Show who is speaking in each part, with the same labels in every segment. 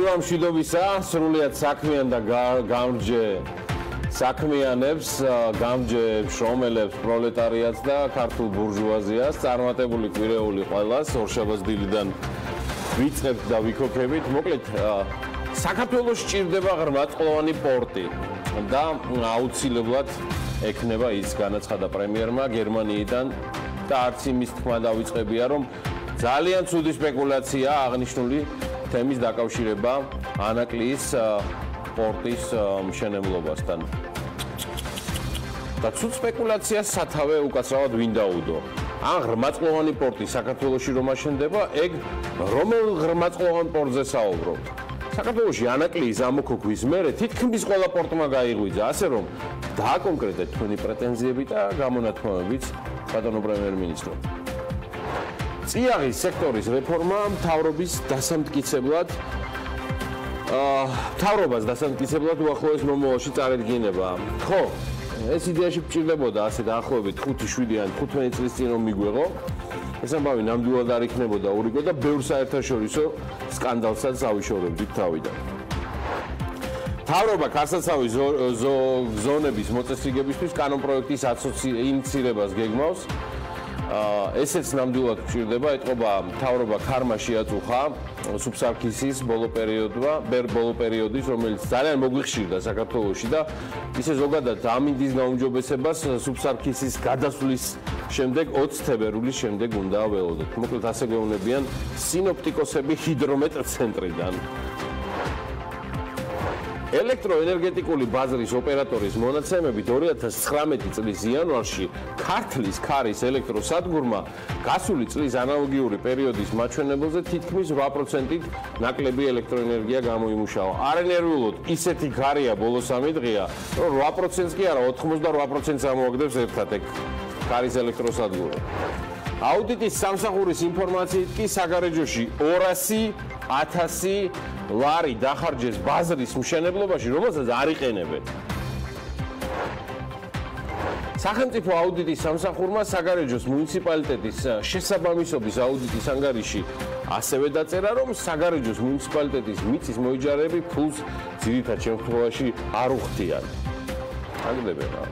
Speaker 1: დილა მშვიდობისა, სრულიად საქმიან და გამრჯე საქმიანებს, გამრჯე შრომელებს, პროლეტარიატს და ქართულ ბურჟუაზიას, წარმატებული კვირეული ყველას, ორშაბათს დილიდან ვიწყებთ და ვიქოქებით. მოკლედ, საქართველოს სჭირდება ღრმაწლოვანი პორტი და აუცილებლად ექნება ის განაცხადა პრემიერმა გერმანიიდან და არც იმის თქმა დავიწყებია, რომ ძალიან ცუდი სპეკულაციაა აღნიშნული თემის დაკავშირება ანაკლიის პორტის მშენებლობასთან. და ცუდ სპეკულაციას სათავე უკაცრავად ვინ დაუდო? ან ღრმაწლოვანი პორტი საქართველოში რომ აშენდება, ეგ რომელ ღრმაწლოვან პორტზე საუბრობთ? საქართველოში ანაკლიის ამოქოქვის მერე თითქმის ყველა პორტმა გაიღვიძა, ასე რომ დააკონკრეტეთ თქვენი პრეტენზიები და გამონათქვამებიც ბატონო პრემიერ-მინისტრო. წიაღის სექტორის რეფორმა მთავრობას დასამტკიცებლად უახლოეს მომავალში წარედგინება. ხო, ეს იდეაში გჭირდებოდა ასე დაახლოებით 5-7 ან 15 წლის წინ რომ მიგვეღო. ეს ამბავი ნამდვილად არ იქნებოდა ურიგო და ბევრ საერთაშორისო სკანდალსაც ავიშორებდით თავიდან. მთავრობა ქარსაცავი ზონების მოწესრიგებისთვის კანონპროექტის ინიციირებას გეგმავს. ესეც ნამდვილად გჭირდება, ეთყობა მთავრობა ქარმა შეაწუხა სუბსარქისის ბოლო პერიოდის, რომელიც ძალიან მოგვიხშირდა საქართველოში და ისე ზოგადად ამინდის გაუმჯობესებას სუბსარქისის გადასვლის შემდეგ 20 თებერვლის შემდეგ უნდა ველოდოთ. მოკლედ ასე გვეუბნებიან სინოპტიკოსები ჰიდრომეტრცენტრიდან. ელექტროენერგეტიკული ბაზრის ოპერატორის მონაცემებით 2019 წლის იანვარში ქართლის ქარის ელექტროსადგურმა გასული წლის ანალოგიური პერიოდის მაჩვენებელზე თითქმის 8%-ით ნაკლები ელექტროენერგია გამოიმუშავა. არანერვიულოდ ისეთი ქარია ბოლოს 3 დღეა, რომ 8%-ს კი არა 88%-ს ამოაგდებს ერთად ეგ ქარის ელექტროსადგური. აუდიტის სამსახურის ინფორმაციით კი საგარეჯოში 200.000 ლარი დახარჯეს ბაზრის მშენებლობაში, რომელსაც არ იყენებენ. სახელმწიფო აუდიტის სამსახურმა საგარეჯოს მუნიციპალიტეტის შესაბამისობის აუდიტის ანგარიში ასევე დაწერა, რომ საგარეჯოს მუნიციპალიტეტის მიწის მოიჯარები ფულს ძირითად შემთხვევაში არ უხდიან. აგდებენ რა.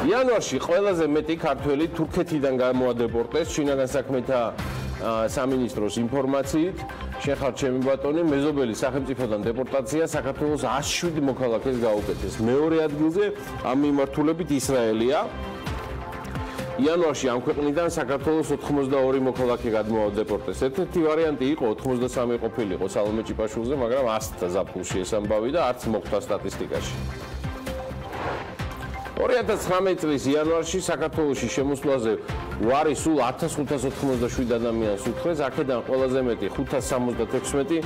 Speaker 1: იანვარში ყველაზე მეტი ქართველი თურქეთიდან გამოადეპორტეს შინაგან საქმეთა სამინისტროს ინფორმაციით. შეხარ ჩემი ბატონი, მეზობელი სახელმწიფოდან დეპორტაცია საქართველოს 107 მოქალაქეს გაუკეთეს. მეორე ადგილზე ამ მიმართულებით ისრაელია. იანვარში ამ ქვეყნიდან საქართველოს 82 მოქალაქე გადმოადეპორტეს. ერთ-ერთი ვარიანტი იყო 83 ყოფილიყო სალომე ჭიპაშვილზე, მაგრამ 100 ზაფხულში ეს ამბავი და არც მოხვდა სტატისტიკაში. 2019 წლის იანვარში საქართველოში შემოსვლაზე ვარი სულ 1587 ადამიანს უთხრეს, აქედან ყველაზე მეტი 576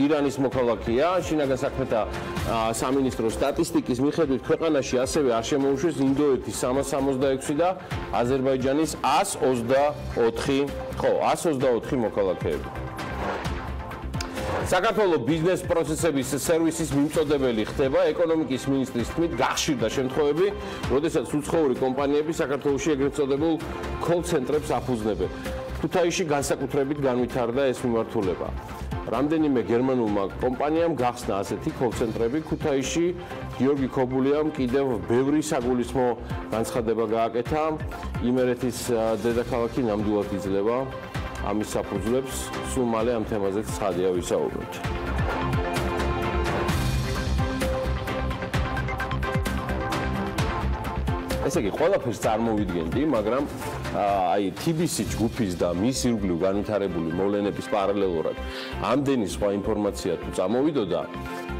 Speaker 1: ირანის მოქალაქეა. შინაგან საქმეთა სამინისტროს სტატისტიკის მიხედვით ქვეყანაში ასევე არ შემოუშვეს ინდოეთის 366 და აზერბაიჯანის 124 მოქალაქეები. საქართველოს ბიზნეს პროცესების სერვისის მიმწოდებელი ხდება ეკონომიკის მინისტრის თქმით გახშირდა შემთხვევები, როდესაც უცხოური კომპანიები საქართველოში ეგრეთ წოდებულ კოლ-ცენტრებს აფუძნებენ. ქუთაისში განსაკუთრებით განვითარდა ეს მიმართულება. რამდენიმე გერმანულმა კომპანიამ გახსნა ასეთი კოლ-ცენტრები ქუთაისში. გიორგი ქობულიამ კიდევ ბევრი საგულისხმო განცხადება გააკეთა. იმერეთის დედაქალაქი ნამდვილად იძლევა ამის საფუძვლებს. სულ მალე ამ თემაზეც ცხადია ვისაუბროთ. ესე იგი, ყველაფერს წარმოვიდგენდი, მაგრამ აი თიბისი ჯგუფის და მის ირგვლივ განვითარებული მოვლენების პარალელურად ამდენი სხვა ინფორმაცია თუ წამოვიდოდა,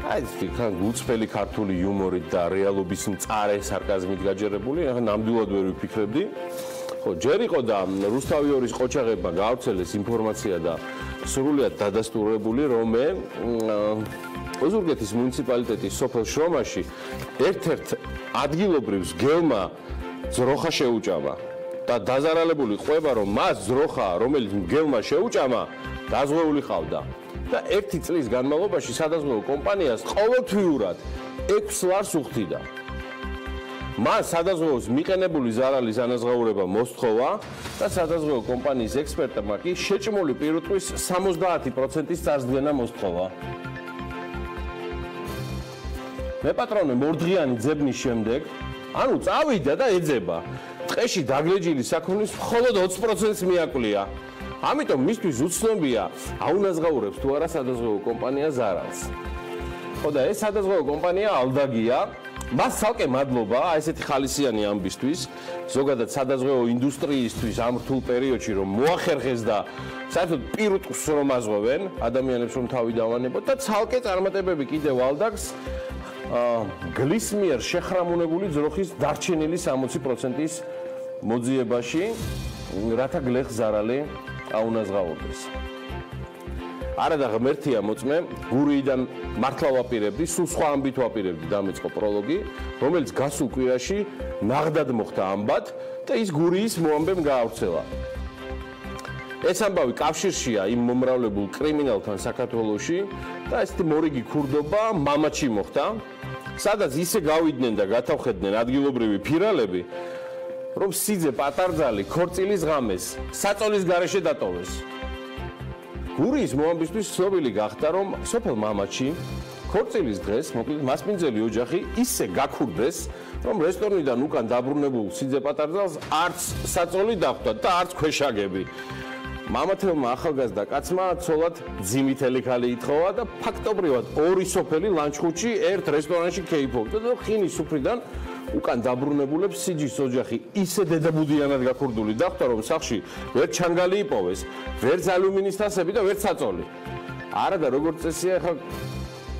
Speaker 1: აი თქო გულწრფელი ქართული იუმორით და რეალობის მწარე სარკაზმით გაჯერებული, ნამდვილად ვერ ვიფიქრებდი. ხო, ჯერ იყო და რუსთავიორის ყოჩაღებმა გაავრცელეს ინფორმაცია და სრულიად დადასტურებული, რომ ოზურგეთის მუნიციპალიტეტის სოფელ შრომაში ერთ-ერთ ადგილობრივს გელმა ძროხა შეუჭამა და დაზარალებული ყვება, რომ მას ძროხა, რომელიც გელმა შეუჭამა, დაზღვეული ყავდა და 1 წლის განმავლობაში სადაზღვევო კომპანიას ყოველთვიურად 6 ლარს უხდიდა. მან სადაზღვევოს მიყენებული ზარალის ანაზღაურება მოსთხოვა და სადაზღვევო კომპანიის ექსპერტებმა კი შეჭმული პირუტყვის 70%-ის წარსდგენა მოსთხოვა. მეპატრონე მორდღიანი ძებნის შემდეგ, ანუ წავიდა და ეძება. ტყეში დაგლეჯილი საქმის მხოლოდ 20%-ს მიაკლია. ამიტომ მისთვის უცნობია, აუნაზღაურებს თუ არა სადაზღვევო კომპანია ზარალს. ხო და ეს სადაზღვევო კომპანია ალდაგია. მას ცალკე მადლობა ესეთი ხალისიანი ამბისთვის, ზოგადად სადაზღვევო ინდუსტრიისთვის ამ რთულ პერიოდში რომ მოახერხეს და საერთოდ პირუტყვს რომ აზღვევენ, ადამიანებს რომ თავი დავანებოთ და ცალკე წარმატებები კიდევ ალდაგს გლის მიერ შეხრამუნებული ძროხის დარჩენილი 60%-ის მოძიებაში, რათა გლეხს ზარალი აუნაზღაურდეს. არადა ღმერთია მოწმე, გურიიდან მართლა ვაპირებდი, სულ სხვა ამბით ვაპირებდი დამეწყო პროლოგი, რომელიც გასულ კვირაში ნაღდად მოხდა ამბად და ის გურიის მოამბემ გაავრცელა. ეს ამბავი კავშირშია იმ მომრავლებულ კრიმინალთან საქართველოში და ესეთი მორიგი ქურდობა მამაჩი მოხდა, სადაც ისე გავიდნენ და გათავხედდნენ ადგილობრივი ფირალები, რომ სიძე პატარძალი ქორწილის ღამეს საწოლის გარეშე დატოვეს. გურიის მოამბისთვის ცნობილი გახდა, რომ სოფელ მამაჩი ქორწილის დღეს, მოკლედ მასპინძელი ოჯახი ისე გაქურდეს, რომ რესტორნიდან უკან დაბრუნებულ სიძე პატარძალს არც საწოლი დახვდა და არც ქვეშაგები. მამათელმა ახალგაზრდა კაცმა ცოლად ძიმითელი ქალი ითხოვა და ფაქტობრივად ორი სოფელი ლანჩხუთში ერთ რესტორანში ქეიფობდა და ხინის სუფრიდან უკან დაბრუნებულებს სიჯის ოჯახი ისე დედაბუდიანად გაქურდული დახვდა, რომ სახლში ვერ ჩანგალი იპოვეს, ვერც ალუმინის თასები და ვერც საწოლი. არა და როგორც წესია, ახლა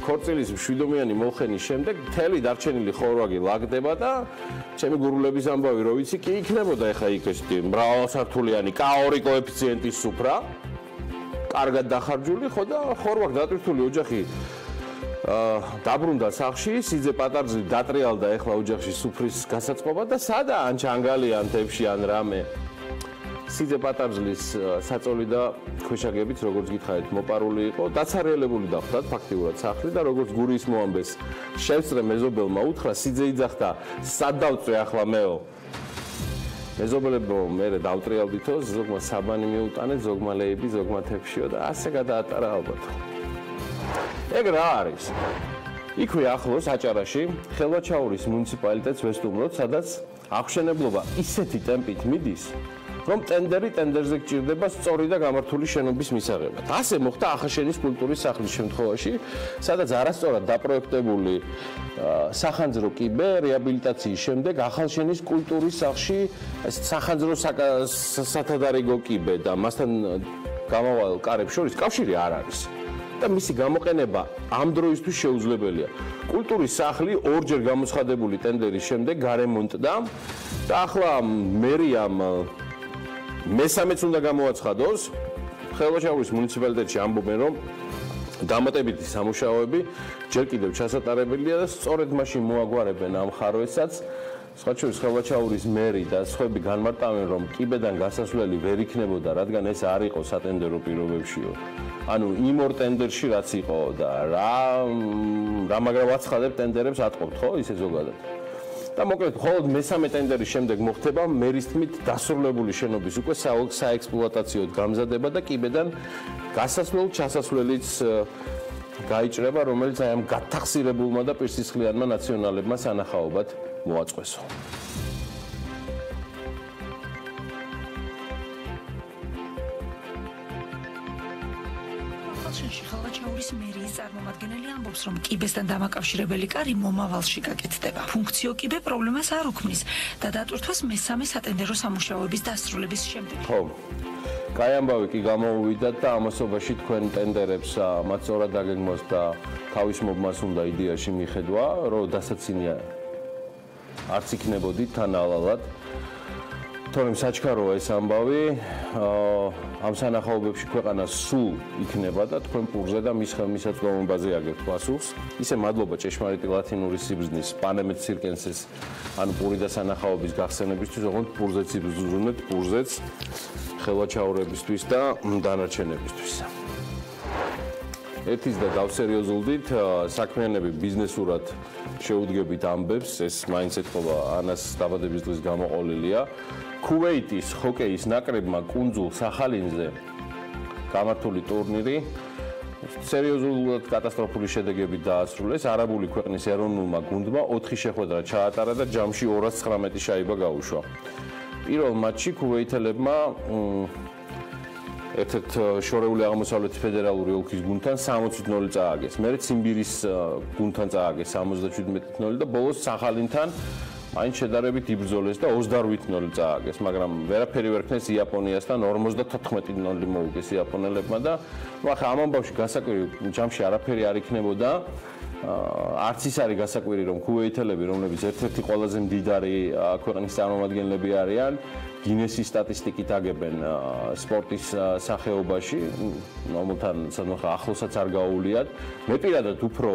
Speaker 1: ქორწილის მშვიდობიანი მოხენის შემდეგ მთელი დარჩენილი ხორვაგი ლაგდება და ჩემი გურულების ამბავი რო ვიცი კი იქნებოდა ახლა იქ ესეთი მრავალსართულიანი K2 კოეფიციენტის სუფრა, კარგად დახარჯული, ხო და ხორვაგ დატვირთული ოჯახი დაბრუნდა სახლში, სიძე პატარძალი დატრიალდა ახლა ოჯახში სუფრის გასაწყობა და სადა ან ჩანგალი ან თებში ან რამე. სიძე პატარძლის საწოლი და ქვეშაგებით, როგორც გითხარით, მოპარული იყო, დაცარიელებული დახვდათ ფაქტიურად სახლი და როგორც გურიის მოამბეს შევწრე მეზობელმა უთხრა, სიძე იძახდა, სად დავწვე ახლა მეო. მეზობელებო მერე დავტრიალდითო, ზოგმა საბანი მიუტანეთ, ზოგმა ლეიბი, ზოგმა თებშიო და ასე გადაატარა ალბათო. ეგ რა არის? იქვე ახლოს აჭარაში ხელვაჩაურის მუნიციპალიტეტს ვესტუმროთ, სადაც აღშენებლობა ისეთი ტემპით მიდის, რომ ტენდერი ტენდერზე გჭირდება სწორი და გამართული შენობის მისაღებად. ასე მოხდა ახაშენის კულტურის სახლის შემთხვევაში, სადაც არასწორად დაპროექტებული სახანძრო კიბე რეაბილიტაციის შემდეგ ახალშენის კულტურის სახლში სახანძრო სათადარიგო კიბე და მასთან გამავალ კარებს შორის კავშირი არ არის. და მისი გამოყენება ამ დროისთვის შეუძლებელია. კულტურის სახლი ორჯერ გამოცხადებული ტენდერის შემდეგ გარემონტდა და ახლა მერიამ მესამეც უნდა გამოაცხადოს. ხელვაჩაურის მუნიციპალიტეტში ამბობენ, რომ დამატებითი სამუშაოები ჯერ კიდევ ჩასატარებელია და სწორედ მაშინ მოაგვარებენ ამ ხარვესაც. სხვა შორის ხელვაჩაურის მერი და სხვები განმარტავენ, რომ კიბედან გასასვლელი ვერ იქნებოდა, რადგან ეს არ იყო სატენდერო პირობებშიო. ანუ იმ ორ ტენდერში რაც იყო და რა მაგრამ ვაცხადებ ტენდერებს ატყობთ, ხო, ისე ზოგადად. და მოკლედ, მხოლოდ მესამე ტენდერის შემდეგ მოხდება მერის თქმით დასრულებული შენობის უკვე საექსპლუატაციოდ გამზადება და კიბედან გასასვლელ-ჩასასვლელიც გაიჭრება, რომელიც აი ამ გათახსირებულმა და პირსისხლიანმა ნაციონალებმა სანახაობად მოაწყვესო.
Speaker 2: ხელვაჩაურის მერიის წარმომადგენელი ამბობს, რომ კიბესთან დამაკავშირებელი კარი მომავალში გაკეთდება. ფუნქციო კიბე პრობლემას არ უქმნის და დატვირთვას მესამე სატენდერო სამუშაოების დასრულების შემდეგ.
Speaker 1: ხო. კაი ამბავი კი გამოუვიდათ და ამასობაში თქვენ ტენდერებს მათ სწორად დაგეგმოს და თავის მომას უნდა იდეაში მიხედვა, რომ დასაცინია არც იქნებოდით თან ალალად. თორემ საჩქაროა ეს ამბავი, ამ სანახაობებში ქვეყანა სულ იქნება და თქვენ პურზე და მის ხელმისაწვდომობაზე აგებთ პასუხს. ისე მადლობა ჭეშმარიტი ლათინური სიბრძნის პანემეთ სირკენსეს ან პური და სანახაობის გახსენებისთვის, ოღონდ პურზეც იბრძუნეთ, პურზეც ხელვაჩაურებისთვის და დანარჩენებისთვის. ერთის და გავსერიოზულდით, საქმიანები ბიზნესურად შეუდგებით ამბებს, ეს მაინც ეთყობა ანას დაბადების დღის გამოყოლილია. ქუვეიტის ჰოკეის ნაკრებმა კუნძულ სახალინზე გამართული ტურნირი სერიოზულად კატასტროფული შედეგებით დაასრულეს. არაბული ქვეყნის ეროვნულმა გუნდმა 4 შეხვედრა ჩაატარა და ჯამში 219 შაიბა გაუშვა. პირველ მატჩში ქუვეითელებმა ერთ-ერთ შორეული აღმოსავლეთის ფედერალური ოლქის გუნდთან 60-0 წააგეს. მერე ციმბირის გუნდთან წააგეს 77-0 და ბოლოს სახალინთან მაინც შედარებით იბრძოლეს და 28-0 წააგეს, მაგრამ ვერაფერი ვერ ქნეს იაპონიასთან 54-0 მოუგეს იაპონელებმა და ახლა ამ ამბავში გასაკვირი ჯამში არაფერი არ იქნებოდა. არც ის არის გასაკვირი, რომ ქუვეითელები, რომლებიც ერთ-ერთი ყველაზე მდიდარი ქვეყნის წარმომადგენლები არიან, გინესის სტატისტიკით აგებენ სპორტის სახეობაში, რომელთან სადღაც ახლოსაც არ გაუვლიათ. მე პირადად უფრო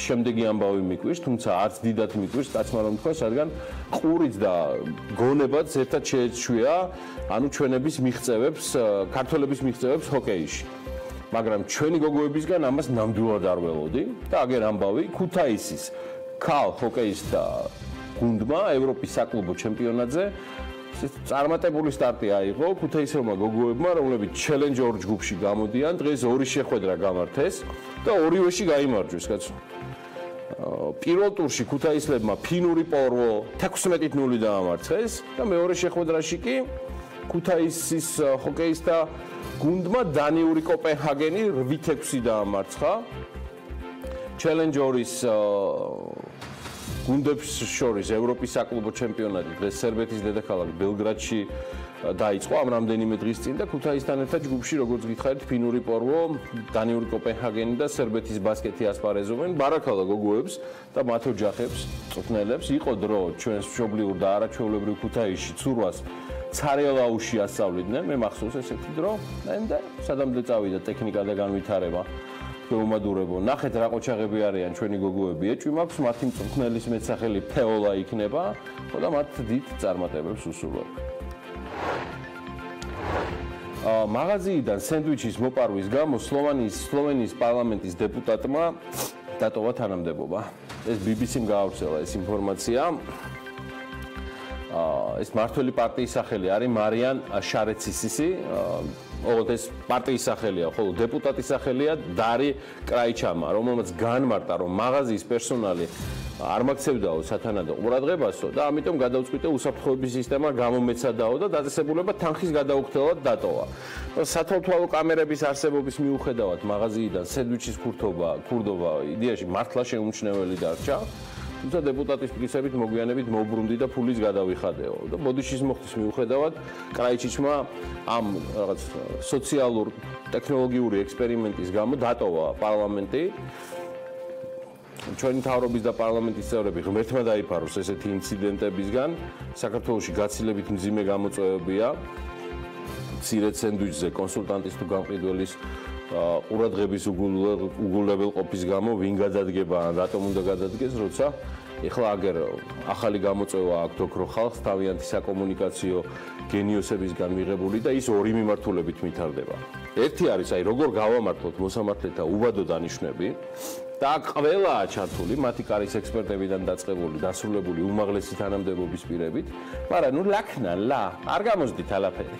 Speaker 1: შემდეგი ამბავი მიკვირს, თუმცა არც დიდად მიკვირს, კაცმა რომ თქვა, რადგან ყურიც და გონებაც ერთად შეეჩვია, ანუ ჩვენების მიღწევებს, ქართველების მიღწევებს ჰოკეიში. მაგრამ ჩვენი გოგოებისგან ამას ნამდვილად არ ველოდი და აგერ ამბავი ქუთაისის ქალ ჰოკეისტთა გუნდმა ევროპის საკლუბო ჩემპიონატზე წარმატებული სტარტი აიღო ქუთაისელმა გოგოებმა, რომლებიც ჩელენჯერ ჯგუფში გამოდიან, დღეს 2 შეხვედრა გამართეს და ორივეში გაიმარჯვეს, კაცო. პირველ ტურში ქუთაისლებმა ფინური პორვო 16-0 დაამარცხეს და მეორე შეხვედრაში კი ქუთაისის ჰოკეისტთა გუნდმა დანიური კოპენჰაგენი 8-6 დაამარცხა. ჩელენჯერის გუნდებს შორის ევროპის საკლუბო ჩემპიონატი დღეს სერბეთის დედაქალაქ ბელგრადში დაიწყო ამ რამდენიმე დღის წინ და ქუთაისთან ერთად ჯგუფში, როგორც გითხარით, ფინური პორვო, დანიური კოპენჰაგენი და სერბეთის ბასკეთი ასპარეზობენ. ბარაქალა გოგოებს და მათ ოჯახებს, წვრთნელებს. იყო დრო ჩვენს მშობლიურ და არაჩვეულებრივ ქუთაისში ცურვას ცარიელაუში ასწავლიდნენ, მე მახსოვს ესეთი დრო, და სადამდე წავიდა ტექნიკა და განვითარება. შეუმადურებო. ნახეთ რა ყოჩაღები არიან ჩვენი გოგოები. ეჭვი მაქვს მათი მწვრთნელის მეტსახელი ფეოლა იქნება, და მათ დიდ წარმატებებს უსურვებ. მაღაზიიდან სენდვიჩის მოპარვის გამო სლოვენიის პარლამენტის დეპუტატმა დატოვა თანამდებობა. ეს BBC-მ გაავრცელა ეს ინფორმაცია. ეს მართველი პარტიის სახელი არის მარიან შარეცისისი. ეს პარტიის სახელია, ხოლო დეპუტატის სახელია დარი კრაიჩამა, რომელმაც განმარტა, რომ მაღაზიის პერსონალი არ მაქცევდაო სათანადო ყურადღებასო და ამიტომ გადაუწყვიტა უსაფრთხოების სისტემა გამომეცადაო და დაწესებულება თანხის გადაუხდელად დატოვა. სათვალთვალო კამერების არსებობის მიუხედავად მაღაზიიდან სენდვიჩის ქურდობა იდეაში მართლა შეუმჩნეველი დარჩა. თუმცა დეპუტატის პრინციპით მოგვიანებით მოუბრუნდი და ფულის გადავიხადეო და ბოდიშის მოხდის მიუხედავად კრაიჩიჩმა ამ რაღაც სოციალურ ტექნოლოგიური ექსპერიმენტის გამო დატოვა პარლამენტი. ჩვენი მთავრობის და პარლამენტის წევრები ღმერთმა დაიფაროს ესეთი ინციდენტებისგან. საქართველოში გაცილებით მძიმე გამოწვევებია. მცირე სენდვიჩზე კონსულტანტის თუ გამყიდველის ყურადღების უგულებელყოფის გამო ვინ გადადგება ან რატომ უნდა გადადგეს, როცა ეხლა აგერ ახალი გამოწვევა აქვს თქო ხალხს თავიანთი საკომუნიკაციო გენიოსებისგან მიღებული და ის ორი მიმართულებით ვითარდება. ერთი არის აი როგორ გავამართლოთ მოსამართლეთა უბადო დანიშვნები და ყველაა ჩართული მათი კარის ექსპერტებიდან დაწყებული დასრულებული უმაღლესი თანამდებობის პირებით, მაგრამ ნუ ლაქნა არ გამოსდით ალაფერი.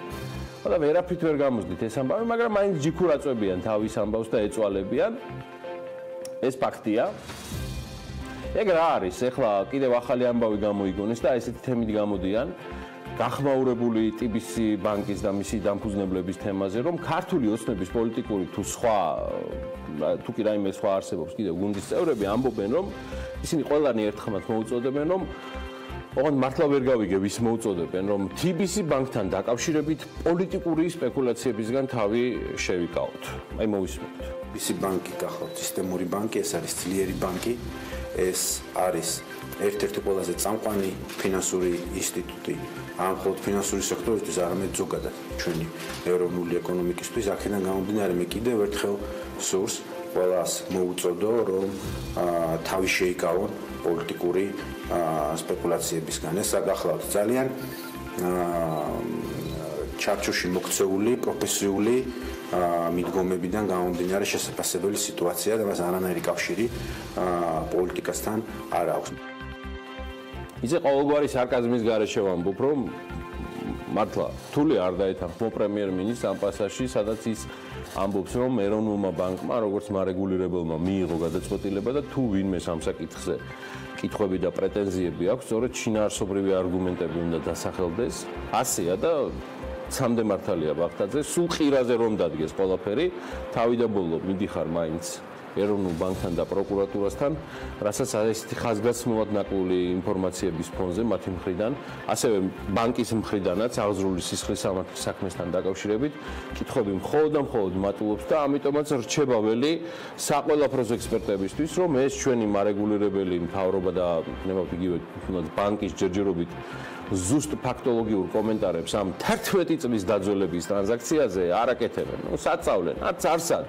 Speaker 1: და ვერაფრით ვერ გამოსდით ეს ამბავი, მაგრამ მაინც ჯიქურ აწვებიან თავის ამბავს და ეწვალებიან. ეს ფაქტია. ეგ რა არის? ეხლა კიდევ ახალი ამბავი გამოიგონეს და ესეთი თემით გამოდიან. გახმაურებული თიბისი ბანკის და მისი დამფუძნებლების თემაზე, რომ ქართული ოცნების პოლიტიკური თუ სხვა თუ კი რაიმე სხვა არსებობს კიდევ გუნდის წევრები ამბობენ, რომ ისინი ყველანი ერთხმად მოუწოდებენ, რომ ოღონდ მართლა ვერ გავიგე ვის მოუწოდებენ, რომ თიბისი ბანკთან დაკავშირებით პოლიტიკური სპეკულაციებისგან თავი შევიკავოთ. აი მოვისმენთ.
Speaker 3: თიბისი ბანკი გახლავთ სისტემური ბანკი, ეს არის ძლიერი ბანკი, ეს არის ერთ-ერთი ყველაზე წამყვანი ფინანსური ინსტიტუტი ამ მხოლოდ ფინანსური სექტორისთვის, არამედ ზოგადად ჩვენი ეროვნული ეკონომიკისთვის. აქედან გამომდინარე მე კიდევ ერთხელ სურს ყველას მოუწოდო, რომ თავი შეიკავონ პოლიტიკური სპეკულაციებისგან. ეს გახლავთ ძალიან ჩარჩოში მოქცეული პროფესიული მიდგომებიდან გამომდინარე შესაძლებელი სიტუაცია და მას არანაირი კავშირი პოლიტიკასთან არ აქვს.
Speaker 1: ისე ყოველგვარი სარკაზმის გარეშე ვამბობ, რომ მართლა რთული არ დაეთანხმო პრემიერ-მინისტრს ამ პასაჟში, სადაც ის ამბობს, რომ ეროვნულმა ბანკმა, როგორც მარეგულირებელმა, მიიღო გადაწყვეტილება და თუ ვინმე სამსაკითხზე კითხვები და პრეტენზიები აქვს, სწორედ შინაარსობრივი არგუმენტები უნდა დასახელდეს. ასეა და ცამდე მართალია ბახტაძე, სულ ყირაზე რომ დადგეს ყველაფერი, თავი და ბოლო მიდიხარ მაინც ეროვნულ ბანკთან და პროკურატურასთან, რასაც ესეთი ხაზგასმულად ნაკლული ინფორმაციების ფონზე მათი მხრიდან, ასევე ბანკის მხრიდანაც აღზრული სისხლის საქმესთან დაკავშირებით, კითხვები მხოლოდ და მხოლოდ მატულობს და ამიტომაც რჩება ველი საყველაფროს ექსპერტებისთვის, რომ ეს ჩვენი მარეგულირებელი მთავრობა და ნებავთ იგივე ბანკის ჯერჯერობით ზუსტ ფაქტოლოგიურ კომენტარებს ამ 11 წლის დაძველების ტრანზაქციაზე არ აკეთებენ. ნუ საწავლენ, არც არსად.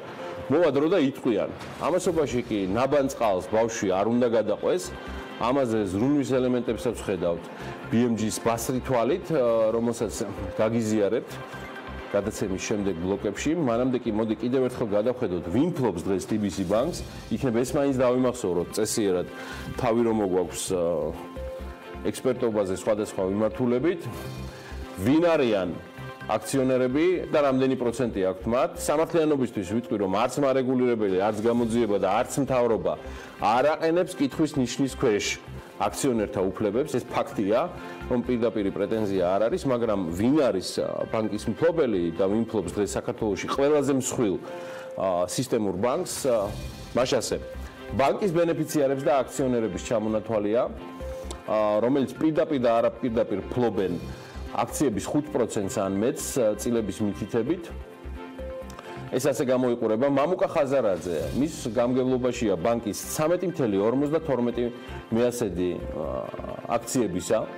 Speaker 1: მოვადრო და იტყვიან. ამასობაში კი ნაბან წყალს ბავშვი არ უნდა გადაყვეს. ამაზე ზრუნვის ელემენტებსაც ვხედავთ BMG-ის ბასრი თვალით, რომელსაც გაგიზიარებთ გადაცემის შემდეგ ბლოკებში. მანამდე კი მოდი კიდევ ერთხელ გადავხედოთ, ვინ ფლობს დღეს თიბისი ბანკს. იქნებ ეს მაინც დავიმახსოვროთ წესიერად თავი რომ მოგვაქვს ექსპერტობაზე სხვადასხვა მიმართულებით. ვინ არიან აქციონერები და რამდენი პროცენტი აქვთ მათ? სამართლიანობისთვის ვიტყვი, რომ არც მარეგულირებელი, არც გამოძიება და არც მთავრობა არ აყენებს კითხვის ნიშნის ქვეშ აქციონერთა უფლებებს. ეს ფაქტია, რომ პირდაპირი პრეტენზია არ არის, მაგრამ ვინ არის ბანკის მფლობელი და ვინ ფლობს დღეს საქართველოში ყველაზე მსხვილ სისტემურ ბანკს? მაშ ასე. ბანკის ბენეფიციარებს და აქციონერების ჩამონათვალია, რომელიც პირდაპირ და არაპირდაპირ ფლობენ აქციების 5%-ს ან მეტს წილების მითითებით. ეს ასე გამოიყურება მამუკა ხაზარაძე. მის გამგებლობაშია ბანკის 13.52% აქციებისა.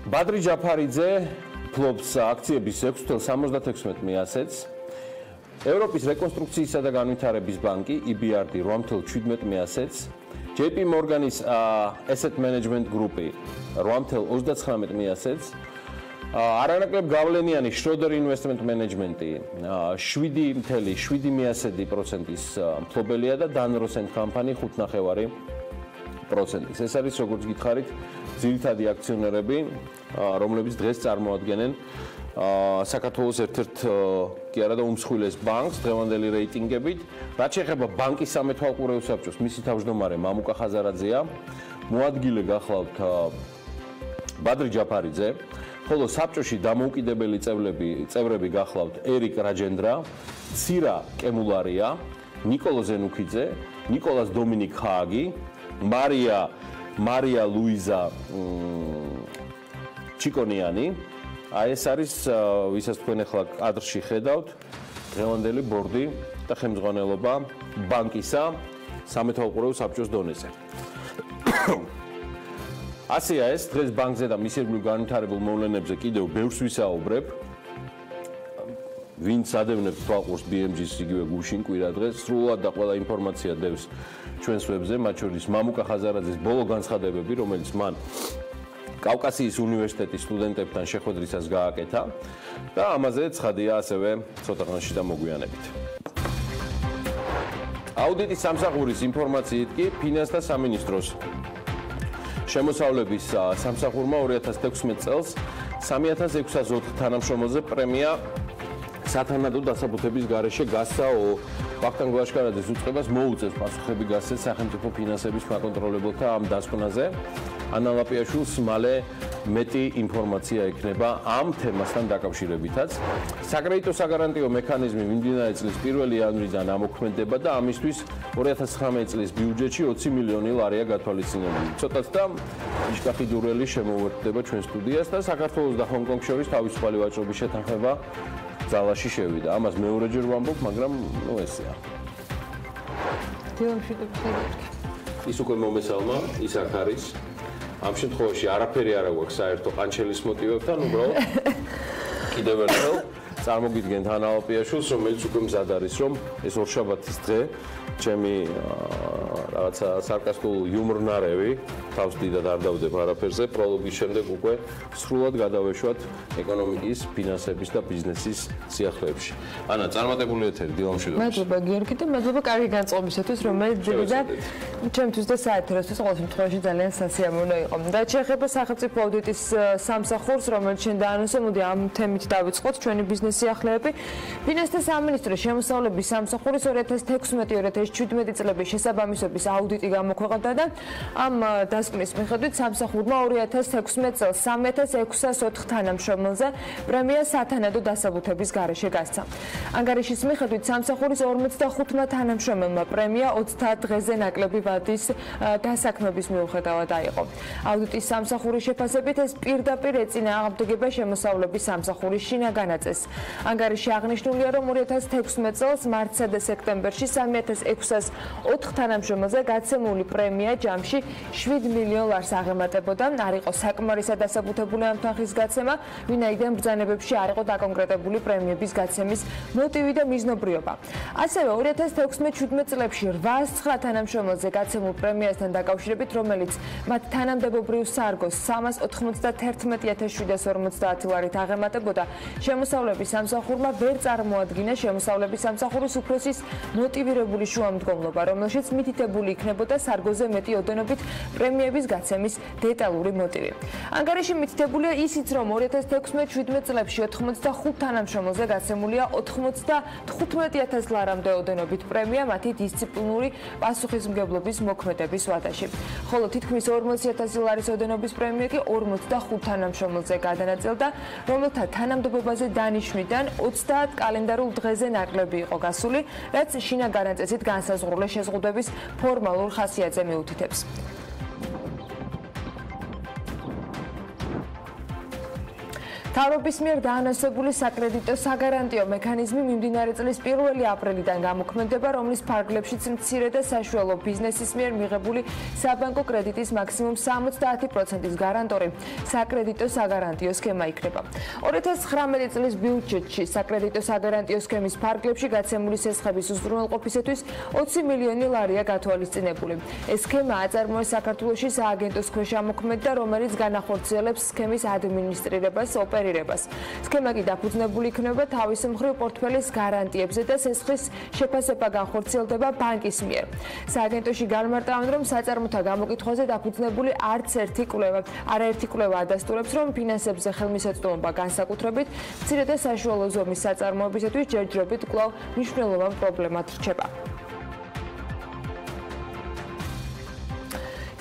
Speaker 1: ბადრი ჯაფარიძე ფლობს აქციების 6.76%-ს. ევროპის რეკონსტრუქციისა და განვითარების ბანკი EBRD 8.17%-ს. JP Morgan-ის Asset Management Group-ი 8.39%-ს. არანაკლებ გავლენიანი Schroeder Investment Management-ი 7.7%-ის მფლობელია და Dan Rosen Company 5.9%-ის. ეს არის როგორც გითხარით, ძირითადი აქციონერები, რომლებიც დღეს წარმოადგენენ საქართველოს ერთ-ერთ კი არა და უმსხვილეს ბანკს დღევანდელი რეიტინგებით. რაც შეეხება ბანკის სამეთვალყურეო საბჭოს, მისი თავმჯდომარე მამუკა ხაზარაძეა, მოადგილე გახლავთ ბადრი ჯაფარიძე, ხოლო საბჭოში დამოუკიდებელი წევრები გახლავთ ერიკ რაჯენდრა, ცირა კემულარია, ნიკოლო ზენუქიძე, ნიკოლას დომინიკ ხააგი, მარია ლუიზა ჩიკონიანი. ეს არის ვისაც თქვენ ახლა კადრში ხედავთ, დღევანდელი ბორდი და ხელმძღვანელობა ბანკისა სამეთვალყურეო საბჭოს დონეზე. ასეა ეს დღეს ბანკზე და მის ირგვლივ განვითარებულ მოვლენებზე კიდევ ბევრს ვისაუბრებ. ვინც ადევნებს თვალყურს BMG-ს იგივე გუშინ კვირა დღეს სრულად და ყველა ინფორმაცია დევს ჩვენს ვებზე, მათ შორის მამუკა ხაზარაძის ბოლო განცხადებები, რომელიც მან კავკასიის უნივერსიტეტის სტუდენტებთან შეხვედრისას გააკეთა და ამაზე ცხადია ასევე ცოტა ხანში და მოგვიანებით. აუდიტის სამსახურის ინფორმაციით კი ფინანსთა სამინისტროს შემოსავლების სამსახურმა 2016 წელს 3604 თანამშრომელზე პრემია სათანადო დასაბუთების გარეშე გასცაო. ვახტანგ ლაშკარაძის უწყებას მოუწევს პასუხები გასცეს სახელმწიფო ფინანსების მაკონტროლებელთა ამ დასკვნაზე. ანა ლაპიაშვილს მალე მეტი ინფორმაცია ექნება ამ თემასთან დაკავშირებითაც. საკრედიტო საგარანტიო მექანიზმი მიმდინარე წლის 1 იანვრიდან ამოქმედება და ამისთვის 2019 წლის ბიუჯეტში 20 მილიონი ლარია გათვალისწინებული. ცოტაც და იშკახიდურელი შემოვერთდება ჩვენ სტუდიას და საქართველოს და ჰონკონგს შორის თავისუფალი ვაჭრობის შეთანხმება ძალაში შევიდა. ამას მეორეჯერ ვამბობ, მაგრამ ნუ ესეა. ის უკვე მომესალმა, ის აქ არის. ამ შემთხვევაში არაფერი არ აქვს საერთო ყანჩელის მოტივებთან, უბრალოდ კიდევ ერთხელ წარმოგიდგენთ ანაკლიაშულს, რომელიც უკვე მზად არის, რომ ეს ორშაბათის დღე ჩემი რაღაცა სარკასტულ იუმორნარევი თავს დიდად არ დავდებ არაფერზე, პროლოგის შემდეგ უკვე სრულად გადავეშვათ ეკონომიკის, ფინანსების და ბიზნესის სიახლეებში. ანა, წარმატებული ეთერი, დილა მშვიდობის.
Speaker 4: მადლობა გიორგი და მადლობა კარგი განწყობისათვის, რომელიც ძირითადად ჩემთვის და საეთეროსთვის ყოველ შემთხვევაში ძალიან სასიამოვნო იყო. და შეეხება სახელმწიფო აუდიტის სამსახურს, რომელიც შენ დაანონსე, მოდი ამ თემით დავიწყოთ ჩვენი ბიზნეს სიახლეები. ფინანსთა სამინისტროს შემოსავლების სამსახურის 2016-2017 წლების შესაბამისობის აუდიტი გამოქვეყნდა და ამ დასკვნის მიხედვით სამსახურმა 2016 წელს 3604 თანამშრომელზე პრემია სათანადო დასაბუთების გარეშე გასცა. ანგარიშის მიხედვით სამსახურის 55 თანამშრომელმა პრემია 30 დღეზე ნაკლები ვადის დასაქმების მიუხედავად აიღო. აუდიტის სამსახურის შეფასებით ეს პირდაპირ ეწინააღმდეგება შემოსავლების სამსახურის შინაგანაწესს. ანგარიში აღნიშნულია, რომ 2016 წელს მარტსა და სექტემბერში 3604 თანამშრომელზე გაცემული პრემია ჯამში 7 მილიონ ლარს აღემატებოდა. არ იყო საკმარისად დასაბუთებული ამ თანხის გაცემა, ვინაიდან ბრძანებებში არ იყო დაკონკრეტებული პრემიების გაცემის მოტივი და მიზნობრიობა. ასევე 2016-17 წლებში 809 თანამშრომელზე გაცემულ პრემიასთან დაკავშირებით, რომელიც მათ თანამდებობრივ სარგოს 391,750 ლარით აღემატებოდა, შემოსავლების სამსახურმა ვერ წარმოადგინა შემოსავლების სამსახურის უფროსის მოტივირებული შუამდგომლობა, რომელშიც მითითებული იქნებოდა სარგოზე მეტი ოდენობით პრემიების გაცემის დეტალური მოტივი. ანგარიში მითითებულია ისიც, რომ 2016-17 წლებში 85 თანამშრომელზე გაცემულია 95,000 ლარამდე ოდენობით პრემია მათი დისციპლინური პასუხისმგებლობის მოქმედების ვადაში. ხოლო თითქმის 40,000 ლარის ოდენობის პრემია კი 45 თანამშრომელზე გადანაწილდა, რომელთა თანამდებობაზე დანიშვნიდან 30 კალენდარულ დღეზე ნაკლები იყო გასული, რაც შინაგანაწესით განსაზღვრული შეზღუდვების ფორმალურ ხასიათზე მიუთითებს. მთავრობის მიერ დაანონსებული საკრედიტო საგარანტიო მექანიზმი მიმდინარე წლის 1 აპრილიდან გამოქმედება, რომლის ფარგლებშიც მცირე და საშუალო ბიზნესის მიერ მიღებული საბანკო კრედიტის მაქსიმუმ 70%-ის გარანტორი საკრედიტო საგარანტიო სქემა იქნება. 2019 წლის ბიუჯეტში საკრედიტო საგარანტიო სქემის ფარგლებში გაცემული სესხების უზრუნველყოფისათვის 20 მილიონი ლარია გათვალისწინებული. ეს სქემა აწარმოეს საქართველოში სააგენტოს ქვეშ ამოქმედდა, რომელიც განახორციელებს სქემის ადმინისტრირებას, სქემა კი დაფუძნებული იქნება თავის მხრივ პორტფელის გარანტიებზე და სესხის შეფასება განხორციელდება ბანკის მიერ. სააგენტოში განმარტავენ, რომ საწარმოთა გამოკითხვაზე დაფუძნებული არაერთი კვლევა ადასტურებს, რომ ფინანსებზე ხელმისაწვდომობა განსაკუთრებით მცირე და საშუალო ზომის საწარმოებისათვის ჯერჯერობით კვლავ მნიშვნელოვან პრობლემად რჩება.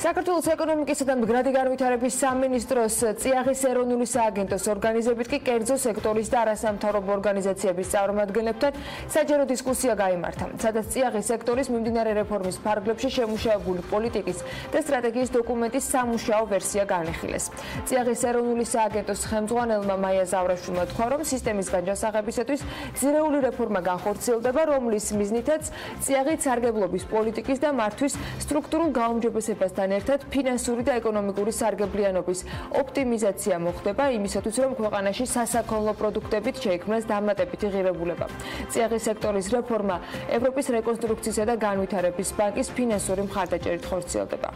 Speaker 4: საქართველოს ეკონომიკისა და მდგრადი განვითარების სამინისტროს წიაღის ეროვნული სააგენტოს ორგანიზებით კი კერძო სექტორის და არასამთავრობო ორგანიზაციების წარმომადგენლებთან საჯარო დისკუსია გაიმართა, სადაც წიაღის სექტორის მიმდინარე რეფორმის ფარგლებში შემუშავებული პოლიტიკის და სტრატეგიის დოკუმენტის სამუშაო ვერსია განიხილეს. წიაღის ეროვნული სააგენტოს ხელმძღვანელმა მაია ზავრაშვილმა თქვა, რომ სისტემისგან ჯანსაღებისათვის ძირეული რეფორმა განხორციელდება, რომლის მიზნითაც წიაღით სარგებლობის პოლიტიკის და მართვის სტრუქტურულ გაუმჯობესებასთან ერთად ფინანსური და ეკონომიკური სარგებლიანობის ოპტიმიზაცია მოხდება იმისათვის, რომ ქვეყანაში სასაქონლო პროდუქტებით შეიქმნას დამატებითი ღირებულება. წიაღის სექტორის რეფორმა ევროპის რეკონსტრუქციისა და განვითარების ბანკის ფინანსური მხარდაჭერით ხორციელდება.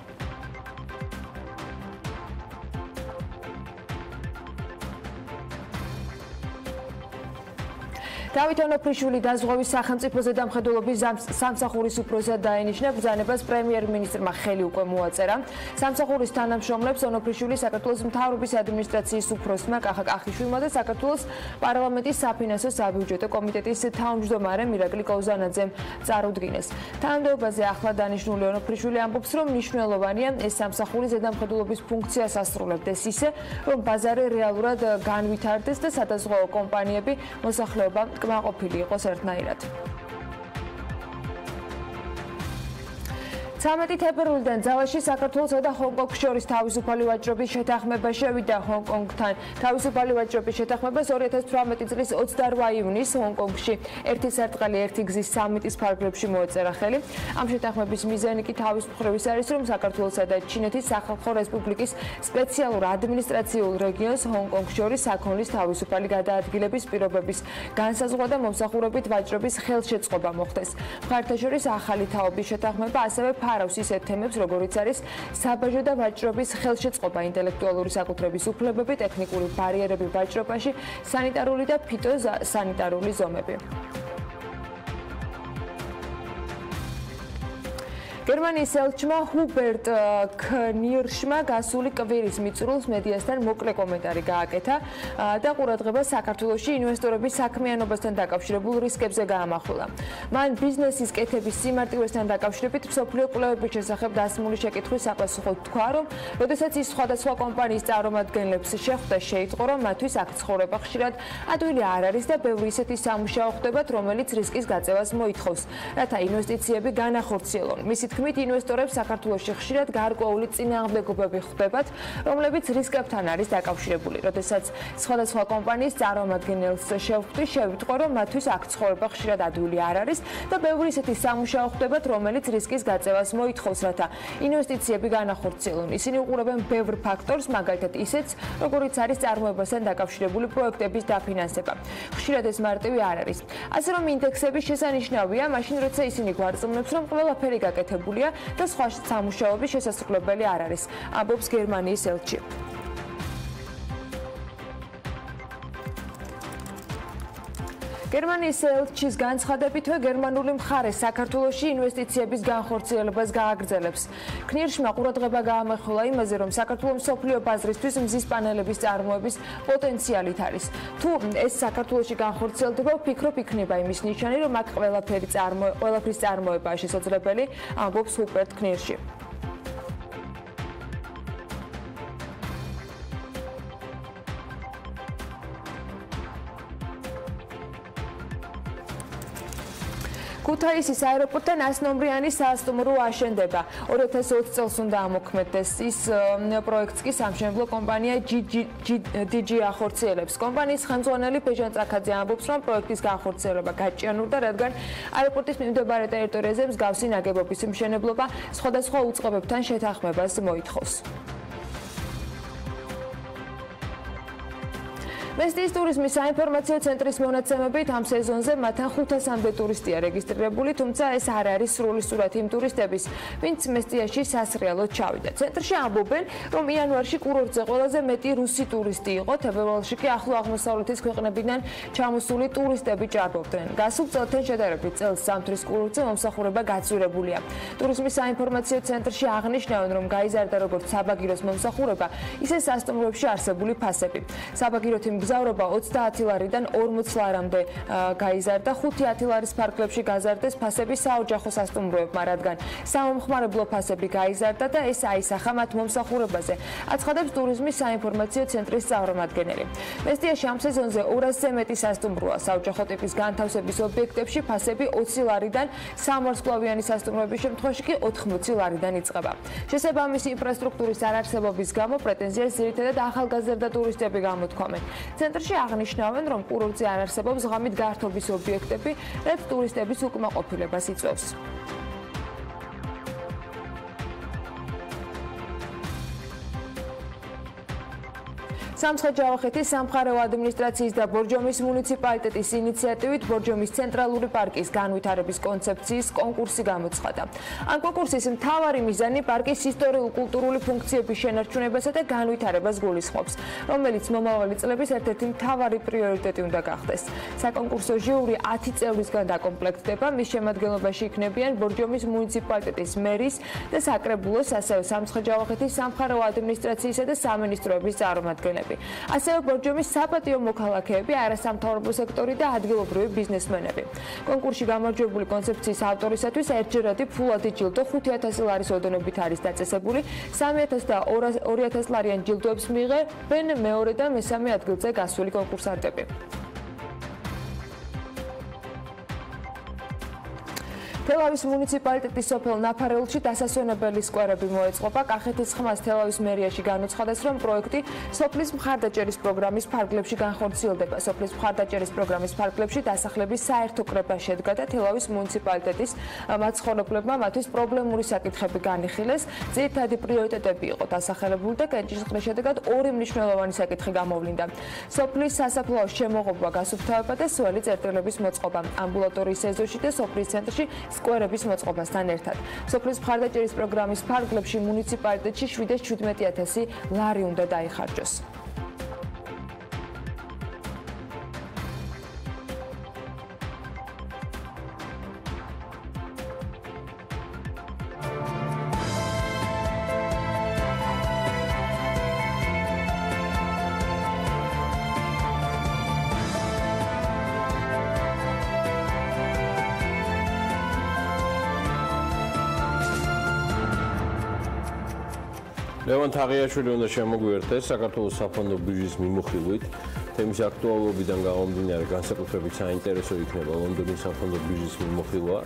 Speaker 4: დავით ონოფრიშვილი დაზღვევის სახელმწიფო ზედამხედველობის სამსახურის უფროსად დაენიშნა, ბრძანებას პრემიერ-მინისტრმა ხელი უკვე მოაწერა. სამსახურის თანამშრომლებს ონოფრიშვილი საქართველოს მთავრობის ადმინისტრაციის უფროსმა კახა კახიშვილმა და საქართველოს პარლამენტის საფინანსო საბიუჯეტო კომიტეტის თავმჯდომარე მირაკლი კოუზანაძემ წარუდგინეს. თანამდებობაზე ახლა დანიშნული ონოფრიშვილი ამბობს, რომ მნიშვნელოვანია ეს სამსახური ზედამხედველობის ფუნქციას ასრულებდეს ისე, რომ ბაზარი რეალურად განვითარდეს და სადაზღვეო კომპანიები მოსახლეობა კმაყოფილი იყოს ერთნაირად. 13 თებერვლიდან ძალაში საქართველოსა და ჰონგ-კონგს შორის თავისუფალი ვაჭრობის შეთანხმება შევიდა. ჰონგ-კონგთან თავისუფალი ვაჭრობის შეთანხმებას 2018 წლის 28 ივნისს ჰონგ-კონგში ერთი სარტყელი ერთი გზის სამიტის ფარგლებში მოეწერა ხელი. ამ შეთანხმების მიზანი კი თავის მხრივის არის, რომ საქართველოსა და ჩინეთის სახალხო რესპუბლიკის სპეციალურ ადმინისტრაციულ რეგიონს ჰონგ-კონგს შორის საქონლის თავისუფალი გადაადგილების პირობების განსაზღვრა და მომსახურებით ვაჭრობის ხელშეწყობა მოხდეს. მხარეთა შორის ახალი თაობის შეთანხმება ასევე ფარავს ისეთ თემებს, როგორიც არის საბაჟო და ვაჭრობის ხელშეწყობა, ინტელექტუალური საკუთრების უფლებები, ტექნიკური ბარიერები ვაჭრობაში, სანიტარული და ფიტოსანიტარული ზომები. გერმანიის ელჩმა ჰუბერტ ქნირშმა გასული კვირის მიწურულს მედიასთან მოკლე კომენტარი გააკეთა და ყურადღებას საქართველოში ინვესტორების საქმიანობასთან დაკავშირებულ რისკებზე გაამახვილა. მან ბიზნესის კეთების სიმარტივესთან დაკავშირებით მსოფლიო კვლევების შესახებ დასმული შეკითხვის საპასუხოდ თქვა, რომ როდესაც ის სხვადასხვა კომპანიის წარმომადგენლებს შეხვდა, შეიტყო, რომ მათთვის აქ ცხოვრება ხშირად ადვილი არ არის და ბევრი ისეთი სამუშაო ხდებათ, რომელიც რისკის გაწევას მოითხოვს, რათა ინვესტიციები განახორციელონ. მისი თქმით, ინვესტორებს საქართველოში ხშირად გარკვეული წინააღმდეგობები ხდებათ, რომლებიც რისკებთან არის დაკავშირებული. როდესაც სხვადასხვა კომპანიის წარმომადგენელს შევხვდი, შევიტყო, რომ მათთვის აქ ცხოვრება ხშირად ადვილი არ არის და ბევრი ისეთი სამუშაო ხდებათ, რომელიც რისკის გაწევას მოითხოვს, რათა ინვესტიციები განახორციელონ. ისინი უყურებენ ბევრ ფაქტორს, მაგალითად ისეთს, როგორიც არის წარმოებასთან დაკავშირებული პროექტების დაფინანსება. ხშირად ეს მარტივი არ არის. ასე რომ ინდექსები შესანიშნავია, მაშინ როცა ისინი გვარწმუნებს, რომ ყველაფერი გაკეთებულია და სხვა სამუშაოების შესაძლებელი არ არის, ამბობს გერმანიის ელჩი. გერმანიის ელჩის განცხადებითვე გერმანული მხარე საქართველოში ინვესტიციების განხორციელებას გააგრძელებს. ქნირშმა ყურადღება გაამახვილა იმაზე, რომ საქართველოს მსოფლიო ბაზრისთვის მზის პანელების წარმოების პოტენციალით არის. თუ ეს საქართველოში განხორციელდება, ვფიქრობ, იქნება იმის ნიშანი, რომ აქ ყველაფრის წარმოებაა შესაძლებელი, ამბობს ჰუბერტ ქნირში. ქუთაისის აეროპორტთან 100 ნომრიანი საასტუმრო აშენდება. 2020 წელს უნდა ამოქმედდეს. ის პროექტს კი სამშენებლო კომპანია DG ახორციელებს. კომპანიის ხელმძღვანელი ფეჟან წაქაძე ამბობს, რომ პროექტის განხორციელება გაჭიანურდა, რადგან აეროპორტის მიმდებარე ტერიტორიაზე მსგავსი ნაგებობის მშენებლობა სხვადასხვა უწყებებთან შეთანხმებას მოითხოვს. მესტიის ტურიზმის საინფორმაციო ცენტრის მონაცემებით ამ სეზონზე მათთან 500-მდე ტურისტია რეგისტრირებული, თუმცა ეს არ არის სრული სურათი იმ ტურისტების, ვინც მესტიაში სასრიალოდ ჩავიდა. ცენტრში ამბობენ, რომ იანვარში კურორტზე ყველაზე მეტი რუსი ტურისტი იყო, თებერვალში კი ახლო აღმოსავლეთის ქვეყნებიდან ჩამოსული ტურისტები ჭარბობდნენ. გასულ წელთან შედარებით წელს ზამთრის კურორტზე მომსახურება გაძვირებულია. ტურიზმის საინფორმაციო ცენტრში აღნიშნავენ, რომ გაიზარდა როგორც საბაგიროს მომსახურება, ისე სასტუმროებში არსებული ფასები. საბაგიროთი მგზავრობა 30 ლარიდან 40 ლარამდე გაიზარდა, 5-10 ლარის ფარგლებში გაზარდეს ფასები საოჯახო სასტუმროებმა, რადგან სამომხმარებლო ფასები გაიზარდა და ეს აისახა მათ მომსახურებაზე, აცხადებს ტურიზმის საინფორმაციო ცენტრის წარმომადგენელი. მესტიაში ამ სეზონზე 200-ზე მეტი სასტუმროა, საოჯახო ტიპის განთავსების ობიექტებში ფასები 20 ლარიდან, სამვარსკვლავიანი სასტუმროების შემთხვევაში კი 80 ლარიდან იწყება. შესაბამისი ინფრასტრუქტურის არარსებობის გამო პრეტენზიას ძირითადად ახალგაზრდა ტურისტები გამოთქვამენ. ცენტრში აღნიშნავენ, რომ კურორტზე არ არსებობს ღამით გართობის ობიექტები, რაც ტურისტების უკმაყოფილებას იწვევს. სამცხე-ჯავახეთის სამხარეო ადმინისტრაციის და ბორჯომის მუნიციპალიტეტის ინიციატივით ბორჯომის ცენტრალური პარკის განვითარების კონცეფციის კონკურსი გამოცხადა. ამ კონკურსის მთავარი მიზანი პარკის ისტორიულ-კულტურული ფუნქციების შენარჩუნებასა და განვითარებას გულისხმობს, რომელიც მომავალი წლების ერთ-ერთი მთავარი პრიორიტეტი უნდა გახდეს. საკონკურსო ჟიური 10 წევრისგან დაკომპლექტდება, მის შემადგენლობაში იქნებიან ბორჯომის მუნიციპალიტეტის მერის და საკრებულოს, ასევე სამცხე-ჯავახეთის სამხარეო ადმინისტრაციისა და სამინისტროების წარმომადგენლები. ასევე ბორჯომის საპატიო მოქალაქეები, არასამთავრობო სექტორი და ადგილობრივი ბიზნესმენები. კონკურსში გამარჯვებული კონცეფციის ავტორისათვის ერთჯერადი ფულადი ჯილდო 5000 ლარის ოდენობით არის დაწესებული, 3000 და 2000 ლარიან ჯილდოებს მიიღებენ მეორე და მესამე ადგილზე გასული კონკურსანტები. თელავის მუნიციპალიტეტის სოფელ ნაფარეულში დასასვენებელი სკვერები მოეწყობა. კახეთის ხმას თელავის მერიაში განუცხადეს, რომ პროექტი სოფლის მხარდაჭერის პროგრამის ფარგლებში განხორციელდება. სოფლის მხარდაჭერის პროგრამის ფარგლებში დასახლების საერთო კრება შედგა და თელავის მუნიციპალიტეტის მაცხოვრებლებმა მათთვის პრობლემური საკითხები განიხილეს. ძირითადი პრიორიტეტები იყო დასახელებული და კენჭისყრის შედეგად ორი მნიშვნელოვანი საკითხი გამოვლინდა. სოფლის სასაფლაოს შემოღობა, გასუფთავება და სველი წერტილების მოწყობა. ამბულატორიის ეზოში და სოფლის ცენტრში სკვერების მოწყობასთან ერთად. სოფლის მხარდაჭერის პროგრამის ფარგლებში მუნიციპალიტეტში 717,000 ლარი უნდა დაიხარჯოს.
Speaker 1: ლევან თაღიაშვილი უნდა შემოგვიერთდეს საქართველოს საფონდო ბირჟის მიმოხილვით. თემის აქტუალობიდან გამომდინარე განსაკუთრებით საინტერესო იქნება ლონდონის საფონდო ბირჟის მიმოხილვა,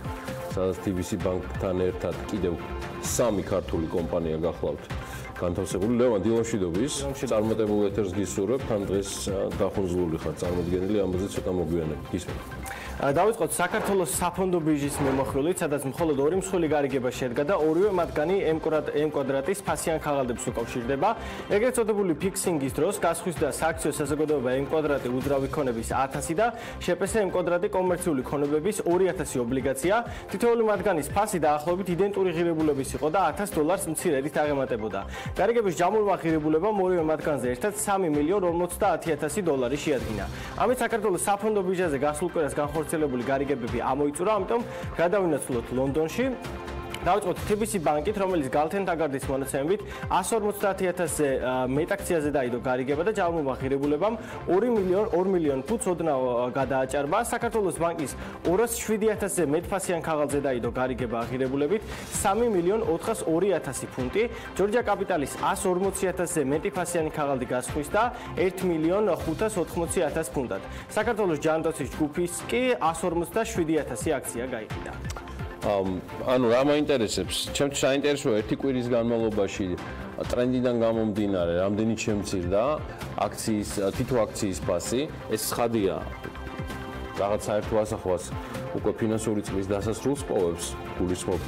Speaker 1: სადაც თიბისი ბანკთან ერთად კიდევ 3 ქართული კომპანია გახლავთ განთავსებული. ლევან, დილამშვიდობის. წარმატებულ ეთერს გისურვებთ. თან დღეს დახუნძლული ხარ წარმოდგენილი, ამაზე ცოტა მოგვიანებით. გისმენთ.
Speaker 5: დავიწყოთ საქართველოს საფონდო ბირჟის მიმოხილვით, სადაც მხოლოდ 2 მსხვილი გარიგება შედგა და ორივე მათგანი M კვადრატის ფასიან ქაღალდებს უკავშირდება. ეგრეთ წოდებული ფიქსინგის დროს გასხვის და სააქციო საზოგადოება M კვადრატი უძრავი ქონების 1000 და შეპესე M კვადრატი კომერციული ქონებების 2000 ობლიგაცია. თითოეული მათგანის ფასი დაახლოებით იდენტური ღირებულების იყო და $1000 მცირედით აღემატებოდა. გარიგების ჯამურმა ღირებულებამ ორივე მათგანზე ერთად $3,050,000 შეადგინა. ამით საქართველოს საფონდო ბირჟაზე გასულ კვირას განხორციელებული გარიგებები ამოიწურა, ამიტომ გადავინაცვლოთ ლონდონში. დავიწყოთ თიბისი ბანკით, რომელიც გალთენთაგარდის მონაცემებით 150,000-ზე მეტ აქციაზე დაიდო გარიგება და ჯამურმა ღირებულებამ 2 მილიონ ფუნტს ოდნავ გადააჭარბა. საქართველოს ბანკის 207,000-ზე მეტ ფასიან ქაღალდზე დაიდო გარიგება ღირებულებით 3,402,000 ფუნტი. ჯორჯია კაპიტალის 140,000-ზე მეტი ფასიანი ქაღალდი გასხვის და 1,580,000 ფუნტად. საქართველოს ჯანდაცვის ჯგუფის კი 157,000 აქცია გაიყიდა.
Speaker 1: ანუ რა მაინტერესებს? ჩემთვის საინტერესოა ერთი კვირის განმავლობაში ტრენდიდან გამომდინარე, რამდენი შემცირდა აქციის თითო აქციის ფასი. ეს ცხადია. რაღაც საერთო ასახვას უკვე ფინანსური წლის დასასრულს პოვებს. გულისხმობ,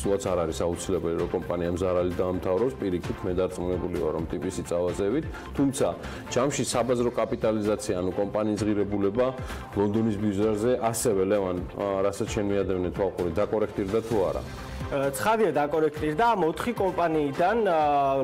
Speaker 1: სულაც არ არის აუცილებელი, რომ კომპანიამ ზარალი დაამთავროს. პირიქით მე დარწმუნებული ვარ, რომ თიბისი წავაზევით. თუმცა ჯამში საბაზრო კაპიტალიზაცია, ანუ კომპანიის ღირებულება ლონდონის ბირჟაზე ასევე ლევან, რასაც შენ მიადევნე თვალყური, დაკორექტირდა თუ არა?
Speaker 5: ცხადია დაკორექტირდა, 4 კომპანიიდან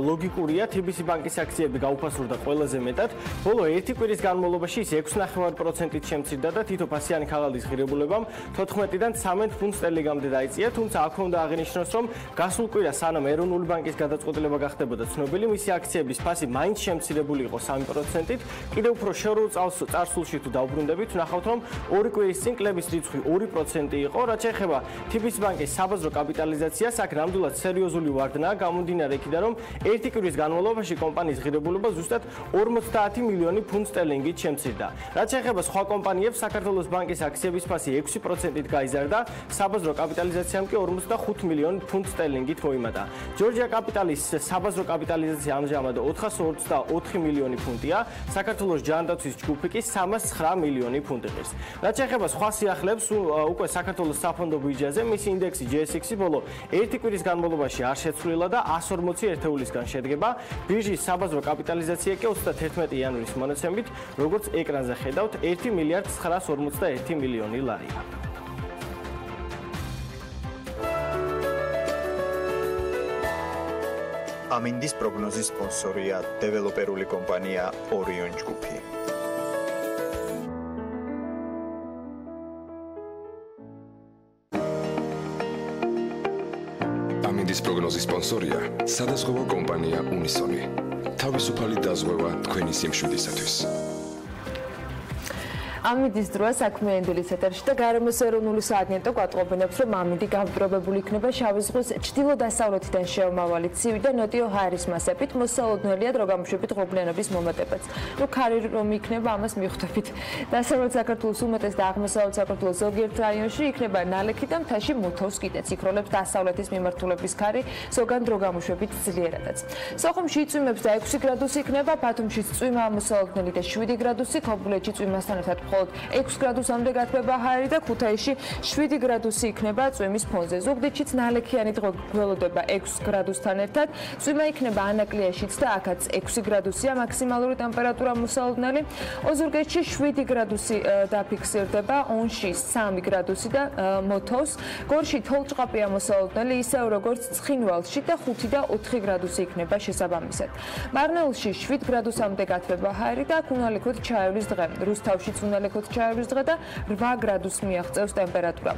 Speaker 5: ლოგიკურია თიბისი ბანკის აქციები გაუფასურდა ყველაზე მეტად. ბოლო 1 კვირის განმავლობაში ის 6.9%-ით შემცირდა და თითო ფასიანი ქაღალდის ღირებულებამ 14-დან 13 ფუნტ სტერლინგამდე დაიწია, თუმცა აქ უნდა აღინიშნოს, რომ გასულ კვირას სანამ ეროვნული ბანკის გადაწყვეტილება გახდებოდა ცნობილი, მისი აქციების ფასი მაინც შემცირებული იყო 3%-ით. კიდევ უფრო შორეულ წარსულში თუ დავბრუნდებით, ვნახავთ, რომ 2 კვირის წინ კლების რიცხვი 2% იყო, რაც შეეხება თიბისი ბანკის საბაზრო კაპიტალიზაციას, აქ ნამდვილად სერიოზული ვარდნაა გამომდინარე იქიდან, რომ 1 კვირის განმავლობაში კომპანიის ღირებულება ზუსტად 50 მილიონი ფუნტ სტერლინგით შემცირდა. რაც შეეხება სხვა კომპანიებს, საქართველოს ბანკის აქციების ფასი 6%-ით გაიზარდა, საბაზრო კაპიტალიზაციამ კი 45 მილიონი ფუნტ სტერლინგით მოიმატა. ჯორჯია კაპიტალის საბაზრო კაპიტალიზაცია ამჟამად 424 მილიონი ფუნტია, საქართველოს ჯანდაცვის ჯგუფი კი 309 მილიონი ფუნტი ღირს. რაც შეეხება სხვა სიახლეებს, უკვე საქართველოს საფონდო ბირჟაზე მისი ინდექსი JSX ბოლო 1 კვირის განმავლობაში არ შეცვლილა და 140 ერთეულისგან შედგება. ბირჟის საბაზრო კაპიტალიზაცია კი 31 იანვრის მონაცემებით, როგორც ეკრანზე ხედავთ, 1,941 მილიონი ლარია.
Speaker 6: ამინდის პროგნოზის სპონსორია დეველოპერული კომპანია ორიონ ჯგუფი.
Speaker 7: ამინდის პროგნოზის სპონსორია სადაზღვევო კომპანია უნისონი. თავისუფალი დაზღვევა თქვენი სიმშვიდისათვის.
Speaker 4: ამინდის დროა საქმიანი დილის ეთერში და გარემოს ეროვნული სააგენტო გვატყობინებს, რომ ამინდი გამჭვირვალებული იქნება შავი ზღვის ჩრდილო-დასავლეთიდან შემავალი ცივი და ნოტიო ჰაერის მასებით, მოსალოდნელია დროგამშვიდობით ღრუბლიანობის მომატებაც. ქარი რომ იქნება ამას მიხვდებით. დასავლეთ საქართველოს უმეტეს და აღმოსავლეთ საქართველოს ზოგიერთ რაიონში იქნება ნალექი და მთაში მოთოვს კიდეც იქროლებს დასავლეთის მიმართულების ქარი, ზოგან დროგამშვიდობით ძლიერადაც. სოხუმში იწვიმებს და 6 გრადუსი იქნება, ბათუმში წვიმა მოსალოდნელი და 7 გრადუსი, ქობულეთში წვიმასთან ერთად მხოლოდ 6 გრადუსამდე გათბება ჰაერი და ქუთაისში 7 გრადუსი იქნება წვიმის ფონზე. ზუგდიდშიც ნალექიანი დღე გველოდება 6 გრადუსთან ერთად, წვიმა იქნება ანაკლიაშიც და აქაც 6 გრადუსია მაქსიმალური ტემპერატურა მოსალოდნელი. ოზურგეთში 7 გრადუსი დაფიქსირდება, ონში 3 გრადუსი და მოთოვს. გორში თოვლჭყაპია მოსალოდნელი, ისევ როგორც ცხინვალში და 5 და 4 გრადუსი იქნება შესაბამისად. მარნეულში 7 გრადუსამდე გათბება ჰაერი და უნალექოდ ჩაევრის დღე. რუსთავშიც უნალექოდ ჩაევრის დღე და 8 გრადუსს მიაღწევს ტემპერატურა.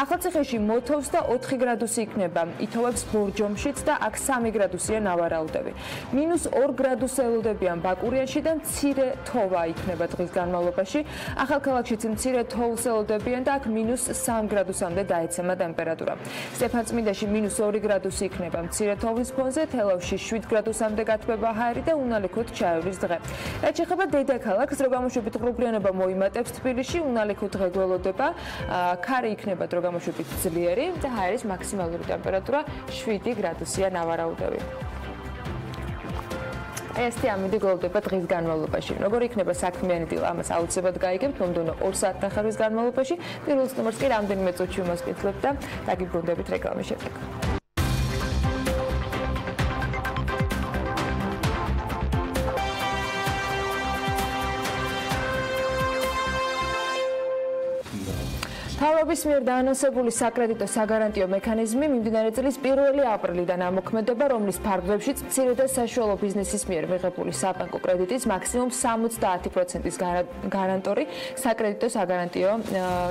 Speaker 4: ახალციხეში მოთოვს და 4 გრადუსი იქნება. ითოვებს ბორჯომშიც და აქ 3 გრადუსია ნავარაუდები. -2 გრადუსს ელოდებიან ბაკურიანში და მცირე თოვა იქნება დღის განმავლობაში. ახალქალაქშიც მცირე თოვლს ელოდებიან და აქ -3 გრადუსამდე დაეცემა ტემპერატურა. სტეფანწმინდაში -2 გრადუსი იქნება მცირე თოვლის ფონზე, თელავში 7 გრადუსამდე გათბება ჰაერი და უნალექოდ ჩაევრის დღე. რაც შეეხება დედაქალაქს, დროგამშვიდობით ღრუბლიანობა მოიმატებს თბილისში, უნალექოდ დღე გველოდება, ქარი იქნება დროგამშვიდობით ძლიერი და ჰაერის მაქსიმალური ტემპერატურა 7 გრადუსია ნავარაუდები. ესეთი ამინდი გველოდება დღის განმავლობაში. როგორ იქნება საქმიანი დილა, ამას აუცილებლად გაიგებთ მომდევნო 2 საათნახევრის განმავლობაში. პირველ ნომერს კი რამდენიმე წუთში უმასპინძლებთ და დაგიბრუნდებით რეკლამის შემდეგ. თავრობის მიერ დაანონსებული საკრედიტო საგარანტიო მექანიზმი მიმდინარე წლის 1 აპრილიდან ამოქმედება, რომლის ფარგლებშიც მცირე და საშუალო ბიზნესის მიერ მიღებული საბანკო კრედიტის მაქსიმუმ 70%-ის გარანტორი საკრედიტო საგარანტიო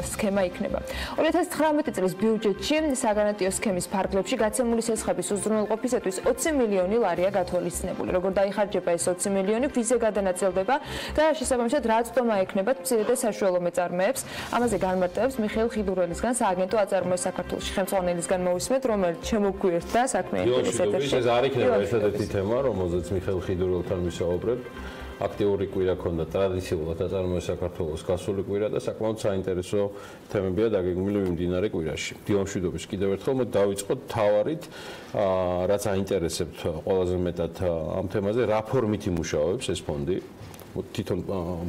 Speaker 4: სქემა იქნება. 2019 წლის ბიუჯეტში საგარანტიო სქემის ფარგლებში გაცემული სესხების უზრუნველყოფისათვის 20 მილიონი ლარია გათვალისწინებული. როგორ დაიხარჯება ეს 20 მილიონი, ვიზე გადანაწილდება და შესაბამისად რა წვდომა ექნებათ მცირე და საშუალო მეწარმეებს. ამაზე განმარტებს მიხეილ ხიდურელისგან, სააგენტო აწარმოების საქართველოს ხელმძღვანელისგან მოვისმენთ, რომელიც შემოგვიერთდა საქმიანი ეთერში.
Speaker 1: ეს არ იქნება ერთადერთი თემა, რომელზეც მიხეილ ხიდურელთან ვისაუბრებთ. აქტიური კვირა ქონდა ტრადიციულად აწარმოების საქართველოს გასული კვირა და საკმაოდ საინტერესო თემებია დაგეგმილი მიმდინარე კვირაში. დილამშვიდობის კიდევ ერთხელ მოდი დავიწყოთ თავარით, რაც აინტერესებთ ყველაზე მეტად ამ თემაზე, რა ფორმით იმუშავებს ეს ფონდი. თვითონ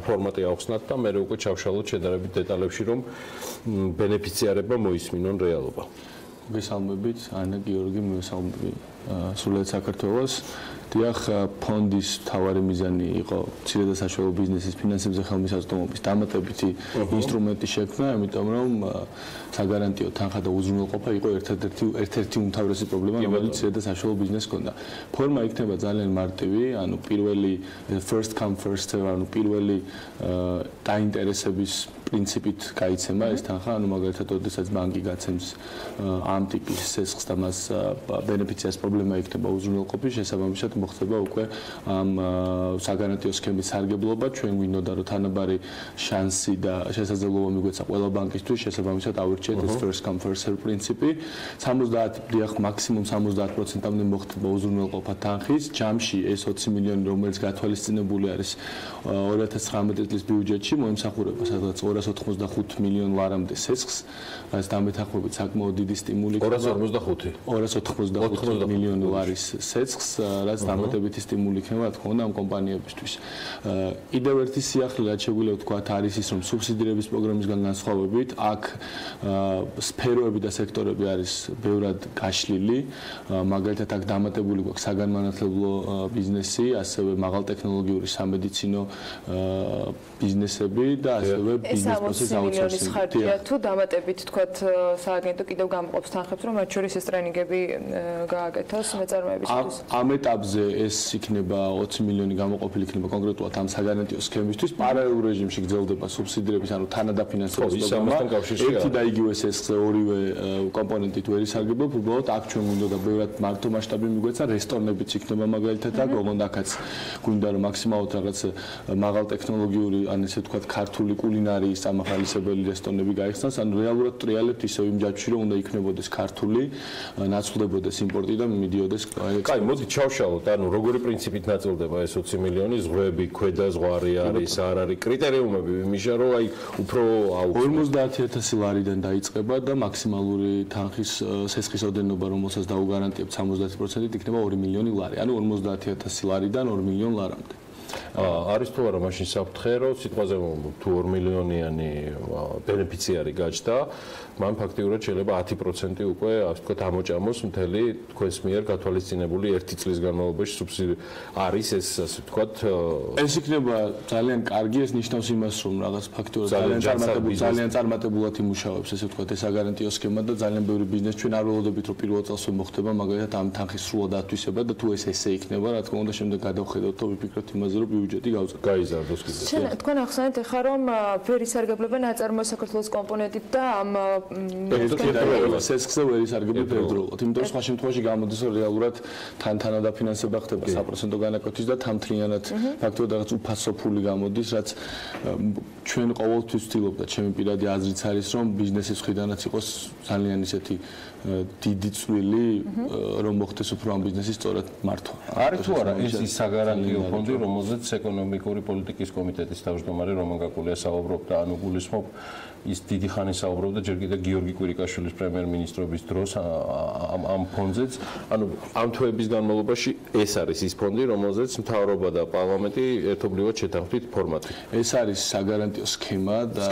Speaker 1: ფორმატი ახსნათ და მე უკვე ჩავშალოთ შედარებით დეტალებში, რომ ბენეფიციარებმა მოისმინონ რეალობა.
Speaker 8: მოგესალმებით, ანა გიორგი, მოგესალმები სრულად საქართველოს. დიახ, ფონდის მთავარი მიზანი იყო მცირე და საშუალო ბიზნესის ფინანსებზე ხელმისაწვდომობის დამატებითი ინსტრუმენტის შექმნა, იმიტომ რომ საგარანტიო თანხა და უზრუნველყოფა იყო ერთ-ერთი უმთავრესი პრობლემა, რომელიც მცირე და საშუალო ბიზნესს ჰქონდა. ფორმა იქნება ძალიან მარტივი, ანუ პირველი first come first serve, ანუ პირველი დაინტერესების პრინციპით გაიცემა ეს თანხა, ანუ მაგალითად, როდესაც ბანკი გაცემს ამ ტიპის სესხს და მას ბენეფიციარს პრობლემა იქნება უზრუნველყოფის, შესაბამისად მოხდება უკვე ამ საგარანტიო სქემის სარგებლობა. ჩვენ გვინდოდა რომ თანაბარი შანსი და შესაძლებლობა მიგვეცა ყველა ბანკისთვის, შესაბამისად ავირჩიეთ ეს first come first serve პრინციპი. 70 მაქსიმუმ 70%-მდე მოხდება უზრუნველყოფა თანხის. ჯამში ეს 20 მილიონი, რომელიც გათვალისწინებული არის 2019 წლის ბიუჯეტში, მოემსახურება სადღაც 285 მილიონ ლარამდე სესხს, რაც დამეთანხმებით საკმაოდ დიდი სტიმული იქნება. 285 მილიონი ლარის სესხს, რაც დამატებითი სტიმული იქნება, რა თქმა უნდა, ამ კომპანიებისთვის. კიდევ ერთი სიახლე, რაც შეგვიძლია ვთქვათ, არის ის, რომ სუბსიდირების პროგრამისგან განსხვავებით, აქ სფეროები და სექტორები არის ბევრად გაშლილი. მაგალითად, აქ დამატებული გვაქვს საგანმანათლებლო ბიზნესი, ასევე მაღალტექნოლოგიური სამედიცინო ბიზნესები და ასევე ბიზნეს პროცესის აუტსორსინგი.
Speaker 4: თუ დამატებით თქვათ სააგენტო კიდევ გამყოფს თანხებს, რომ მათ შორის ეს ტრენინგები გააკეთოს მეწარმეებისთვის.
Speaker 8: ამ ეტაპზე ფონზე ეს იქნება 20 მილიონი გამოყოფილი იქნება კონკრეტულად ამ საგარანტიო სქემისთვის, პარალელურ რეჟიმში გრძელდება სუბსიდირების, ანუ თანადაფინანსების პროგრამა. ერთი და იგივე სესხზე ორივე კომპონენტით ვერ ისარგებლობ, უბრალოდ აქ ჩვენ გვინდა და ბევრად მარტო მასშტაბი მიგვეცა, რესტორნებიც იქნება მაგალითად აქ, ოღონდ აქაც გვინდა რომ მაქსიმალურად რაღაც მაღალ ტექნოლოგიური, ან ესე ვთქვათ, ქართული კულინარიის წამახალისებელი რესტორნები გაიხსნას, ან რეალურად ტრიალებთ ისევ იმ ჯაჭვში, რომ უნდა იქნებოდეს ქართული, ნაცვლდებოდეს იმპორტი და მიდიოდეს.
Speaker 1: კაი, მოდი ჩავშალოთ, ანუ როგორი პრინციპით ნაწილდება ეს 20 მილიონი, ზღვები, ქვედა ზღვარი არის, არ არის კრიტერიუმები, იმისა რომ აი უფრო
Speaker 8: 50000 ლარიდან დაიწყება და მაქსიმალური თანხის სესხის ოდენობა, რომელსაც დაუგარანტიებთ 70%-ით იქნება 2 მილიონი ლარი, ანუ 50000 ლარიდან 2 მილიონ ლარამდე.
Speaker 1: არის თუ არა მაშინ საფრთხე, რომ სიტყვაზე თუ 2 მილიონიანი ბენეფიციარი გაჩნდა, მან ფაქტიურად შეიძლება 10% უკვე, ასე ვთქვათ, ამოჭამოს მთელი თქვენს მიერ გათვალისწინებული 1 წლის განმავლობაში სუბსიდია არის ეს, ასე ვთქვათ,
Speaker 8: ეს იქნება ძალიან კარგი, ეს ნიშნავს იმას, რომ რაღაც ფაქტიურად ძალიან წარმატებულად იმუშავებს, ესე ვთქვათ, ეს საგარანტიო სქემა და ძალიან ბევრი ბიზნესი ჩვენ არ ველოდებით, რომ პირველ წელსვე მოხდება, მაგალითად ამ თანხის სრულად ათვისება და თუ ეს ესე იქნება, რა თქმა უნდა, შემდეგ გადავხედოთ და ვიფიქროთ იმაზე, რომ ბიუჯეტი
Speaker 1: გაიზარდოს კიდევ.
Speaker 4: თქვენ ახსენეთ ახლა რომ ვერ ისარგებლებენ აწარმოო საქართველოს კომპონენტით და ამ
Speaker 8: სესხზე ვერ ისარგებლებ ერთდროულად. იმიტომ რომ სხვა შემთხვევაში გამოდის რომ რეალურად თანადაფინანსება ხდება საპროცენტო განაკვეთის და თამთლიანად ფაქტობრივად რაღაც უფასო ფული გამოდის, რაც ჩვენ ყოველთვის ვცდილობთ და ჩემი პირადი აზრიც არის რომ ბიზნესის მხრიდანაც იყოს ძალიან ისეთი დიდი წვლილი რომ მოხდეს უფრო ამ ბიზნესის სწორად მართვა.
Speaker 1: არის თუ არა ეს ის საგარანტიო ფონდი, რომელზეც ეკონომიკური პოლიტიკის კომიტეტის თავმჯდომარე რომან გაკულია საუბრობდა, ანუ გულისხმობ ის დიდი ხანი საუბრობდა ჯერ კიდევ გიორგი კვირიკაშვილის პრემიერ-მინისტრობის დროს ამ ფონდზეც, ანუ ამ თვეების განმავლობაში ეს არის ის ფონდი, რომელზეც მთავრობა და პარლამენტი ერთობლივად შეთანხმდით ფორმატი.
Speaker 8: ეს არის საგარანტიო სქემა და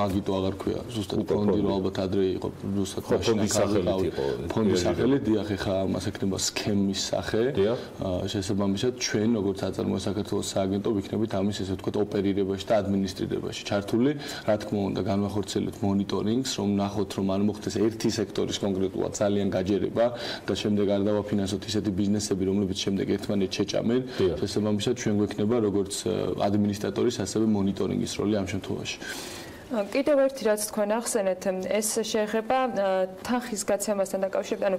Speaker 8: მაგიტო აღარ ქვია, ზუსტად ფონდი რომ ალბათ ადრე იყო, ზუსტად
Speaker 1: ფონდის სახელით იყო.
Speaker 8: ფონდის სახელით, დიახ, ეხლა მას ექნება სქემის სახე. შესაბამისად ჩვენ როგორც აწარმოო საქართველოს სააგენტო ვიქნებით ამის ესე ვთქვათ ოპერირებაში და ადმინისტრირებაში ჩართული, რა თქმა უნდა განვახორციელებთ მონიტორინგს, რომ ნახოთ რომ არ მოხდეს ერთი სექტორის კონკრეტულად ძალიან გაჯერება და შემდეგ არ დავაფინანსოთ ისეთი ბიზნესები, რომლებიც შემდეგ ერთმანეთს შეჭამენ. შესაბამისად ჩვენ გვექნება როგორც ადმინისტრატორის, ასევე მონიტორინგის როლი ამ შემთხვევაში.
Speaker 4: კიდევ ერთი რაც თქვენ ახსენეთ, ეს შეეხება თანხის გაცემასთან დაკავშირებით, ანუ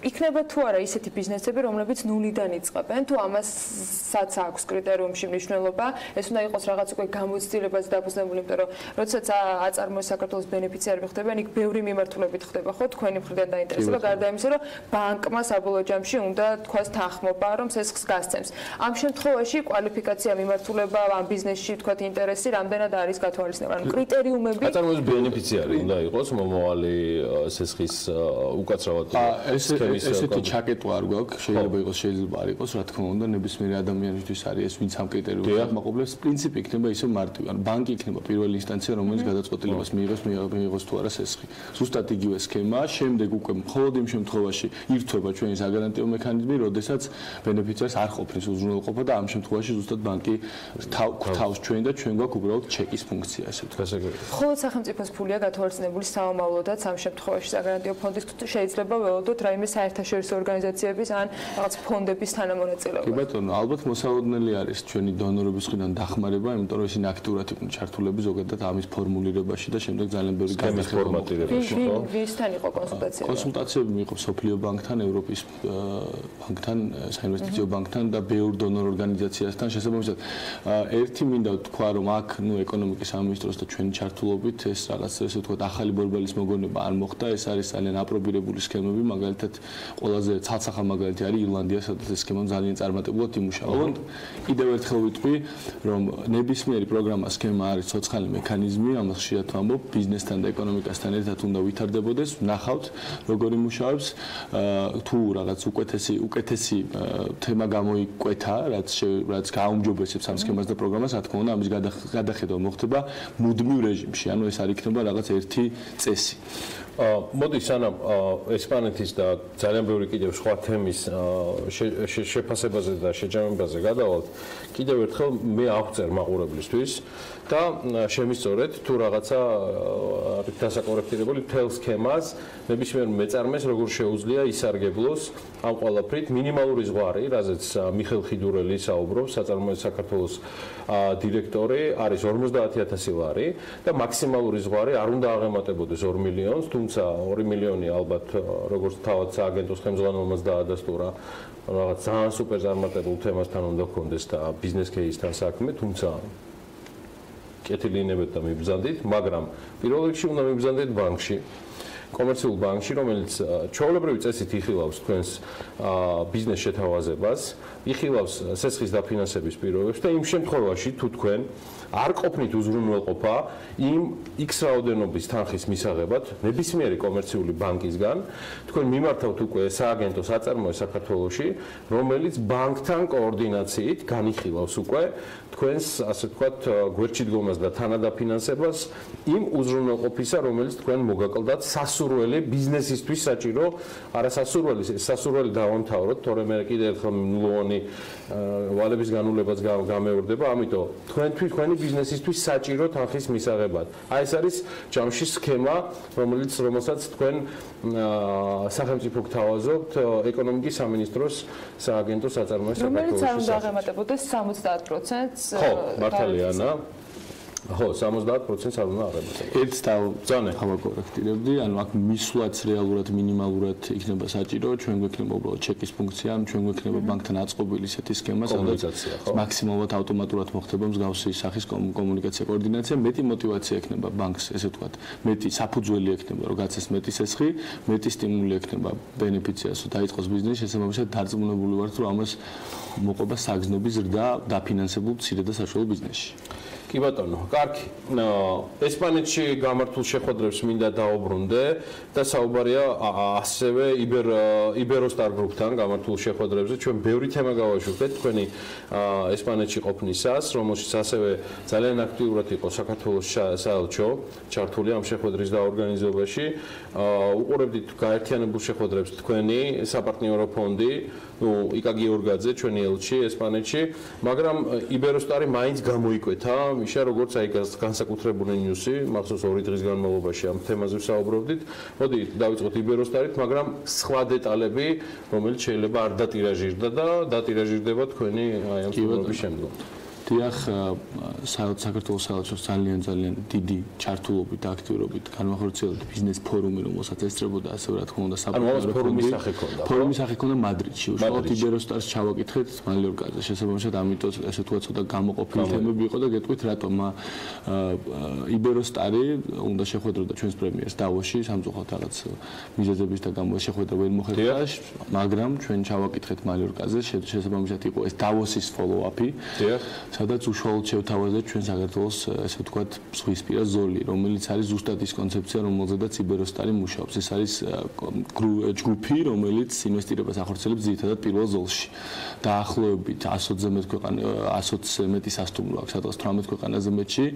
Speaker 4: იქნება თუ არა ისეთი ბიზნესები, რომლებიც ნულიდან იწყებენ, თუ ამასაც აქვს კრიტერიუმში მნიშვნელობა, ეს უნდა იყოს რაღაც უკვე გამოცდილებაზე დაფუძნებული, იმიტომ რომ როდესაც აწარმოო საქართველოს ბენეფიციარები ხდებიან, იქ ბევრი მიმართულებით ხდება, ხო, თქვენი მხრიდან დაინტერესება, გარდა იმისა, რომ ბანკმა საბოლოო ჯამში უნდა თქვას თანხმობა, რომ სესხს გასცემს. ამ შემთხვევაში კვალიფიკაცია, მიმართულება ამ ბიზნესში თქვათ ინტერესი რამდენად არის გათვალისწინებული. კრიტერიუმები
Speaker 1: აწარმოოს ბენეფიციარი უნდა იყოს მომავალი სესხის უკაცრავად სქემის
Speaker 8: ესეთი ჩაკეტვა არ გვაქვს, შეიძლება იყოს, შეიძლება არ იყოს, რა თქმა უნდა, ნებისმიერი ადამიანისთვის არის ეს, ვინც ამ კრიტერიუმებს აკმაყოფილებს. პრინციპი იქნება ისე მარტივი, ანუ ბანკი იქნება პირველი ინსტანცია, რომელიც გადაწყვეტილებას მიიღოს თუ არა სესხი. ზუსტად იგივე სქემა, შემდეგ უკვე მხოლოდ იმ შემთხვევაში ირთვება ჩვენი საგარანტიო მექანიზმი, როდესაც ბენეფიციარს არ ყოფნის უზრუნველყოფა და ამ შემთხვევაში ზუსტად ბანკი გვთავს ჩვენ და ჩვენ გვაქვს უბრალოდ ჩეკის ფუნქცია, ესე ვთქვათ.
Speaker 4: ხოლო სახელმწიფოს ფულია გათვალისწინებული საომავლოდაც ამ შემთხვევაში საგარანტიო ფონდის შეიძლება ველოდოთ რაიმე საერთაშორისო ორგანიზაციების ან რაღაც ფონდების თანამონაწილეობა.
Speaker 8: კი ბატონო, ალბათ მოსალოდნელი არის ჩვენი დონორების მხრიდან დახმარება, იმიტომ რომ ისინი აქტიურად იყვნენ ჩართულები ზოგადად ამის ფორმულირებაში და შემდეგ ძალიან ბევრი
Speaker 1: განხორციელებაში.
Speaker 4: ვისთან იყო კონსულტაციები?
Speaker 8: კონსულტაციები მიიღო სოფლიო ბანკთან, ევროპის ბანკთან, საინვესტიციო ბანკთან და ბევრ დონორ ორგანიზაციასთან. შესაბამისად, ერთი მინდა ვთქვა, რომ აქ ეკონომიკის სამინისტროს და ჩვენი ჩართულობით ეს რაღაც ესე ვთქვათ ახალი ბორბალის მოგონება არ მოხდა, ეს არის ძალიან აპრობირებული სქემები, მაგალითად ყველაზე ცალსახა მაგალითი არის ირლანდია, სადაც ეს სქემა ძალიან წარმატებულად იმუშავა. კიდევ ერთხელ ვიტყვი, რომ ნებისმიერი პროგრამა სქემა არის ცოცხალი მექანიზმი, ამას ხშირად ვამბობ, ბიზნესთან და ეკონომიკასთან ერთად უნდა ვითარდებოდეს, ვნახავთ როგორ იმუშავებს, თუ რაღაც უკეთესი თემა გამოიკვეთა, რაც გააუმჯობესებს ამ სქემას და პროგრამას, რა თქმა უნდა, ამის გადახედვა მოხდება მუდმივ რეჟიმში, ანუ ეს არ იქნება რაღაც ერთი წესი.
Speaker 1: მოდი სანამ ესპანეთის და ძალიან ბევრი კიდევ სხვა თემის შეფასებაზე და შეჯამებაზე გადავალთ, კიდევ ერთხელ მე აღწერ მაყურებლისთვის და შემისწორეთ თუ რაღაცა არის დასაკორექტირებული მთელ სქემას ნებისმიერ მეწარმეს როგორ შეუძლია ისარგებლოს ამ ყველაფრით მინიმალური ზღვარი, რაზეც მიხელ ხიდურელი საუბრობს, საწარმოო საქართველოს დირექტორი, არის 50,000 ლარი და მაქსიმალური ზღვარი არ უნდა აღემატებოდეს 2 მილიონს, თუმცა 2 მილიონი ალბათ როგორც თავად სააგენტოს ხელმძღვანელმაც დაადასტურა რაღაც ძალიან სუპერ წარმატებულ თემასთან უნდა გქონდეს და ბიზნეს კეისთან საქმე, თუმცა კეთილინებეთ და მიბრძანდით, მაგრამ პირველ რიგში უნდა მიბრძანდით ბანკში. კომერციულ ბანკში, რომელიც ჩვეულებრივი წესით იხილავს თქვენს ბიზნეს შეთავაზებას, იხილავს სესხის დაფინანსების პირობებს და იმ შემთხვევაში თუ თქვენ არ ყოფნით უზრუნველყოფა იმ X რაოდენობის თანხის მისაღებად ნებისმიერი კომერციული ბანკისგან, თქვენ მიმართავთ უკვე სააგენტო საწარმოო საქართველოში, რომელიც ბანკთან კოორდინაციით განიხილავს უკვე თქვენს, ასე ვთქვათ, გვერდში დგომას და თანადაფინანსებას იმ უზრუნველყოფისა, რომელიც თქვენ მოგაკლდათ სასურველი ბიზნესისთვის საჭირო, არა სასურველი, სასურველი დავამთავროთ, თორემ მე კიდევ ერთხელ ნულოვანი ვალების განულებაც გამეორდება, ამიტომ თქვენი ბიზნესისთვის საჭირო თანხის მისაღებად. აი ეს არის ჯამში სქემა, რომელსაც თქვენ სახელმწიფო გთავაზობთ ეკონომიკის სამინისტროს სააგენტო საწარმოო საქართველოში.
Speaker 4: რომელიც არ უნდა აღემატებოდეს 70%-ს.
Speaker 1: ხო, მართალია, ანა. ხო, 70%-ს არ უნდა აღემატებოდეს.
Speaker 8: ერთ დავაკორექტირებდი, ანუ აქ მისვლაც რეალურად მინიმალურად იქნება საჭირო, ჩვენ გვექნება უბრალოდ ჩეკის ფუნქცია, ჩვენ გვექნება ბანკთან აწყობილი ისეთი სქემა, სადაც მაქსიმალურად ავტომატურად მოხდება მსგავსი სახის კომუნიკაცია, კოორდინაცია, მეტი мотиваცია ექნება ბანკს, ესე ვთქვათ, მეტი საფუძველი ექნება, რომ გაცეს მეტი სესხი, მეტი სტიმული ექნება ბენეფიციას, რომ დაიწყოს ბიზნესი, შესაბამისად დარწმუნებული ვართ, რომ ამას მოყვება საგზნები ზრდა დაფინანსებულ მცირე და საშუალო ბიზნესში.
Speaker 1: კი ბატონო, კარგი. ესპანეთში გამართულ შეხვედრებს მინდა დაუბრუნდე და საუბარია ასევე იბეროსტარ გრუპთან გამართულ შეხვედრებზე. ჩვენ ბევრი თემა გავაშვებთ თქვენი ესპანეთში ყოფნისას, რომელშიც ასევე ძალიან აქტიურად იყო საქართველოს საელჩო ჩართული ამ შეხვედრის დაორგანიზებაში. უყურებდით გაერთიანებულ შეხვედრებს თქვენი საპარტნიორო ფონდი, იკა გიორგაძე, ჩვენი ელჩი ესპანეთში, მაგრამ იბეროსტარი მაინც გამოიკვეთა. მიშა როგორც აი განსაკუთრებული ნიუსი, მახსოვს 2 დღის განმავლობაში ამ თემაზე ვსაუბრობდით. მოდი დავიწყოთ იბეროსტარით, მაგრამ სხვა დეტალები, რომელიც შეიძლება არ დატირაჟირდა და დატირაჟირდება თქვენი აი ამ თემების შემდგომ.
Speaker 8: დიახ, საქართველოს საელჩოს ძალიან დიდი ჩართულობით და აქტიურობით განმახორციელებდა ბიზნეს ფორუმი, რომელსაც ესწრებოდა ასევე რა თქმა უნდა
Speaker 1: საპარტნიორო ფორუმის სახე ქონდა.
Speaker 8: ფორუმის სახე ქონდა მადრიდში. უშუალოდ იბეროსტარს ჩავაკითხეთ მალიორკაზე. შესაბამისად, ამიტომ ესე თქვა ცოტა გამოყოფილი თემები იყო და გეტყვით რატომ იბეროსტარი უნდა შეხვედროდა ჩვენს პრემიერს დავოში, სამწუხაროდ რაღაც მიზეზების და გამო შეხვედრა ვერ მოხერხდა, მაგრამ ჩვენ ჩავაკითხეთ მალიორკაზე, შესაბამისად იყო ეს დავოსის follow-up-ი.
Speaker 1: დიახ.
Speaker 8: სადაც უშუალოდ შევთავაზეთ ჩვენ საქართველოს ესე ვთქვათ ზღვისპირა ზოლი, რომელიც არის ზუსტად ის კონცეფცია, რომელზედაც იბეროსტარი მუშაობს. ეს არის ჯგუფი, რომელიც ინვესტირებას ახორციელებს ძირითადად პირველ ზოლში. დაახლოებით 120-ზე მეტი სასტუმრო აქვს, სადღაც 18 ქვეყანაზე მეტში.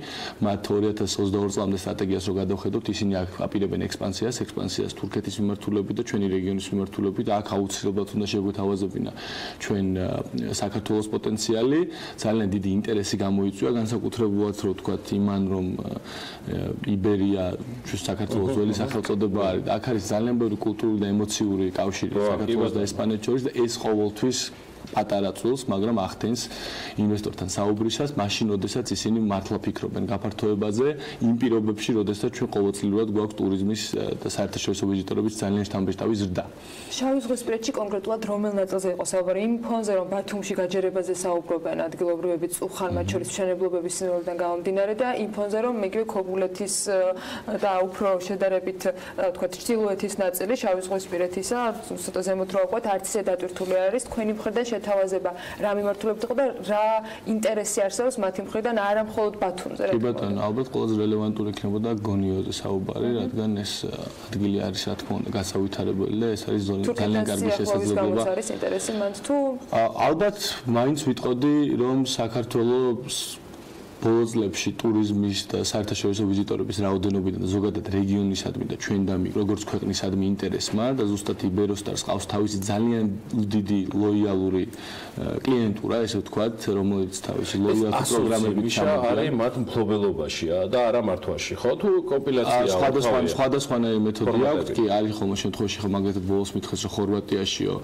Speaker 8: მათ 2022 წლამდე სტრატეგიას რო გადავხედოთ, ისინი აპირებენ ექსპანსიას თურქეთის მიმართულებით და ჩვენი რეგიონის მიმართულებით. აქ აუცილებლად უნდა შეგვეთავაზებინა ჩვენ საქართველოს პოტენციალი. ძალიან დიდი ინტერესი გამოიწვია განსაკუთრებულად რო ვთქვათ იმან რომ იბერია ჩვენ საქართველოს ძველი სახელწოდება არის. აქ არის ძალიან ბევრი კულტურული და ემოციური კავშირი საქართველოს და ესპანეთის შორის და ეს ყოველთვის პატარა წულს, მაგრამ ახდენს ინვესტორთან საუბრისას, მაშინ როდესაც ისინი მართლა ფიქრობენ გაფართოებაზე, იმ პირობებში, როდესაც ჩვენ ყოველწლიურად გვაქვს ტურიზმის და საერთაშორისო ვიზიტორების ძალიან შთამბეჭდავი ზრდა.
Speaker 4: შავი ზღვისპირეთში კონკრეტულად რომელ ნაწილზე იყო საუბარი? იმ ფონზე, რომ ბათუმში გაჯერებაზე საუბრობენ ადგილობრივები წუხან, მათ შორის მშენებლობების სინამდვილიდან გამომდინარე და იმ ფონზე, რომ მიგივე ქობულეთის და უფრო შედარებით, თქვათ, ჩრდილოეთის ნაწილი შავი ზღვისპირეთისა, ცოტა ზემოთ რო ვყვეთ, არც ისე დატვირთული არის თქვენი მხრიდან შეთავაზება რა მიმართულებით იყო და რა ინტერესი არსებობს მათი მხრიდან არა მხოლოდ ბათუმზე.
Speaker 8: კი ბატონო, ალბათ ყველაზე რელევანტური იქნებოდა გონიოზე საუბარი, რადგან ეს ადგილი არის რა თქმა უნდა გასავითარებელი და ეს არის ძალიან კარგი შესაძლებლობა.
Speaker 4: არის ინტერესი მათ თუ
Speaker 8: ალბათ მაინც ვიტყოდი რომ საქართველოს ბოლო წლებში ტურიზმის და საერთაშორისო ვიზიტორების რაოდენობიდან და ზოგადად რეგიონისადმი და ჩვენდამი როგორც ქვეყნისადმი ინტერესმა და ზუსტად იბეროსტარს ყავს თავისი ძალიან დიდი ლოიალური კლიენტურა, ესე ვთქვათ, რომელიც თავისი ლოიალური პროგრამებით
Speaker 1: არის მათ მფლობელობაშია და არა მართვაში, ხო? თუ კომპილაცია
Speaker 8: სხვადასხვანაირი მეთოდი აქვს, კი, არის ხოლმე შემთხვევაში, ხო, მაგალითად ბოლოს მითხეს, რომ ხორვატიაშიო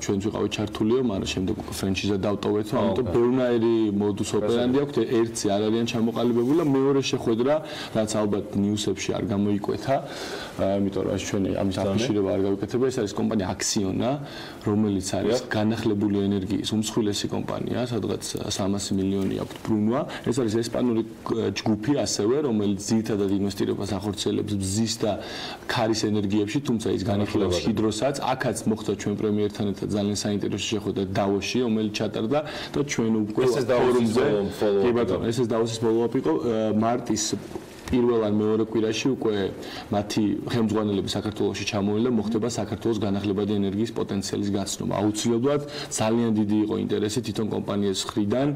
Speaker 8: ჩვენც ვიყავით ჩართულიო, მაგრამ შემდეგ უკვე ფრენჩიზა დავტოვეთო, ამიტომ ბევრნაირი მოდუს ოპერანდი აქვს, ერთი არ არიან ჩამოყალიბებული და მეორე შეხვედრა, რაც ალბათ ნიუსებში არ გამოიკვეთა, იმიტომ რომ ჩვენი ამის აფიშირება არ გავიკეთება, ეს არის კომპანია აქსიონა, რომელიც არის განახლებული ენერგიის უმსხვილესი კომპანია, სადღაც 300 მილიონი აქვს ბრუნვა. ეს არის ესპანური ჯგუფი ასევე, რომელიც ძირითადად ინვესტირებას ახორციელებს ბზის და ქარის ენერგიებში, თუმცა ის განიხილავს ჰიდროსაც. აქაც მოხდა ჩვენ პრემიერთან ერთად ძალიან საინტერესო შეხვედრა დავოსში, რომელიც ჩატარდა და ჩვენ უკვე ფორუმზე ეს დავოსის follow-up იყო მარტის პირველ ან მეორე კვირაში უკვე მათი ხელმძღვანელები საქართველოში ჩამოვიდნენ და მოხდება საქართველოს განახლებადი ენერგიის პოტენციალის გაცნობა. აუცილებლად ძალიან დიდი იყო ინტერესი თვითონ კომპანიას მხრიდან,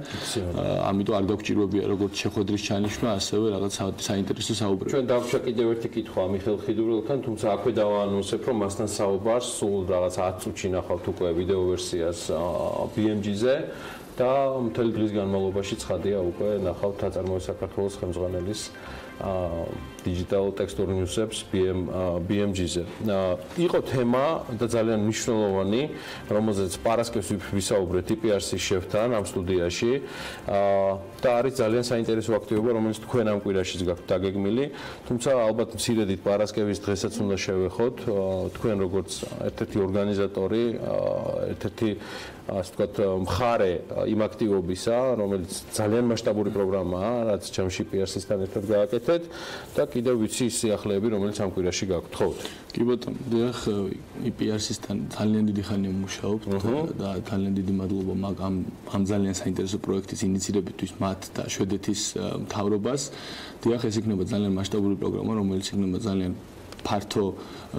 Speaker 8: ამიტომ არ დაგვჭირვებია როგორც შეხვედრის ჩანიშვნა, ასევე რაღაც საინტერესო საუბრები.
Speaker 1: ჩვენ დაგვჭა კიდევ ერთი კითხვა მიხეილ ხიდურულთან, თუმცა აქვე დავაანონსებ, რომ მასთან საუბარს სულ რაღაც 10 წუთში ნახავთ უკვე ვიდეო ვერსიას BMG-ზე. და მთელი დღის განმავლობაში ცხადია უკვე ნახავთ აწარმოების საქართველოს ხელმძღვანელის digital texture news-ებს BMG-ზე. იყო თემა და ძალიან მნიშვნელოვანი, რომელზეც პარასკევს ვისაუბრეთ IPRC-ის შევთან ამ სტუდიაში და არის ძალიან საინტერესო აქტივობა, რომელიც თქვენ ამ კვირაშიც გაქვთ დაგეგმილი, თუმცა ალბათ მცირედით პარასკევის დღესაც უნდა შევეხოთ, თქვენ როგორც ერთ-ერთი ორგანიზატორი, ერთ-ერთი ასე ვთქვათ, მხარე იმ აქტივობისა, რომელიც ძალიან მასშტაბური პროგრამაა, რაც ჩემში IPRC-ისთან ერთად გააკეთეთ და კიდევ ვიცი ის სიახლეები, რომელიც ამ კვირაში გაქვთ, ხო?
Speaker 8: კი ბატონო, დიახ, IPRC-ისთან ძალიან დიდი ხანია ვმუშაობთ და ძალიან დიდი მადლობა ამ ძალიან საინტერესო პროექტის ინიციირებისთვის მათ და შვედეთის მთავრობას. დიახ, ეს იქნება ძალიან მასშტაბური პროგრამა, რომელიც იქნება ძალიან ფართო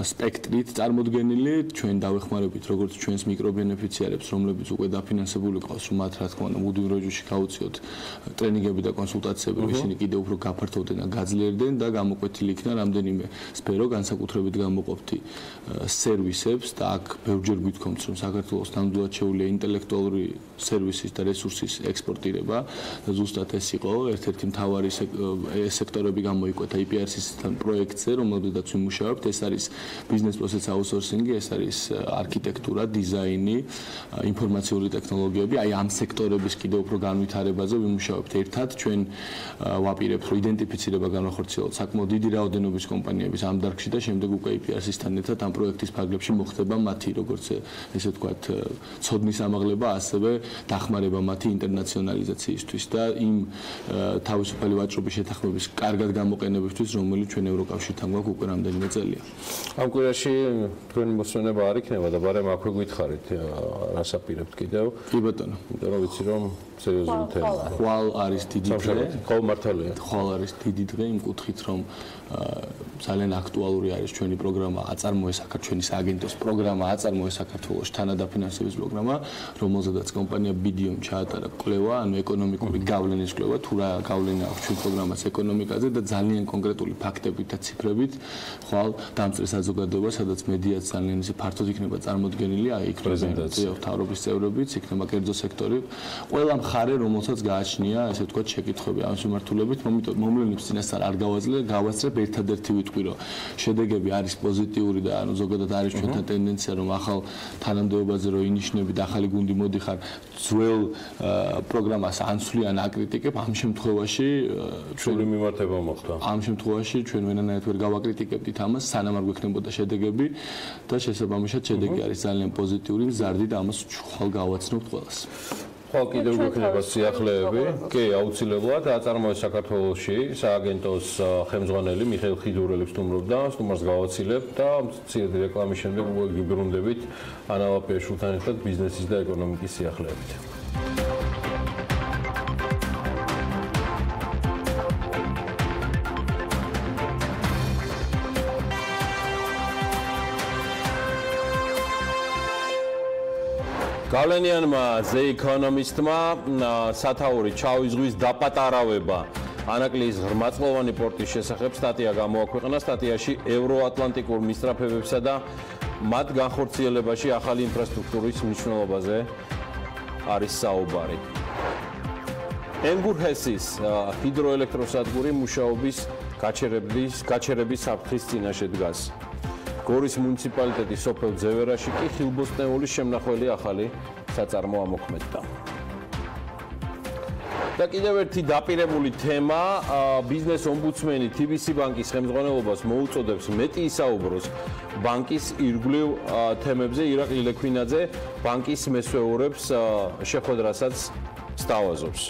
Speaker 8: სპექტრით წარმოდგენილი, ჩვენ დავეხმარებით როგორც ჩვენს მიკრობენეფიციარებს, რომლებიც უკვე დაფინანსებული ყავს, რომ მათ რა თქმა უნდა მუდმივ რეჟიმში გავუწიოთ ტრენინგები და კონსულტაციები, ისინი კიდევ უფრო გაფართოვდნენ და გაძლიერდნენ და გამოკვეთილი იქნა რამდენიმე სფერო, განსაკუთრებით გამოყოფთი სერვისებს და აქ ბევრჯერ გვითხოვთ, რომ საქართველოს ნამდვილად შეუძლია ინტელექტუალური სერვისის და რესურსის ექსპორტირება და ზუსტად ეს იყო ერთ-ერთი მთავარი სექტორები გამოიკვეთა IPRC-ისთან პროექტზე, რომელზედაც ვიმუშავებთ, ეს არის ბიზნეს პროცეს აუთსორსინგი, ეს არის არქიტექტურა, დიზაინი, ინფორმაციული ტექნოლოგიები, აი ამ სექტორების კიდევ უფრო განვითარებაზე ვიმუშავებთ ერთად. ჩვენ ვაპირებთ, რომ იდენტიფიცირება განახორციელოთ საკმაოდ დიდი რაოდენობის კომპანიების ამ დარგში და შემდეგ უკვე IPRC-ისთან ერთად ამ პროექტის ფარგლებში მოხდება მათი, როგორც ესე ვთქვათ, ცოდნის ამაღლება, ასევე დახმარება მათი ინტერნაციონალიზაციისთვის და იმ თავისუფალი ვაჭრობის შეთანხმების კარგად გამოყენებისთვის, რომელიც ჩვენ ევროკავშირთან გვაქვს უკვე რამდენიმე წელია.
Speaker 1: ამ კვირაში თქვენი მოსვენება არ იქნება და ბარემ აქვე გითხარით, რას აპირებთ კიდევ?
Speaker 8: კი ბატონო.
Speaker 1: იმიტომ რომ ვიცი რომ სერიოზული თემაა.
Speaker 8: ხვალ არის დიდი დღე.
Speaker 1: ხო, მართალია.
Speaker 8: ხვალ არის დიდი დღე იმ კუთხით, რომ ძალიან აქტუალური არის ჩვენი პროგრამა აწარმოე საქართველოს აგენტოს პროგრამა აწარმოე საქართველოს თანადაფინანსების პროგრამა, რომელზედაც კომპანია BDM ჩაატარა კვლევა, ანუ ეკონომიკური გავლენის კვლევა, თუ რა გავლენა აქვს ჩვენ პროგრამას ეკონომიკაზე და ძალიან კონკრეტული ფაქტებით და ციფრებით. ხვალ დამწრე საზოგადოება, სადაც მედიაც ძალიან ისე ფართოდ იქნება წარმოდგენილი, აი იქ პრეზენტაცია მთავრობის წევრებიც, იქნება კერძო სექტორი, ყველა მხარე, რომელსაც გააჩნია, ესე ვთქვათ, შეკითხვები ამ მიმართულებით, მომლენებს წინასწარ არ გავაცრებ, ერთადერთი ვიტყვი, რომ შედეგები არის პოზიტიური და ანუ ზოგადად არის ჩვენთან ტენდენცია, რომ ახალ თანამდებობაზე რო ინიშნებით, ახალი გუნდი მოდიხარ, ძველ პროგრამას ანსვლიან აკრიტიკებ, ამ შემთხვევაში
Speaker 1: ჩვენი მიმართება მოხდა.
Speaker 8: ამ შემთხვევაში ჩვენ ვერანაირად ვერ გავაკრიტიკებდით ამას, სანამ არ გვექნებოდა შედეგები და შესაბამისად შედეგი არის ძალიან პოზიტიური, მზარდი და ამას ხვალ გავაცნობთ ყველას.
Speaker 1: ხვალ კიდევ გვექნება სიახლეები. კი, აუცილებლად აწარმოეს საქართველოში სააგენტოს ხელმძღვანელი მიხეილ ხიდურელი სტუმრობდა, სტუმარს გავაცილებთ და მცირედი რეკლამის შემდეგ უკვე გიბრუნდებით ანაკლიესთან ერთად ბიზნესის და ეკონომიკის სიახლეებით. გავლენიანმა The Economist-მა სათაური ჩაუზღვის დაპატარავება ანაკლიის ღრმაწლოვანი პორტის შესახებ სტატია გამოაქვეყნა. სტატიაში ევროატლანტიკურ მისწრაფებებსა და მათ განხორციელებაში ახალი ინფრასტრუქტურის მნიშვნელობაზე არის საუბარი. ენგურჰესის ჰიდროელექტროსადგური მუშაობის გაჩერების საფრთხის წინაშე დგას. გორის მუნიციპალიტეტის სოფელ ძევერაში კი ხილბოსტნეულის შემნახველი ახალი საწარმო ამოქმედდა. და კიდევ ერთი დაპირებული თემა, ბიზნეს ომბუდსმენი თიბისი ბანკის ხელმძღვანელობას მოუწოდებს მეტი ისაუბროს ბანკის ირგვლივ თემებზე. ირაკლი ლექვინაძე ბანკის მესვეურებს შეხვედრასაც სთავაზობს.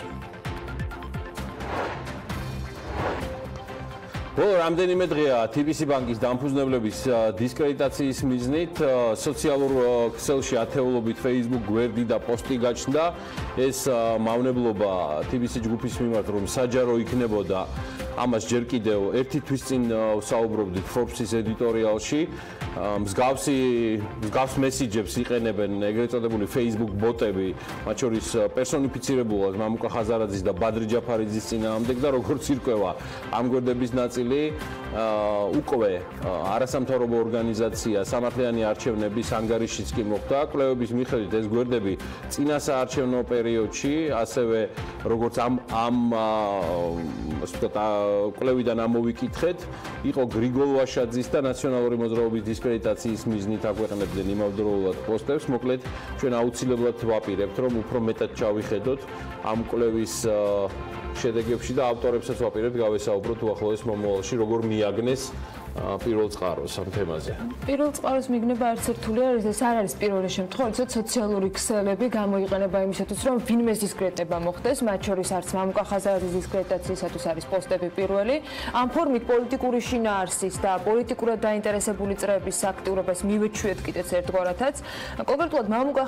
Speaker 1: რამდენიმე დღეა თიბისი ბანკის დამფუძნებლების დისკრედიტაციის მიზნით სოციალურ ქსელში ათეულობით Facebook გვერდი და პოსტი გაჩნდა. ეს მავნებლობა თიბისი ჯგუფის მიმართ რომ საჯარო იქნებოდა. ამას ჯერ კიდევ ერთი თვის წინ საუბრობდით Forbes-ის ედიტორიალში. მსგავს მესიჯებს იყენებენ ეგრეთ წოდებული Facebook ბოტები, მათ შორის პერსონიფიცირებულად მამუკა ხაზარაძის და ბადრი ჯაფარიძის წინააღმდეგ და როგორც ირკვევა ამ გვერდების ნაწილი უკვე არასამთავრობო ორგანიზაცია სამართლიანი არჩევნების ანგარიშიც კი მოხდა. კვლევების მიხედვით ეს გვერდები წინა საარჩევნო პერიოდში, ასევე როგორც ამ კვლევიდან ამოვიკითხეთ, იყო გრიგოლ ვაშაძის და ნაციონალური მოძრაობის დისკრედიტაციის მიზნით აგვეყნებდნენ იმავდროულად პოსტებს. მოკლედ, ჩვენ აუცილებლად ვაპირებთ, რომ უფრო მეტად ჩავიხედოთ ამ კვლევის შედეგებში და ავტორებსაც ვაპირებთ გავესაუბროთ უახლოეს მომავალში, როგორ მიაგნეს პირველ წყაროს ამ თემაზე.
Speaker 4: პირველ წყაროს მიგნება არცერთული არის, ეს არ არის პირველი შემთხვევა, როდესაც სოციალური ქსელები გამოიყენება იმისათვის, რომ ვინმეს დისკრედიტება მოხდეს, მათ შორის არც მამუკა ხაზარაძის დისკრედიტაციისათვის არის პოსტები პირველი. ამ ფორმით პოლიტიკური შინაარსის და პოლიტიკურად დაინტერესებული წრეების აქტიურობას მივეჩვიეთ კიდეც ერთგვარათაც. კონკრეტულად მამუკა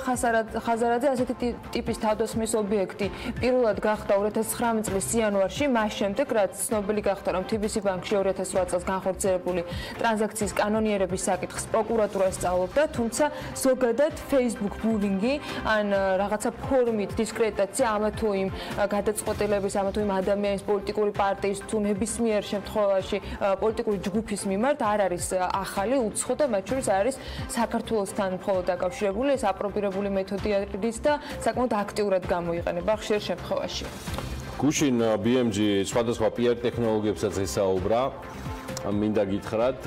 Speaker 4: ხაზარაძე ასეთი ტიპის თავდასხმის ობიექტი პირველად გახდა 2009 წლის იანვარში, მას შემდეგ რაც ცნობილი გახდა, რომ თიბისი ბანკში 2008 წელს განხორციელებული ტრანზაქციის კანონიერების საკითხს პროკურატურა სწავლობდა, თუმცა ზოგადად Facebook ბულინგი ან რაღაცა ფორმით დისკრედიტაცია ამა თუ იმ გადაწყვეტილების, ამა თუ იმ ადამიანის პოლიტიკური პარტიის თუ ნებისმიერ შემთხვევაში პოლიტიკური ჯგუფის მიმართ არ არის ახალი, უცხო და მათ შორის არის საქართველოსთან მხოლოდ დაკავშირებული, ეს აპრობირებული მეთოდი არის და საკმაოდ აქტიურად გამოიყენება ხშირ შემთხვევაში.
Speaker 1: გუშინ BMG სხვადასხვა PR ტექნოლოგიებსაც ესაუბრა. მინდა გითხრათ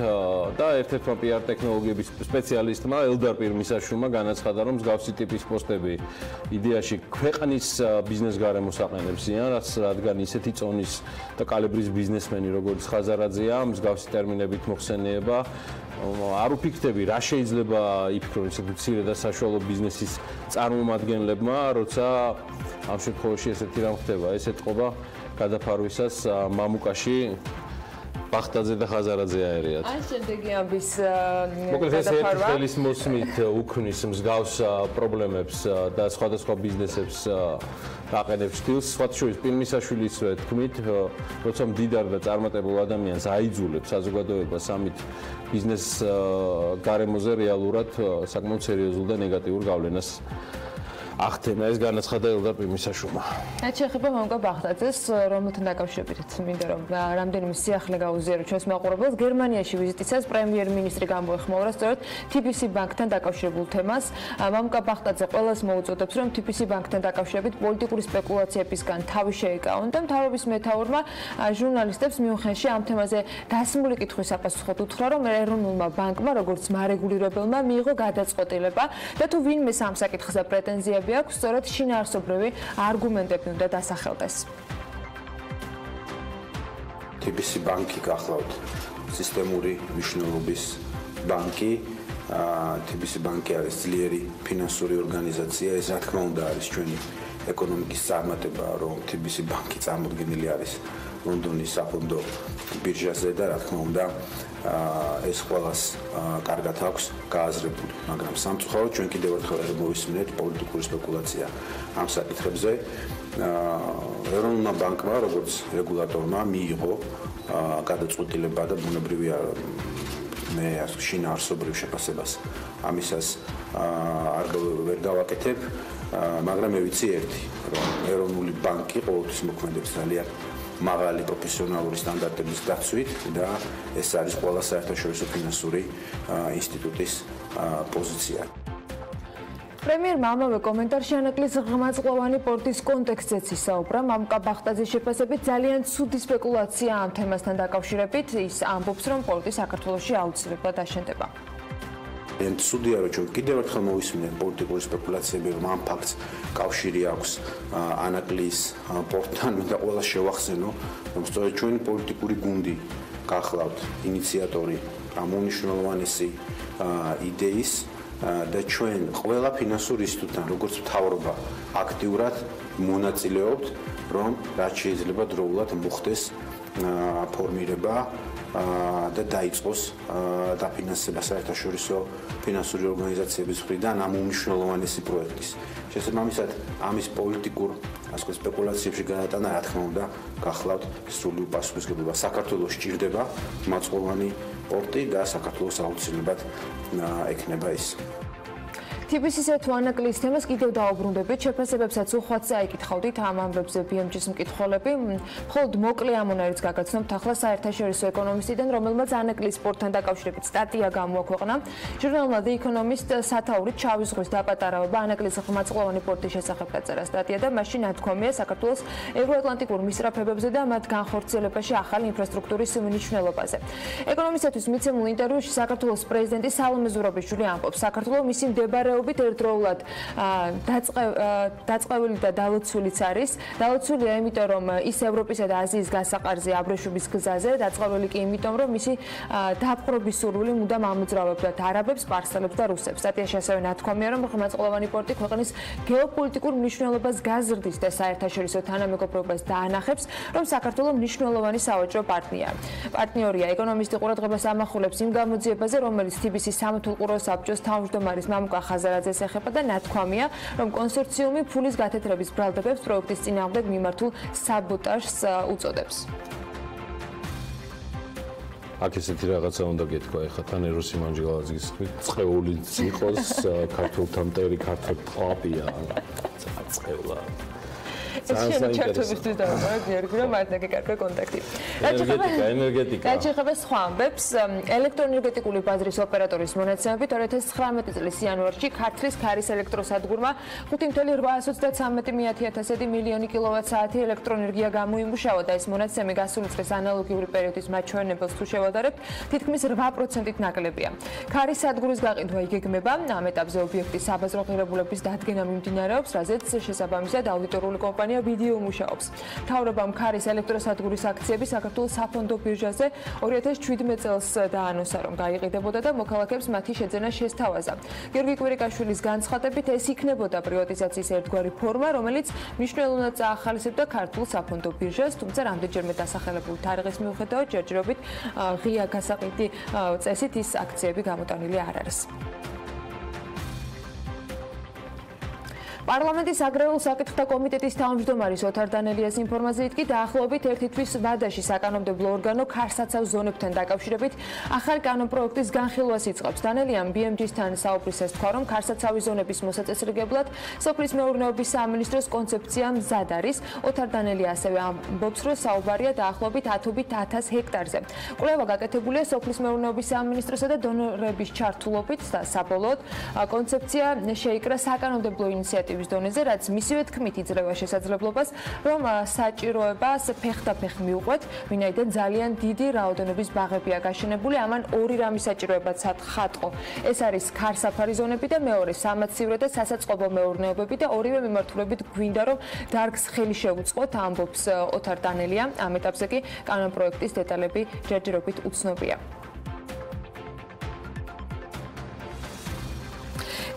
Speaker 1: და ერთ-ერთმა PR ტექნოლოგიების სპეციალისტმა ელდარ პირმისაშვილმა განაცხადა, რომ მსგავსი ტიპის პოსტები იდეაში ქვეყნის ბიზნეს გარემოს აყენებსიან, რადგან ისეთი წონის და კალიბრის ბიზნესმენი, როგორც ხაზარაძეა, მსგავსი ტერმინებით მოხსენიება არ უფიქრდები, რა შეიძლება იფიქრონ ისეთი მცირე და საშუალო ბიზნესის წარმომადგენლებმა, როცა ამ შემთხვევაში ესეთი რამ ხდება, ეს ეთყობა გადაფარვისას მამუკაში ბახტაძე და ხაზარაძე აერიათ.
Speaker 4: ან შემდეგი ამის
Speaker 1: მოკლედ ეს ერთი ხელის მოსმით უქმნის მსგავს პრობლემებს და სხვადასხვა ბიზნესებს აყენებს სტილს. სხვათა შორის პირმისაშვილის თქმით, როცა მდიდარ და წარმატებულ ადამიანს აიძულებს საზოგადოებას ამით ბიზნეს გარემოზე რეალურად საკმაოდ სერიოზულ და ნეგატიურ გავლენას ახდენა. ეს განაცხადა ელდარ პირმისაშვილმა.
Speaker 4: რაც შეეხება მამუკა ბახტაძეს, რომელთან დაკავშირებით მინდა რომ რამდენიმე სიახლე გავუზიარო ჩვენს მაყურებელს. გერმანიაში ვიზიტისას პრემიერ-მინისტრი გამოეხმაურა სწორედ თიბისი ბანკთან დაკავშირებულ თემას. მამუკა ბახტაძე ყველას მოუწოდებს, რომ თიბისი ბანკთან დაკავშირებით პოლიტიკური სპეკულაციებისგან თავი შეეკავონ და მთავრობის მეთაურმა ჟურნალისტებს მიუნხენში ამ თემაზე დასმული კითხვის აპასუხოდ უთხრა, რომ ეროვნულმა ბანკმა როგორც მარეგულირებელმა მიიღო გადაწყვეტილება და თუ ვინმე ამ საკითხზე პრეტენზიები აქვს, სწორედ შინაარსობრივი არგუმენტები უნდა დასახელდეს.
Speaker 3: თიბისი ბანკი გახლავთ სისტემური მნიშვნელობის ბანკი. თიბისი ბანკი არის ძლიერი ფინანსური ორგანიზაცია. ეს რა თქმა უნდა არის ჩვენი ეკონომიკის წარმატება, რომ თიბისი ბანკი წარმოდგენილი არის ლონდონის საფონდო ბირჟაზე და რა თქმა უნდა ეს ყველას კარგად აქვს გააზრებული, მაგრამ სამწუხაროდ ჩვენ კიდევ ერთხელ მოვისმინეთ პოლიტიკური სპეკულაცია ამ საკითხებზე. ეროვნულმა ბანკმა, როგორც რეგულატორმა, მიიღო გადაწყვეტილება და ბუნებრივია მე შინაარსობრივ შეფასებას ამისას ვერ გავაკეთებ, მაგრამ მე ვიცი ერთი, რომ ეროვნული ბანკი ყოველთვის მოქმედებს ძალიან მაღალი პროფესიონალური სტანდარტების დაცვით და ეს არის ყველა საერთაშორისო ფინანსური ინსტიტუტის პოზიცია.
Speaker 4: პრემიერმა ამავე კომენტარში ანაკლიის ღრმაწყვოვანი პორტის კონტექსტზეც ისაუბრა. მამუკა ბახტაძის შეფასებით ძალიან ცუდი სპეკულაცია ამ თემასთან დაკავშირებით. ის ამბობს, რომ პორტი საქართველოში აუცილებლად აშენდება.
Speaker 3: ცუდია, რომ ჩვენ კიდევ ერთხელ მოვისმინეთ პოლიტიკური სპეკულაციები, რომ ამ ფაქტს კავშირი აქვს ანაკლიის პორტთან, მინდა ყველას შევახსენო, რომ სწორედ ჩვენი პოლიტიკური გუნდი გახლავთ ინიციატორი ამ უმნიშვნელოვანესი იდეის და ჩვენ ყველა ფინანსური ინსტიტუტთან, როგორც მთავრობა, აქტიურად მონაწილეობთ, რომ რაც შეიძლება დროულად მოხდეს ფორმირება და დაიწყოს დაფინანსება საერთაშორისო ფინანსური ორგანიზაციების მხრიდან ამ უმნიშვნელოვანესი პროექტის. შესაბამისად, ამის პოლიტიკურ სპეკულაციებში გადატანა, რა თქმა უნდა, გახლავთ სრული უპასუხისმგებლობა. საქართველოს სჭირდება მაწყვოვანი პორტი და საქართველოს აუცილებლად ექნება ის.
Speaker 4: თიბისის თუ ანაკლიის თემას კიდევ დაუბრუნდებით, შეფასებებსაც უხვად წაიკითხავდით ამ ამბებზე BMG-ის მკითხველები. მხოლოდ მოკლე ამონარიც გაგაცნობთ ახლა საერთაშორისო ეკონომისტიდან, რომელმაც ანაკლიის პორტთან დაკავშირებით სტატია გამოაქვეყნა. ჟურნალმა The Economist სათაურით შავი ზღვის დაპატარავება ანაკლიის ღრმაწყვოვანი პორტის შესახებ დაწერა სტატია და მასში ნათქვამია საქართველოს ევროატლანტიკურ მისწრაფებებზე და მათ განხორციელებაში ახალი ინფრასტრუქტურის მნიშვნელობაზე. ეკონომისტების მიცემულ ინტერვიუში საქართველოს პრეზიდენტი სალომე ზურაბიშვილი ამბობს, საქართველოს მისი მდებარეობა ერთდროულად დაწყევილი და დალოცულიც არის. დალოცულია იმიტომ, რომ ის ევროპისა და აზიის გასაყარზე აბრეშობის გზაზე, დაწყევილი კი იმიტომ, რომ მისი დაპყრობის სურვილი მუდამ ამოძრავებდათ არაბებს, სპარსელებს და რუსებს. სტატიაში ასევე ნათქვამია, რომ ღრმაწყვოვანი პორტი ქვეყნის გეოპოლიტიკურ მნიშვნელობას გაზრდის და საერთაშორისო თანამეგობრობას დაანახებს, რომ საქართველოს მნიშვნელოვანი სავაჭრო პარტნიორია. ეკონომისტი ყურადღებას ამახვილებს იმ გამოძიებაზე, რომელიც თიბისის სამეთვალყურო საბჭოს თავმჯდომარის მამუკა ხაზარაძეს ეხება და ნათქვამია, რომ კონსორციუმი ფულის გათეთრების ბრალდებებს პროექტის წინააღმდეგ მიმართულ საბოტაჟს უწოდებს.
Speaker 1: აქ ესეთი რაღაცა უნდა გეთქვა, ეხლა თან ეროსი მანჯილაძის წყეულიც იყოს, ქართულთა მტერი, ქართულ ყლაპია, წყევლა.
Speaker 4: ჩართობისთვის დავამატე გიორგი, რომ მარტო კარგი კონტაქტი.
Speaker 1: ენერგეტიკა.
Speaker 4: რაც შეეხება სხვა ამბებს, ელექტროენერგეტიკული ბაზრის ოპერატორის მონაცემებით 2019 წლის იანვარში ქართლის ქარის ელექტროსადგურმა 5,833 მილიონი კილოვატ-საათი ელექტროენერგია გამოიმუშავა და ეს მონაცემი გასული წლის ანალოგიური პერიოდის მაჩვენებელს თუ შევადარებთ, თითქმის 8%-ით ნაკლებია. ქარის სადგურის გაყიდვა იგეგმება, ამ ეტაპზე ობიექტის საბაზრო ღირებულების დადგენა მიმდინარეობს, რაზეც შესაბამისად აუდიტორული კომპანია ვიდეო მუშაობს. მთავრობამ ქარის ელექტროსადგურის აქციები საქართველოს საფონდო ბირჟაზე 2017 წელს დაანონსა, რომ გაიყიდებოდა და მოქალაქეებს მათი შეძენა შესთავაზა. გიორგი კვირიკაშვილის განცხადებით, ეს იქნებოდა პრივატიზაციის ერთგვარი ფორმა, რომელიც მნიშვნელოვნად წაახალისებდა ქართულ საფონდო ბირჟას, თუმცა რამდენჯერმე დასახელებული თარიღის მიუხედავად ჯერჯერობით ღია გასაყიდი წესით ის აქციები გამოტანილი არ არის. პარლამენტის აგრარულ საკითხთა კომიტეტის თავმჯდომარის ოთარ დანელიას ინფორმაციით კი დაახლოებით ერთი თვის ვადაში საკანონმდებლო ორგანო ქარსაცავ ზონებთან დაკავშირებით ახალი კანონპროექტის განხილვას იწყებს. დანელიამ BMG-სთან საუბრისას თქვა, რომ ქარსაცავი ზონების მოსაწესრიგებლად სოფლის მეურნეობის სამინისტროს კონცეფცია მზად არის. ოთარ დანელია ასევე ამბობს, რომ საუბარია დაახლოებით 10,000 ჰექტარზე. კვლევა გაკეთებულია სოფლის მეურნეობის სამინისტროსა და დონორების ჩართულობით და საბოლოოდ კონცეფცია შეიკრა საკანონმდებლო ინიციატივას დონეზე, რაც მისივე თქმით იძლევა შესაძლებლობას, რომ საჭიროებას ფეხდაფეხ მიუყვეთ, ვინაიდან ძალიან დიდი რაოდენობის ბაღებია გაშენებული, ამან ორი რამის საჭიროებაც ხატყო. ეს არის ქარსაფარი ზონები და მეორე სამაცივრო და სასაწყობო მეურნეობები და ორივე მიმართულებით გვინდა, რომ დარგს ხელი შეუწყოთ, ამბობს ოთარ დანელია. ამ ეტაპზე კი კანონპროექტის დეტალები ჯერჯერობით უცნობია.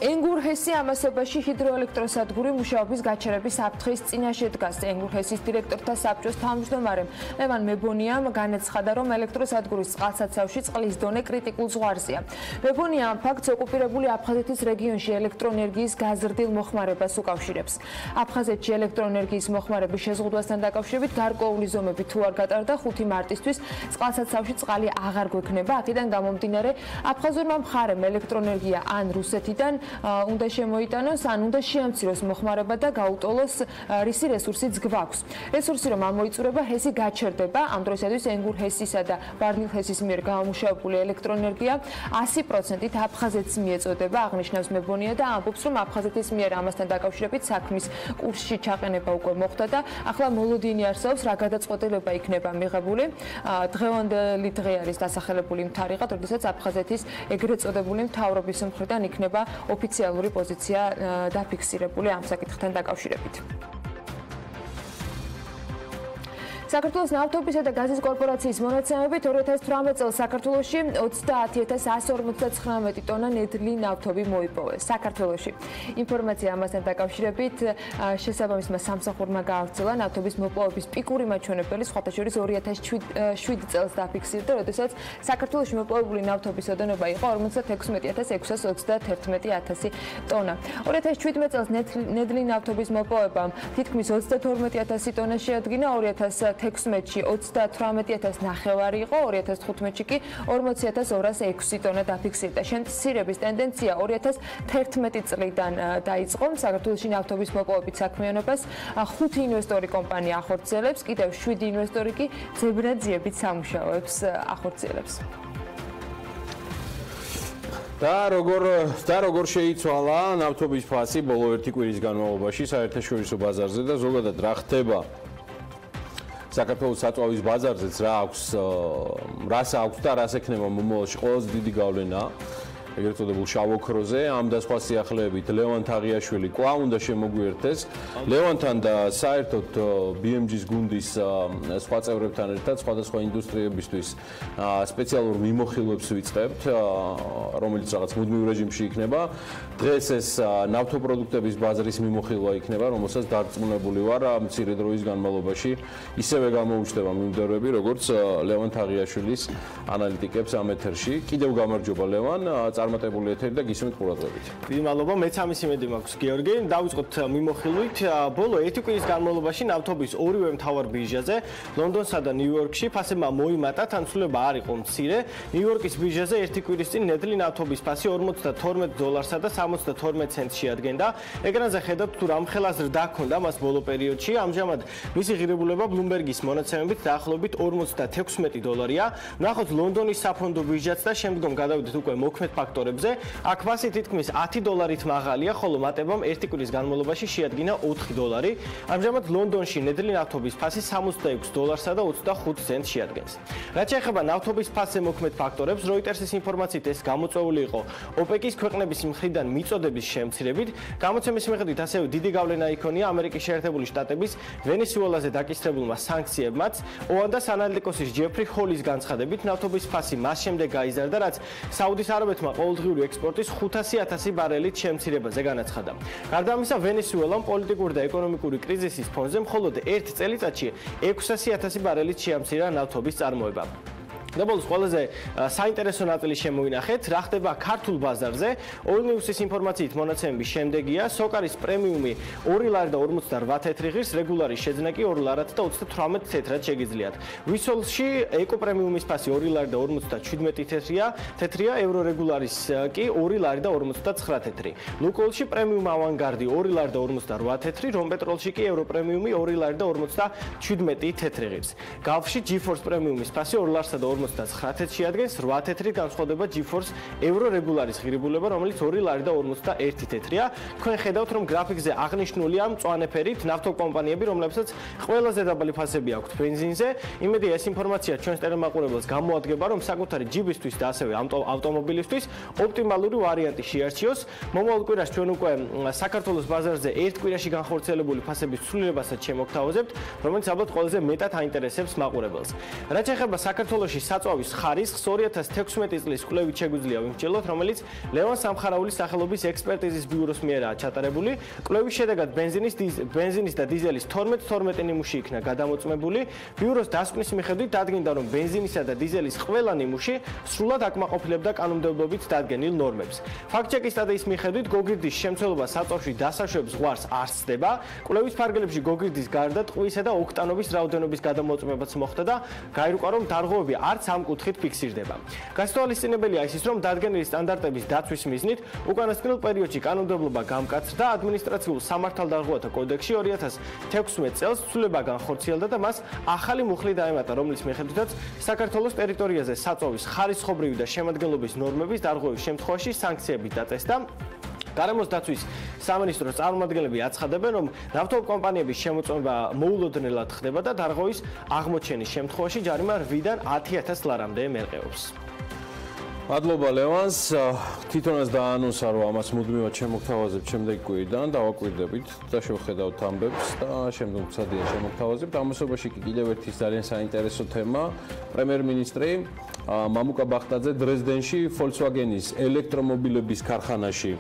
Speaker 4: ენგურჰესი ამასობაში ჰიდროელექტროსადგური მუშაობის გაჩერების საფრთხის წინაშე დგას. ენგურჰესის დირექტორთა საბჭოს თავმჯდომარემ ლევან მებონიამ განაცხადა, რომ ელექტროსადგურის წყალსაცავში წყლის დონე კრიტიკულ ზღვარზეა. მებონია ამ ფაქტს ოკუპირებული აფხაზეთის რეგიონში ელექტროენერგიის გაზრდილ მოხმარებას უკავშირებს. აფხაზეთში ელექტროენერგიის მოხმარების შეზღუდვასთან დაკავშირებით გარკვეული ზომები თუ არ გატარდა 5 მარტისთვის წყალსაცავში წყალი აღარ გვექნება. აქედან გამომდინარე, აფხაზურმა მხარემ ელექტროენერგია ან რუსეთიდან უნდა შემოიტანოს, ან უნდა შეამციროს მოხმარება და გაუტოლოს რისი რესურსიც გვაქვს. რესურსი რომ ამოიწურება, ჰესი გაჩერდება. ამ დროისათვის ენგურჰესისა და ვარნილჰესის მიერ გამომუშავებული ელექტროენერგია 100%-ით აფხაზეთს მიეწოდება, აღნიშნავს მებონია და ამბობს, რომ აფხაზეთის მიერ ამასთან დაკავშირებით საქმის კურსში ჩაყენება უკვე მოხდა და ახლა მოლოდინი არსებობს, რა გადაწყვეტილება იქნება მიღებული. დღევანდელი დღე არის დასახელებული თარიღად, როდესაც აფხაზეთის ეგრეთ წოდებული მთავრობის მხრიდან იქნება ოფიციალური პოზიცია დაფიქსირებული ამ საკითხთან დაკავშირებით. საქართველოს ნავთობისა და გაზის კორპორაციის მონაცემებით 2018 წელს საქართველოში 30149 ტონა ნედლი ნავთობი მოიპოვეს. საქართველოში ინფორმაცია ამასთან დაკავშირებით შესაბამისმა სამსახურმა გაავრცელა ნავთობის მოპოვების პიკური მაჩვენებელი სხვათა შორის 2007 წელს დაფიქსირდა, როდესაც საქართველოში მოპოვებული ნავთობის ოდენობა იყო 56631 ტონა. 2017 წელს ნედლი ნავთობის მოპოვებამ თითქმის 32000 ტონა შეადგინა, 2016-ში 38000 იყო, 2015-ში კი 40206 ტონა დაფიქსირდა. შემცირების ტენდენცია 2011 წლიდან დაიწყო. საქართველოში ნავთობის მოპოვებით საქმიანობას 5 ინვესტორი კომპანია ახორციელებს, კიდევ 7 ინვესტორი კი ძებრაძიებით სამუშაოებს ახორციელებს.
Speaker 1: და როგორ შეიცვალა ნავთობის ფასი ბოლო 1 კვირის განმავლობაში საერთაშორისო ბაზარზე და ზოგადად რა ხდება საქართველოს საწვავის ბაზარზეც, რას აქვს და რას ექნება მომავალში ყველაზე დიდი გავლენა ეგრეთ წოდებულ შავ ოქროზე. ამ და სხვა სიახლეებით ლევან თაღიაშვილი კვლავ უნდა შემოგვიერთდეს. ლევანთან და საერთოდ BMG-ს გუნდის სხვა წევრებთან ერთად სხვადასხვა ინდუსტრიებისთვის სპეციალურ მიმოხილვებს ვიწყებთ, რომელიც რაღაც მუდმივ რეჟიმში იქნება. დღეს ეს ნავთობპროდუქტების ბაზრის მიმოხილვა იქნება, რომელსაც დარწმუნებული ვარ, მცირე დროის განმავლობაში ისევე გამოუჩნდება მიმდევრები, როგორც ლევან თაღიაშვილის ანალიტიკებს ამ ეთერში. კიდევ გამარჯობა ლევან, წარმატებული ეთერი და გისმენთ ყურადღებით.
Speaker 5: დიდი მადლობა, მეც ამის იმედი მაქვს, გიორგი. დავიწყოთ მიმოხილვით. ბოლო 1 კვირის განმავლობაში ნავთობის ორივე მთავარ ბირჟაზე, ლონდონსა და ნიუ-იორკში ფასებმა მოიმატა, თანხმობა არ იყო მცირე. ნიუ-იორკის ბირჟაზე 1 კვირის წინ ნედლი ნავთობის ფასი $42 და 72 ცენტს შეადგენდა. ეკრანზე ხედავთ თუ რამხელა ზრდა ჰქონდა მას ბოლო პერიოდში. ამჟამად მისი ღირებულება ბლუმბერგის მონაცემებით დაახლოებით $46. ნახოთ ლონდონის საფონდო ბირჟაც და შემდგომ გადავიდეთ უკვე მოქმედ ფაქტორებზე. აქ ფასი თითქმის $10-ით მაღალია, ხოლო მატებამ 1 კვირის განმავლობაში შეადგინა $4. ამჟამად ლონდონში ნედლი ნავთობის ფასი $66 და 25 ცენტს შეადგენს. რაც შეეხება ნავთობის ფასზე მოქმედ ფაქტორებს, Reuters-ის ინფორმაციით ეს გამოწვეული იყო ოპეკის ქვეყნების მხრიდან მიწოდების შემცირებით. გამოცემის მიხედვით ასევე დიდი გავლენა იქონია ამერიკის შეერთებული შტატების ვენესუელაზე დაკისრებულმა სანქციებმაც. ოანდას ანალიტიკოსის ჯეფრი ჰოლის განცხადებით, ნავთობის ფასი მას შემდეგ გაიზარდა, რაც საუდის არაბეთმა ყოველდღიური ექსპორტის 500,000 ბარელით შემცირებაზე განაცხადა. გარდა ამისა, ვენესუელამ პოლიტიკური და ეკონომიკური კრიზისის ფონზე მხოლოდ 1 წელიწადში 600,000 ბარელით შეამცირა ნავთობის წარმოება. და ბოლოს ყველაზე საინტერესო ნაწილი შემოვინახეთ, რა ხდება ქართულ ბაზარზე. All-News-ის ინფორმაციით მონაცემების შემდეგია, სოკარის პრემიუმი $2.48 ღირს, რეგულარი შეძენა კი $2.38 შეგიძლიათ. ვისოლში ეკო პრემიუმის ფასი $2.57 ევრო, რეგულარის კი $2.59. ლუკოილში პრემიუმ ავანგარდი $2.48, რომპეტროლში კი ევრო პრემიუმი $2.57 ღირს. გავში GeForce პრემიუმის ფასი $2.49 შეადგენს, 8 განსხვავდება GeForce ევრო რეგულარის ღირებულება, რომელიც $2.51. თქვენ ხედავთ, რომ გრაფიკზე აღნიშნულია მწვანე ფერით ნავთობკომპანიები, რომლებსაც ყველაზე დაბალი ფასები აქვთ ბენზინზე. იმედია ეს ინფორმაცია ჩვენს ტელემაყურებელს გამოადგება, რომ საკუთარი ჯიბისთვის და ასევე ავტომობილისთვის ოპტიმალური ვარიანტი შეარჩიოს. მომავალ კვირას ჩვენ უკვე საქართველოს ბაზარზე 1 კვირაში განხორციელებული ფასების ცვლილებასაც შემოგთავაზებთ, რომელიც ალბათ ყველაზე მეტად აინტერესებს მაყურებელს. რაც ეხება საქართველოში საწვავის ხარისხს 2016 წლის კვლევით შეგვიძლია ვიმსჯელოთ, რომელიც ლევან სამხარაულის სახელობის ექსპერტიზის ბიუროს მიერაა ჩატარებული. კვლევის შედეგად ბენზინის და დიზელის 12 ნიმუში იქნა გადამოწმებული. ბიუროს დასკვნის მიხედვით დადგინდა, რომ ბენზინისა და დიზელის ყველა ნიმუში სრულად აკმაყოფილებდა კანონმდებლობით დადგენილ ნორმებს. ფაქტ-ჩეკის სტადიის მიხედვით გოგირდის შემცველობა საწვავში დასაშვების ზღვარს არ სცდება. კვლევის ფარგლებში გოგირდის გარდა ტყვიისა და ოქტანობის რაოდენობის გადამოწმებაც მოხდა და გაირკვევა, რომ დარღვევები არც ამ კუთხით ფიქსირდება. გასათვალისწინებელია ის, რომ დადგენილი სტანდარტების დაცვის მიზნით უკანასკნელ პერიოდში კანონმდებლობა გამკაცრდა. ადმინისტრაციულ სამართალდარღვევათა კოდექსში 2016 წელს ცვლილება განხორციელდა და მას ახალი მუხლი დაემატა, რომლის მიხედვითაც საქართველოს ტერიტორიაზე საწვავის ხარისხობრივი და შემადგენლობის ნორმების დარღვევის შემთხვევაში სანქციები დაწესდა. გარემოს დაცვის სამინისტროს წარმომადგენლები აცხადებენ, რომ ნავთობკომპანიების შემოწმება მოულოდნელად ხდება და დარღვევის აღმოჩენის შემთხვევაში ჯარიმა 8-დან 10.000 ლარამდე მერყეობს.
Speaker 1: მადლობა ლევანს, თვითონაც დაანონსა, რომ ამას მუდმივად შემოგთავაზებთ შემდეგი კვირიდან, დავაკვირდებით და შევხედავთ ამბებს და შემდგომ ცადიან შემოგთავაზებთ. ამასობაში კი კიდევ ერთი ძალიან საინტერესო თემა, პრემიერ-მინისტრი მამუკა ბახტაძე დრეზდენში Volkswagen-ის ელექტრომობილების ქარხანაში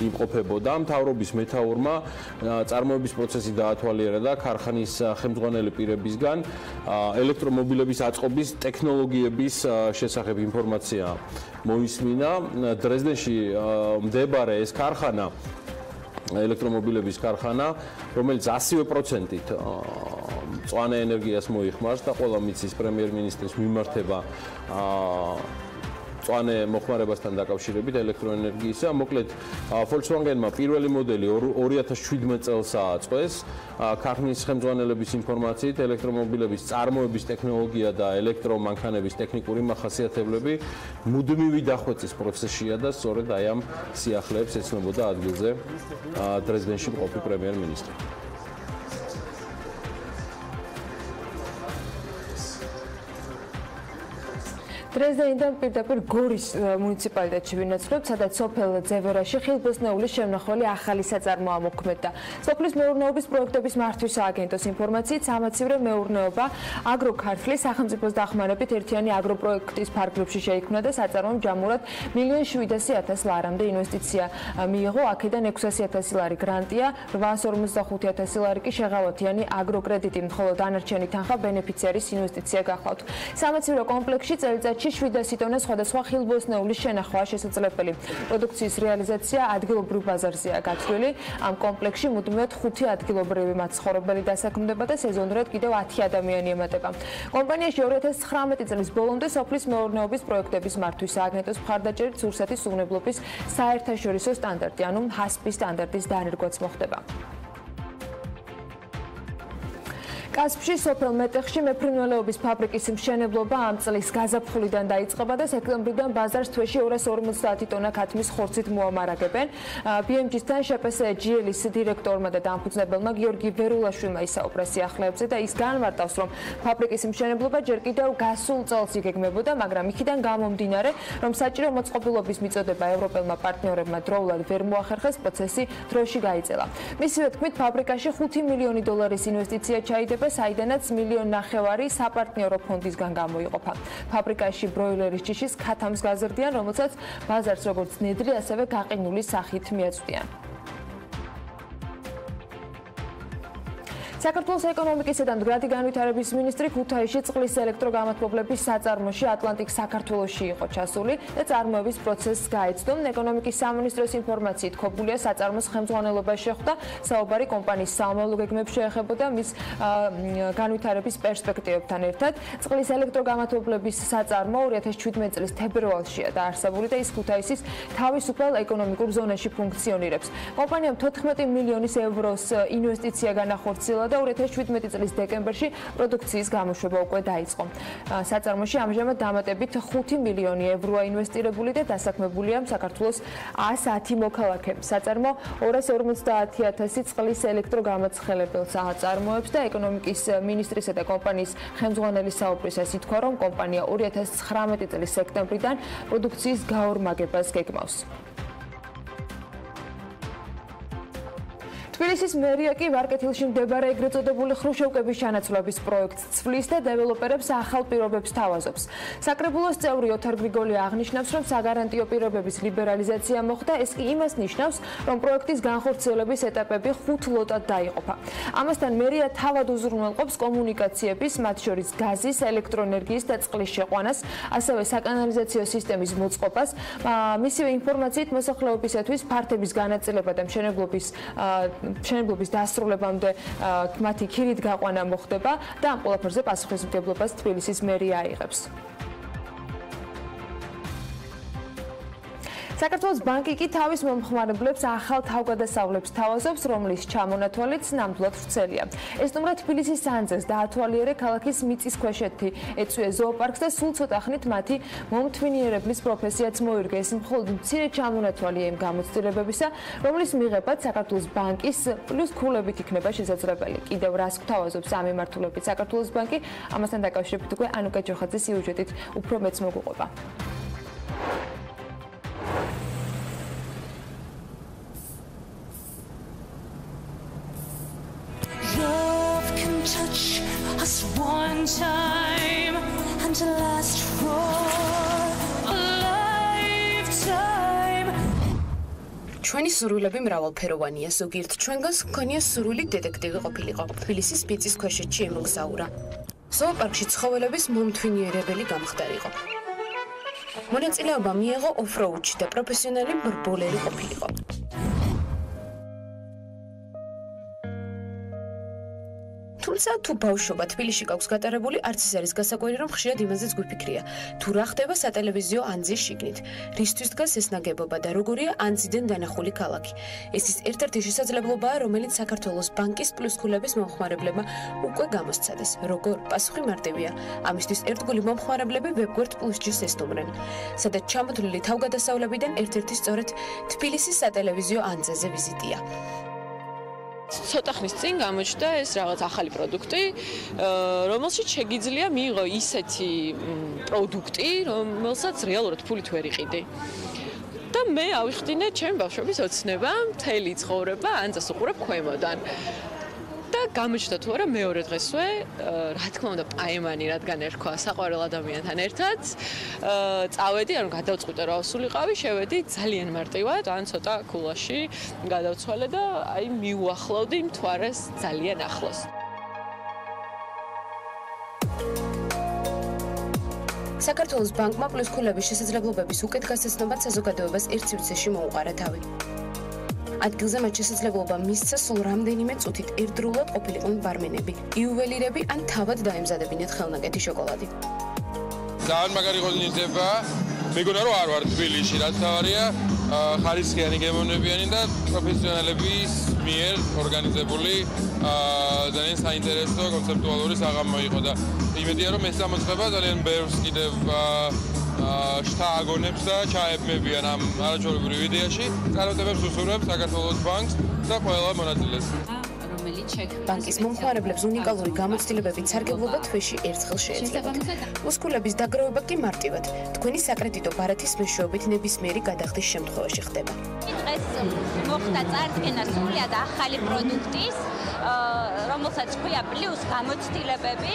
Speaker 1: იმყოფებოდა. მთავრობის მეთაურმა წარმოების პროცესი დაათვალიერა ქარხანის ხელმძღვანელი პირებისგან ელექტრომობილების აწყობის ტექნოლოგიების შესახებ ინფორმაცია მოისმინა. დრეზდენში მდებარე ეს ქარხანა, ელექტრომობილების ქარხანა, რომელიც 100%-ით მწვანე ენერგიას მოიხმარს და ყველა მიცის პრემიერ-მინისტრის მიმართება მწვანე მოხმარებასთან დაკავშირებით ელექტროენერგიისა. მოკლედ Volkswagen-მა პირველი მოდელი 2017 წელს ააწყვეს. ქარხნის ხელმძღვანელების ინფორმაციით ელექტრომობილების წარმოების ტექნოლოგია და ელექტრომანქანების ტექნიკური მახასიათებლები მუდმივი დახვეწის პროცესშია და სწორედ აი ამ სიახლეებს ეცნობოდა ადგილზე დრეზდენში მყოფი პრემიერ-მინისტრი.
Speaker 4: დრეზდენიდან პირდაპირ გორის მუნიციპალიტეტში ვინაცვლებ, სადაც სოფელ ძევერაში ხილბოსნეულის შემნახველი ახალი საწარმო ამოქმედდა. სოფლის მეურნეობის პროექტების მართვის სააგენტოს ინფორმაციით, სამაცივრე მეურნეობა აგროქართლის სახელმწიფოს დახმარებით ერთიანი აგროპროექტის ფარგლებში შეიქმნა და საწარმომ ჯამურად 1.700.000 ლარამდე ინვესტიცია მიიღო. აქედან 600.000 ლარი გარანტია, 855.000 ლარი კი შეღავათიანი აგროკრედიტი, ხოლო დანარჩენი თანხა ბენეფიციარის ინვესტიცია გახლავთ. სამაცივრო კომპლექსში წელიწადში 700 ტონას სხვადასხვა ხილბოსნეულის შენახვა შესაძლებელი. პროდუქციის რეალიზაცია ადგილობრივ ბაზარზეა გათვლილი. ამ კომპლექსში მუდმივად 5 ადგილობრივი მაცხოვრებელი დასაქმდება და სეზონურად კიდევ 10 ადამიანი ემატება. კომპანიაში 2019 წლის ბოლომდე სოფლის მეურნეობის პროექტების მართვის სააგენტოს მხარდაჭერით სურსათის უღნებლობის საერთაშორისო სტანდარტი, ანუ HACCP სტანდარტის დანერგვაც მოხდება. კასპში სოფელ მეტეხში მეფრინველეობის ფაბრიკის მშენებლობა ამ წლის გაზაფხულიდან დაიწყება და სექტემბრიდან ბაზარს თვეში 250 ტონა ქათმის ხორცით მოამარაგებენ. BMG-თან შპსGL-ის დირექტორმა და დამფუძნებელმა გიორგი ვერულაშვილმა ისაუბრა სიახლეებზე და ის განმარტავს, რომ ფაბრიკის მშენებლობა ჯერ კიდევ გასულ წელს იგეგმებოდა, მაგრამ იქიდან გამომდინარე, რომ საჭირო მოწყობილობის მიწოდება ევროპელმა პარტნიორებმა დროულად ვერ მოახერხეს, პროცესი დროში გაიწელა. მისივე თქმით, ფაბრიკაში 5 მილიონი დოლარის ინვესტიცია ჩაიდება, საიდანაც 1.5 მილიონი საპარტნიორო ფონდისგან გამოიყოფა. ფაბრიკაში ბროილერის ჯიშის ქათამს გაზრდიან, რომელსაც ბაზარს როგორც ნედრი, ასევე გაყინული სახით მიაწვდიან. საქართველოს ეკონომიკისა და მდგრადი განვითარების მინისტრი ქუთაისში წყლის ელექტროგამათბობლების საწარმოში ატლანტიკ საქართველოში იყო ჩასული და წარმოების პროცესს გაეცნო. ეკონომიკის სამინისტროს ინფორმაციით, ქობულია საწარმოს ხელმძღვანელობა შეხვდა. საუბარი კომპანიის სამომავლო გეგმებს შეეხებოდა მის განვითარების პერსპექტივებთან ერთად. წყლის ელექტროგამათბობლების საწარმო 2017 წლის თებერვალშია დაარსებული და ის ქუთაისის თავისუფალ ეკონომიკურ ზონაში ფუნქციონირებს. კომპანიამ 14 მილიონის ევროს ინვესტიცია განახორციელა და 2017 წლის დეკემბერში პროდუქციის გამოშვება უკვე დაიწყო. საწარმოში ამჟამად დამატებით 5 მილიონი ევროა ინვესტირებული და დასაქმებულია საქართველოს 110 მოქალაქე. საწარმო 250.000 წყლის ელექტროგამაცხელებელს აწარმოებს და ეკონომიკის მინისტრისა და კომპანიის ხელმძღვანელის საუბრისას ითქვა, რომ კომპანია 2019 წლის სექტემბრიდან პროდუქციის გაორმაგებას გეგმავს. თბილისის მერია კი ვარკეთილში მდებარე ეგრეთ წოდებული ხრუშოვკების ჩანაცვლების პროექტს ცვლის და დეველოპერებს ახალ პირობებს თავაზობს. საკრებულოს წევრი ოთარ გრიგოლია აღნიშნავს, რომ საგარანტიო პირობების ლიბერალიზაცია მოხდა, ეს კი იმას ნიშნავს, რომ პროექტის განხორციელების ეტაპები 5 ლოტად დაიყოფა. ამასთან მერია თავად უზრუნველყოფს კომუნიკაციების, მათ შორის გაზის, ელექტროენერგიის და წყლის შეყვანას, ასევე საკანალიზაციო სისტემის მოწყობას. მისივე ინფორმაციით მოსახლეობისათვის ფართების განაწილება და მშენებლობის დასრულებამდე მათი ქირით გაყვანა მოხდება და ამ ყველაფერზე პასუხისმგებლობას თბილისის მერია აიღებს. საქართველოს ბანკი კი თავის მომხმარებლებს ახალ თავგადასავლებს თავაზობს, რომლის ჩამონათვალიც ნამდვილად ვრცელია. ეს ნომრა თბილისის სანძეს დაათვალიერე ქალაქის მიწისქვეშეთი ეწვია ზოოპარკს და სულ ცოტა ხნით მათი მომთვინიერებლის პროფესიაც მოირგა. ეს მხოლოდ მცირე ჩამონათვალია იმ გამოცდილებებისა, რომლის მიღებაც საქართველოს ბანკის პლუს ქულებით იქნება შესაძლებელი. კიდევ რას გვთავაზობს ამ მიმართულებით საქართველოს ბანკი, ამასთან დაკავშირებით უკვე ანუკა ჯოხაძის სიუჟეტით უფრო მეც მოგუყვება.
Speaker 9: Touch us one time and to last for a lifetime. ჩვენი სურვილები მრავალფეროვანია, ზოგიერთ ჩვენგანს ჰქონია სურვილი დეტექტივი ყოფილიყო. თბილისის მიწისქვეშეთში ემოგზაურა. ზოოპარკში ცხოველების მომთვინიერებელი გამხდარიყო. მონაწილეობა მიიღო ოფროუდში და პროფესიონალი მრბოლელი ყოფილიყო. თუმცა თუ ბავშვობა თბილისში გაქვს გატარებული, არც ის არის გასაკვირი, რომ ხშირად იმაზეც გვიფიქრია. თუ რა ხდება სატელევიზიო ანძის შიგნით, რისთვის დგას ეს ნაგებობა და როგორია ანძიდან დანახული ქალაქი. ეს ის ერთ-ერთი შესაძლებლობაა, რომელიც საქართველოს ბანკის პლუსქულების მომხმარებლებმა უკვე გამოსცადეს. როგორ? პასუხი მარტივია. ამისთვის ერთგული მომხმარებლები ვებგვერდ პლუსჯის ესტუმრენ. სადაც ჩამოთვლილი თავგადასავლებიდან ერთ-ერთი სწორედ თბილისის სატელევიზიო ანძაზე ვიზიტია.
Speaker 10: ცოტა ხნის წინ გამოჩნდა ეს რაღაც ახალი პროდუქტი, რომელშიც შეგიძლია მიიღო ისეთი პროდუქტი, რომელსაც რეალურად ფულით ვერ იყიდი. და მე ავიხდინე ჩემი ბავშვობის ოცნება, მთელი ცხოვრება ანძას უყურებ ქვემოდან. და გამოჩნდა თუ არა მეორე დღესვე, რა თქმა უნდა, პაემანი, რადგან ერქვა საყვარელ ადამიანთან ერთად, წავედი, ანუ გადავწყვიტე რომ ავსულიყავი, შევედი ძალიან მარტივად, ან ცოტა ქულაში გადავცვალე და აი მიუახლოვდი მთვარეს ძალიან ახლოს.
Speaker 9: საქართველოს ბანკმა პლუსქულების შესაძლებლობების უკეთ გასაცნობად საზოგადოებას ერთ სივრცეში მოუყარა თავი. ადგილზე მათ შესაძლებლობა მისცა სულ რამდენიმე წუთით ერთდროულად ყოფილიყვნენ ბარმენები, იუველირები ან თავად დაემზადებინათ ხელნაკეთი შოკოლადი.
Speaker 11: ძალიან მაგარი ღონისძიება. მეგონა რომ არ ვარ თბილისში, რაც თავარია, ხარისხიანი გემოვნებიანი და პროფესიონალების მიერ ორგანიზებული ძალიან საინტერესო კონცეპტუალური საღამო იყო და იმედია რომ ეს გამოცხება ძალიან ბევრს კიდევ შთა აგონებს და ჩაებმებიან ამ არაჩვეულებრივ იდეაში. წარმატებებს უსურვებ საქართველოს ბანკს და ყველა მონაწილეს.
Speaker 9: ბანკის მომხმარებლებს უნიკალური გამოცდილებებით სარგებლობა თვეში ერთხელ შეეძლებათ. პლუსქულების დაგროვება კი მარტივად, თქვენი საკრედიტო ბარათის მეშვეობით ნებისმიერი გადახდის შემთხვევაში ხდება.
Speaker 12: დღეს მოხდა წარდგენა სრულად ახალი პროდუქტის, რომელსაც ქვია პლუს გამოცდილებები.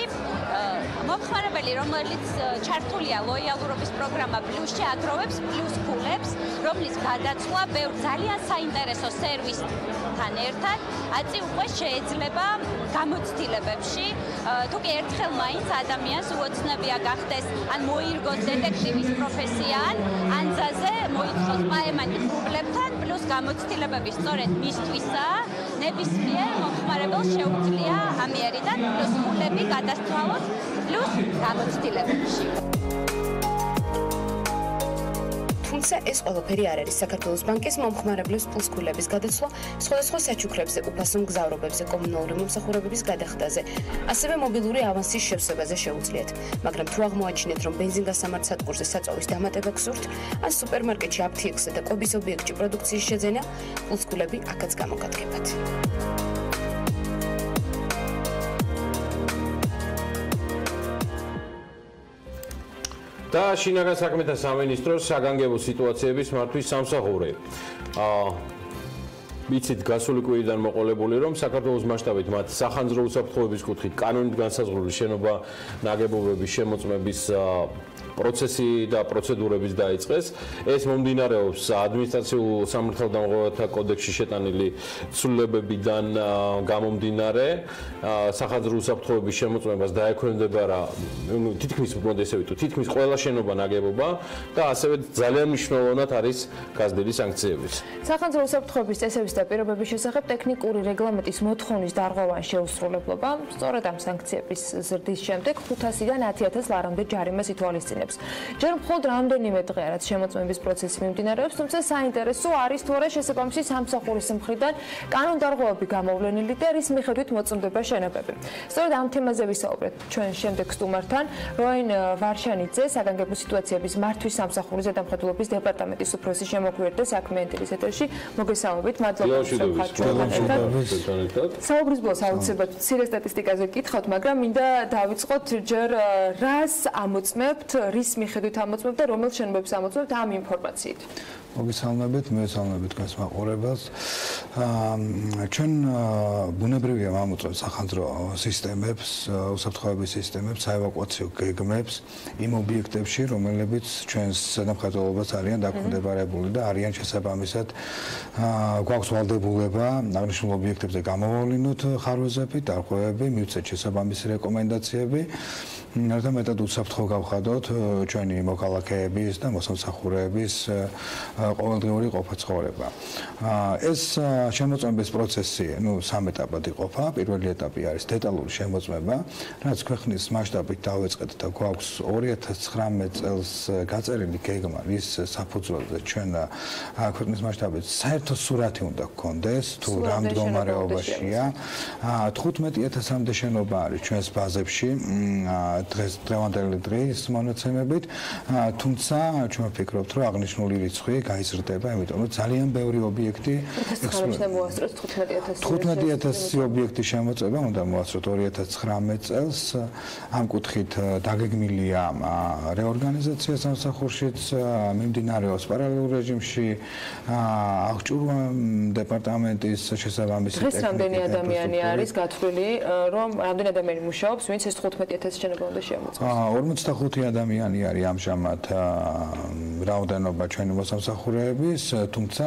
Speaker 12: მომხმარებელი, რომელიც ჩართულია ლოიალურობის პროგრამა პლუსში, აგროვებს პლუს ქულებს, რომლის გადაცვლა ბევრ ძალიან საინტერესო სერვისთან ერთად აწი უკვე შეიძლება გამოცდილებებში. თუ კი ერთხელ მაინც ადამიანს უოცნებია გახდეს, ან მოირგოს დეტექტივის პროფესია, ან ანძაზე მოიწყოს პაემანი რუბლებთან, პლუს გამოცდილებები სწორედ მისთვისაა, ნებისმიერ მომხმარებელს შეუძლია ამიერიდან პლუს ქულები გადასცვალოს პლუს გამოცდილებებში. თუმცა ეს ყველაფერი არ არის საქართველოს ბანკის მომხმარებლებს პლუსქულების გადაცვლა სხვადასხვა საჩუქრებზე, უფასო მგზავრობებზე, კომუნალური მომსახურებების გადახდაზე, ასევე მობილური ავანსის შევსებაზე შეუძლიათ. მაგრამ თუ აღმოაჩინეთ, რომ ბენზინგასამართ სადგურზე საწვავის დამატება გსურთ, ან სუპერმარკეტში, აფთიექსზე და კვების ობიექტში პროდუქციის შეძენა, პლუსქულები აქაც გამოგადგებათ.
Speaker 1: და შინაგან საქმეთა სამინისტროს საგანგებო სიტუაციების მართვის სამსახური. ვიცით გასული კვირიდან მოყოლებული რომ საქართველოს მასშტაბით მათ სახანძრო უსაფრთხოების კუთხით კანონით განსაზღვრული შენობა ნაგებობების შემოწმების პროცესი და პროცედურების დაიწყეს. ეს მომდინარეობს ადმინისტრაციულ სამართალდამღებელთა კოდექსში შეტანილი ცვლილებებიდან გამომდინარე. სახანძრო უსაფრთხოების შემოწმებას დაექვემდებარა თითქმის მოდესები თუ თითქმის ყველა შენობა ნაგებობა და ასევე ძალიან მნიშვნელოვნად არის გაზრდილი სანქციებიც.
Speaker 4: სახანძრო უსაფრთხოების წესების და პირობების შესახებ ტექნიკური რეგლამენტის მოთხოვნის დარღვევან შეუსრულებლობა სწორედ ამ სანქციების ზრდის შემდეგ 500-დან 10,000 ლარამდე ჯარიმას ითვალისწინებს. ჯერ მხოლოდ რამდენიმე დღეა რაც შემოწმების პროცესი მიმდინარეობს, თუმცა საინტერესო არის თუ არა შესაბამისი სამსახურის მხრიდან კანონდარღვევები გამოვლენილი და რის მიხედვით მოწმდება შენობები. სწორედ ამ თემაზე ვისაუბრეთ ჩვენ შემდეგ სტუმართან, როინ ვარშანიძე, საგანგებო სიტუაციების მართვის სამსახურის ზედამხედველობის დეპარტამენტის უფროსი შემოგვიერთდა საქმიანის ეთერში. მოგესალმებით, მადლობა რომ ხარჯვებთან ერთად. საუბრის ბოლოს აუცილებლად მცირე სტატისტიკაზე გითხავთ, მაგრამ მინდა დავიწყოთ ჯერ რას ამოწმებთ, რის მიხედვით ამოწმებთ და რომელ შენობებს ამოწმებთ ამ ინფორმაციით.
Speaker 13: მოგესალმებით, მოგესალმებით გასმაყურებელს. ჩვენ ბუნებრივია ვამოწმებთ სახანძრო სისტემებს, უსაფრთხოების სისტემებს, საევაკუაციო გეგმებს იმ ობიექტებში, რომლებიც ჩვენს ზედამხედველობას არიან დაქვემდებარებული და არიან შესაბამისად გვაქვს ვალდებულება აღნიშნულ ობიექტებზე გამოავლინოთ ხარვეზები, დარღვევები, მივცეთ შესაბამისი რეკომენდაციები. და მეტად უსაფრთხო გავხადოთ ჩვენი მოქალაქეების და მოსამსახურეების ყოველდღიური ყოფა-ცხოვრება. ეს შემოწმების პროცესი, სამ ეტაპად იყოფა. პირველი ეტაპი არის დეტალური შემოწმება, რაც ქვეყნის მასშტაბით დავიწყეთ და გვაქვს 2019 წელს გაწერილი გეგმა, რის საფუძველზე ჩვენ ქვეყნის მასშტაბით საერთო სურათი უნდა გქონდეს, თუ რა მდგომარეობაშია. 15,000-მდე შენობა არის ჩვენს ბაზებში. დღევანდელი დღის მონაცემებით, თუმცა ჩვენ ვფიქრობთ, რომ აღნიშნული რიცხვი გაიზრდება, იმიტომ რომ ძალიან ბევრი ობიექტი 15,000 ობიექტი შემოწმება უნდა მოასწროთ 2019 წელს. ამ კუთხით დაგეგმილია რეორგანიზაცია სამსახურშიც, მიმდინარეობს პარალელურ რეჟიმში აღჭურვა დეპარტამენტის შესაბამისი
Speaker 4: ტექნიკა. დღეს რამდენი ადამიანი არის გათვლილი, რომ რამდენი ადამიანი მუშაობს, ვინც ეს 15,000 შენობა უნდა შემოწმოს?
Speaker 13: 45 ადამიანი არის ამჟამად რაოდენობა ჩვენი მოსამსახურეების, თუმცა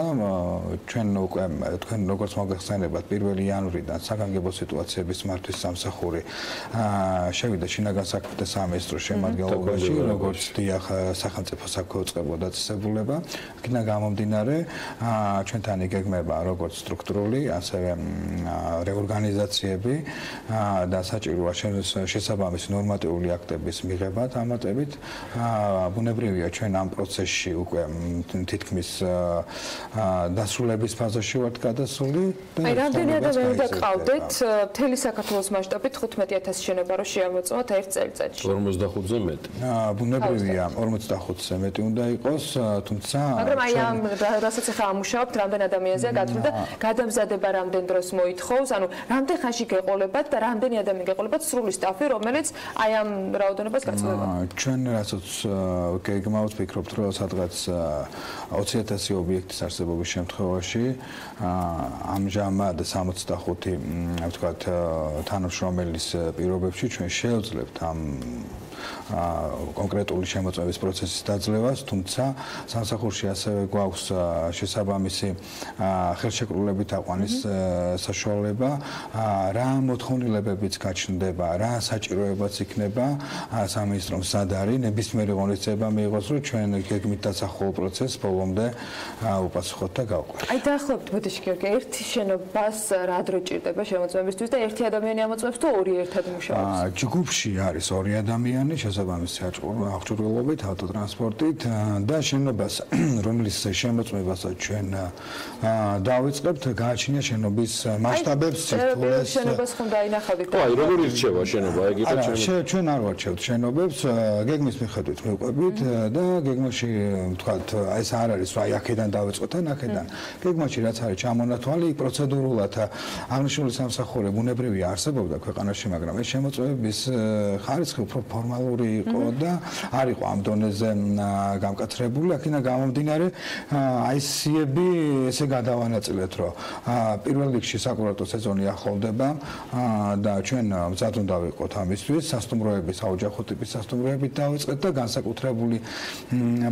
Speaker 13: ჩვენ უკვე თქვენ როგორც მოგეხსენებათ 1 იანვრიდან საგანგებო სიტუაციების მართვის სამსახური შევიდა შინაგან საქმეთა სამინისტროს შემადგენლობაში, როგორც დიახ სახელმწიფო საქვეუწყებო დაწესებულება. იქიდან გამომდინარე ჩვენთან იგეგმება როგორც სტრუქტურული, ასევე რეორგანიზაციები და საჭიროა შესაბამისი ნორმატიული აქტების მიღება დამატებით. ბუნებრივია ჩვენ ამ პროცესში უკვე თითქმის დასრულების ფაზაში ვართ გადასული და
Speaker 4: რამდენი ადამიანი დაგყავდეთ მთელი საქართველოს მასშტაბით 15,000 შენობა რო შეამოწმოთ ერთ წელიწადში?
Speaker 1: 45-ზე მეტი.
Speaker 13: ბუნებრივია 45-ზე მეტი უნდა იყოს, თუმცა
Speaker 4: მაგრამ აი ამ რასაც ახლა ამუშავებთ, რამდენ ადამიანზეა გათვლილი და გადამზადება რამდენ დროს მოითხოვს, ანუ რამდენ ხანში გეყოლებათ და რამდენი ადამიანი გეყოლებათ სრული სტაფი, რომელიც აი ამ რაოდენობას გაწმდება?
Speaker 13: ჩვენ რასაც გეგმავთ, ვფიქრობთ, რომ სადღაც 20,000 ობიექტის არსებობის შემთხვევაში ამჟამად 65 ვთქვათ თანამშრომელის პირობებში ჩვენ შევძლებთ ამ კონკრეტული შემოწმების პროცესის დაძლევას, თუმცა სამსახურში ასევე გვაქვს შესაბამისი ხელშეკრულებით აყვანის საშუალება, რა მოთხოვნილებებიც გაჩნდება, რა საჭიროებაც იქნება სამინისტრომ სად არის ნებისმიერი ღონისძიება მიიღოს, რომ ჩვენ გეგმით დასახულ პროცესს ბოლომდე უპასუხოთ და გავყვეთ.
Speaker 4: აი დაახლოებით ბოდიში გიორგი, ერთი შენობას რა დრო ჭირდება შემოწმებისთვის და ერთი ადამიანი ამოწმებს თუ ორი ერთად მუშაობს?
Speaker 13: ჯგუფში არის ორი ადამიანი შესაბამისი აღჭურვილობით, ავტოტრანსპორტით და შენობას, რომლის შემოწმებასაც ჩვენ დავიწყებთ, გააჩნია შენობის მასშტაბებს, სირთულეს.
Speaker 4: შენობას ხომ დაინახავთ და
Speaker 1: აი როგორ ირჩევა შენობა? ეგეთად
Speaker 13: ჩვენ არ ვარჩევთ შენობებს, გეგმის მიხედვით მივყვებით და გეგმაში ვთქვათ, ეს არ არის, რომ აი აქედან დავიწყოთ ან აქედან. გეგმაში რაც არის ჩამონათვალი, პროცედურულად აღნიშნული სამსახური ბუნებრივია არსებობდა ქვეყანაში, მაგრამ ეს შემოწმების ხარისხი უფრო ფორმალურია. მინიმალური იყო და არ იყო ამ დონეზე გამკაცრებული. აქედან გამომდინარე, აი სიები ესე გადავანაწილეთ, რომ პირველ რიგში საკურორტო სეზონი ახლოვდება და ჩვენ მზად უნდა ვიყოთ ამისთვის, სასტუმროების, საოჯახო ტიპის სასტუმროებით დავიწყეთ და განსაკუთრებული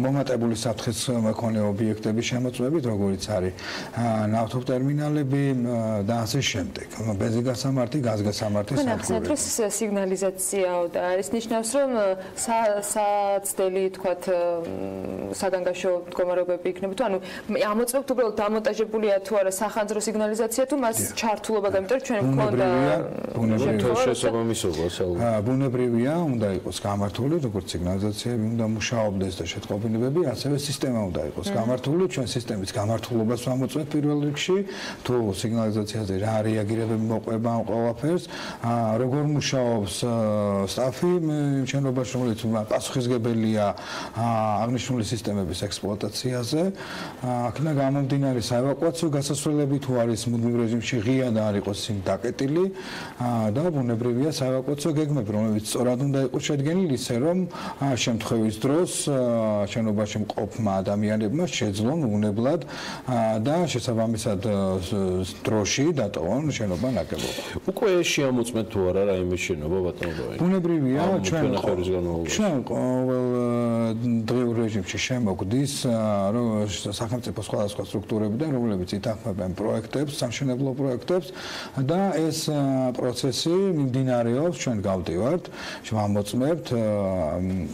Speaker 13: მომატებული საფრთხის მქონე ობიექტების შემოწმებით, როგორიც არის ნავთობტერმინალები და ასე შემდეგ. ბენზინგასამართი, გაზგასამართი,
Speaker 4: საკუთრების სიგნალიზაციაო და ეს ნიშნავს, რომ საცდელი თქვათ საგანგაშო მდგომარეობები იქნება თუ ანუ ამოწმებთ უბრალოდ დამონტაჟებულია თუ არა სახანძრო სიგნალიზაცია თუ მას ჩართულობა გამიტომ ჩვენ მქონდა
Speaker 1: შესაბამისობა
Speaker 13: ბუნებრივია უნდა იყოს გამართული როგორც სიგნალიზაციები უნდა მუშაობდეს და შეტყობინებები ასევე სისტემა უნდა იყოს გამართული ჩვენ სისტემის გამართულობას ვამოწმებთ პირველ რიგში თუ სიგნალიზაციაზე რა რეაგირებები მოყვება ამ ყველაფერს როგორ მუშაობს სტაფი შენობაში რომელიც პასუხისგებელია აღნიშნული სისტემების ექსპლუატაციაზე აქედან გამომდინარე საევაკუაციო გასასვლელები თუ არის მუდმივ რეჟიმში ღია და არ იყოს იმ დაკეტილი და ბუნებრივია საევაკუაციო გეგმები რომელიც სწორად უნდა იყოს შედგენილი ისე რომ შემთხვევის დროს შენობაში მყოფმა ადამიანებმა შეძლონ უნებლად და შესაბამისად დროში დატოვონ შენობა ნაკლებობა.
Speaker 1: უკვე შეამოწმეთ თუ არა რაიმე შენობა ბატონო?
Speaker 13: ბუნებრივია ჩვენ ყოველ დღიურ რეჟიმში შემოგვდის რომ სახელმწიფო სხვადასხვა სტრუქტურებიდან რომლებიც ითანხმებენ პროექტებს, სამშენებლო პროექტებს და ეს პროცესი მიმდინარეობს, ჩვენ გავდივართ, შევამოწმებთ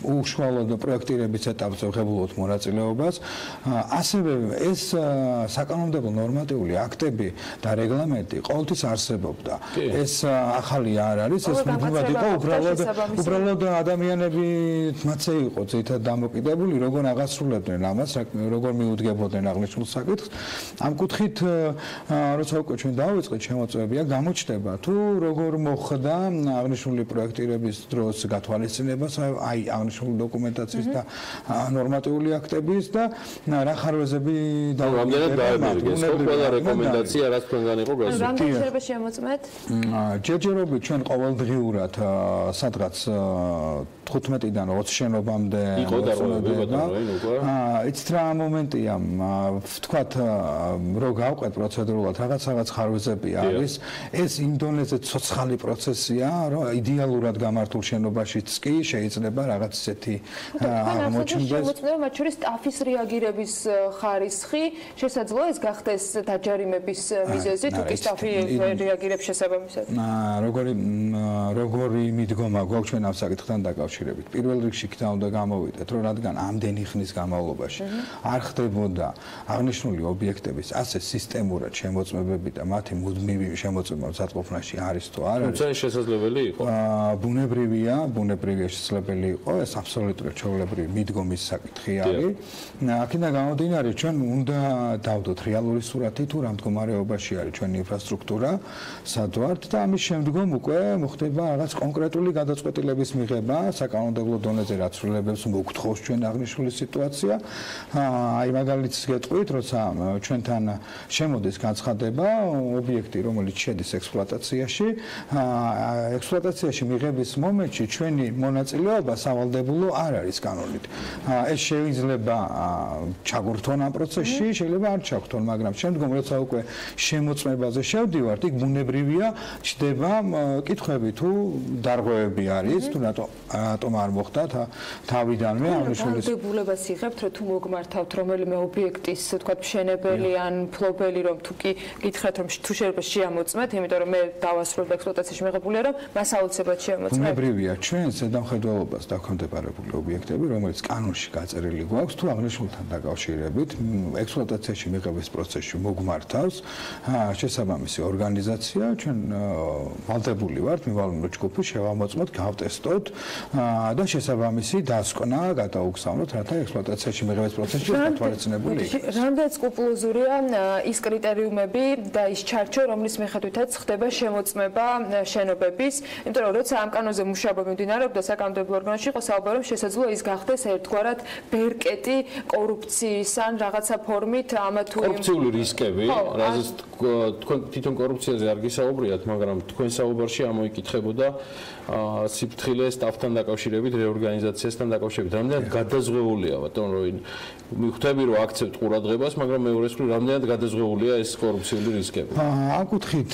Speaker 13: უშუალოდ პროექტირების ეტაპზე ვღებულობთ მონაწილეობას. ასევე ეს საკანონმდებლო ნორმატიული აქტები და რეგლამენტი ყოველთვის არსებობდა. ეს ახალი არ არის, ეს მუდმივად იყო უბრალოდ ადამიანები მათზე იყო ზეითად დამოკიდებული, როგორ აღასრულებდნენ ამას, როგორ მიუდგებოდნენ აღნიშნულ საკითხს. ამ კუთხით როცა უკვე ჩვენ დავიწყეთ შემოწმებია, გამოჩნდება თუ როგორ მოხდა აღნიშნული პროექტირების დროს გათვალისწინება, აი აღნიშნული დოკუმენტაციის და ნორმატიული აქტების და რა ხარვეზები
Speaker 1: რამდენად დაებერგეს ყველა რეკომენდაცია რაც თქვენგან იყო გასული.
Speaker 4: რამდენი შეიძლება შემოწმეთ?
Speaker 13: ჯერჯერობით ჩვენ ყოველდღიურად სადღაც 15-დან 20 შენობამდე
Speaker 1: იყო და
Speaker 13: იცით რა მომენტია ვთქვათ რომ გავყვეთ პროცედურულად რაღაც ხარვეზები არის ეს იმ დონეზე ცოცხალი პროცესია რომ იდეალურად გამართულ შენობაშიც კი შეიძლება რაღაც ისეთი აღმოჩნდეს
Speaker 4: შემოწმება მათ შორის სტაფის რეაგირების ხარისხი შესაძლოა ეს გახდეს დაჯარიმების მიზეზი თუ კი სტაფი რეაგირებს შესაბამისად
Speaker 13: როგორი მიდგომა გვაქვს ჩვენ ამ საკითხთან დაკავშირებით პირველ რიგში იქ უნდა გამოვიდეთ რომ რადგან ამდენი ხნის განმავლობაში არ ხდებოდა აღნიშნული ობიექტების ასე სისტემურად შემოწმებები და მათი მუდმივი შემოწმება სათყოფნაში არის თუ არ არის?
Speaker 1: თუმცა შესაძლებელი იყო.
Speaker 13: ბუნებრივია შესაძლებელი იყო, ეს აბსოლუტურად ჩვეულებრივი მიდგომის საკითხი არის. აქედან გამომდინარე, ჩვენ უნდა დავდოთ რეალური სურათი თუ რა მდგომარეობაში არის ჩვენი ინფრასტრუქტურა, სად ვართ და ამის შემდგომ უკვე მოხდება რაღაც კონკრეტული გადაწყვეტილების მიღება საკანონმდებლო დონეზე რაც სრულებებს მოგთხოვს ჩვენ აღნიშნული სიტუაცია. აი მაგალითს გეტყვით, როცა ჩვენთან შემოდის განცხადება ობიექტი რომელიც შედის ექსპლუატაციაში ექსპლუატაციაში მიღების მომენტში ჩვენი მონაწილეობა სავალდებულო არ არის კანონით ეს შეიძლება ჩაგვრთონ ამ პროცესში შეიძლება არ ჩაგვრთონ მაგრამ შემდგომ როცა უკვე შემოწმებაზე შევდივართ იქ ბუნებრივია ჩდება კითხვები თუ დარღვევები არის თუ რატომ არ მოხდა თავიდანვე აღნიშნული
Speaker 4: დებულებას იღებთ რომ თუ მოგმართავთ რომელიმე ობიექტის თქვა მშენებელი ან ფლობელი რომ თუ კი გითხრათ რომ თუ შეიძლება შეამოწმეთ იმიტომ რომ მე დავასრულებ ექსპლუატაციაში მიღებულია რომ მას აუცილებლად შეამოწმეთ
Speaker 13: ბუნებრივია ჩვენ ზედამხედველობას დაქვემდებარებული ობიექტები რომელიც კანონში გაწერილი გვაქვს თუ აღნიშნულთან დაკავშირებით ექსპლუატაციაში მიღების პროცესში მოგმართავს შესაბამისი ორგანიზაცია ჩვენ ვალდებული ვართ მივალუნოთ ჯგუფი შევამოწმოთ გავტესტოთ და შესაბამისი დასკვნა გადაუგზავნოთ რათა ექსპლუატაციაში მიღების პროცესში გათვალისწინებული იქნას
Speaker 4: რამდენიც სკრუპულოზურია ის კრიტერიუმები და ის ჩარჩო რომლის მიხედვითაც ხდება შემოწმება შენობების იმიტომ რომ როცა ამ კანონზე მუშაობა მიმდინარეობდა საკანონმდებლო ორგანოში იყო საუბარი რომ შესაძლოა ის გახდეს ერთგვარად ბერკეტი კორუფციის ან რაღაცა ფორმით ამა თუ იმ
Speaker 1: კორუფციული რისკები რაზეც თქვენ თვითონ კორუფციაზე არ გისაუბრიათ, მაგრამ თქვენ საუბარში ამოიკითხებოდა სიფრთხილე სტაფთან დაკავშირებით, რეორგანიზაციასთან დაკავშირებით. რამდენად გადაზღვეულია, ბატონო, მიხვდები რომ აქცევთ ყურადღებას, მაგრამ მეორეს მხრივ რამდენად გადაზღვეულია ეს კორუფციული რისკები?
Speaker 13: ამ კუთხით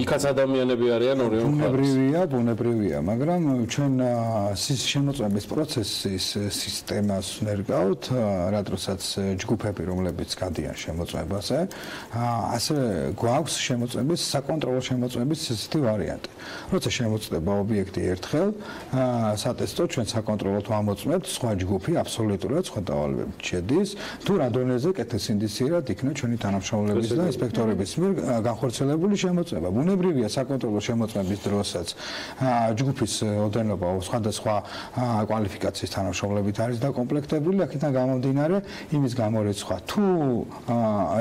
Speaker 1: იქაც ადამიანები არიან ორივე მხარეს.
Speaker 13: ბუნებრივია, მაგრამ ჩვენ შემოწმების პროცესის სისტემას ნერგავთ, რა დროსაც ჯგუფები, რომლებიც გადიან შემოწმებაზე, ასევე გვაქვს შემოწმების საკონტროლო შემოწმების ესეთი ვარიანტი. როცა შემოწმება ობიექტი ერთხელ, სატესტო ჩვენ საკონტროლოდ ვამოწმებთ, სხვა ჯგუფი აბსოლუტურად სხვა დავალებებით შედის, თუ რა დონეზე კეთილსინდისიერად იქნა ჩვენი თანამშრომლების და ინსპექტორების მიერ განხორციელებული შემოწმება. ბუნებრივია საკონტროლო შემოწმების დროსაც ჯგუფის ოდენობა სხვადასხვა კვალიფიკაციის თანამშრომლებით არის დაკომპლექტებული, აქედან გამომდინარე იმის გამორიცხვა, თუ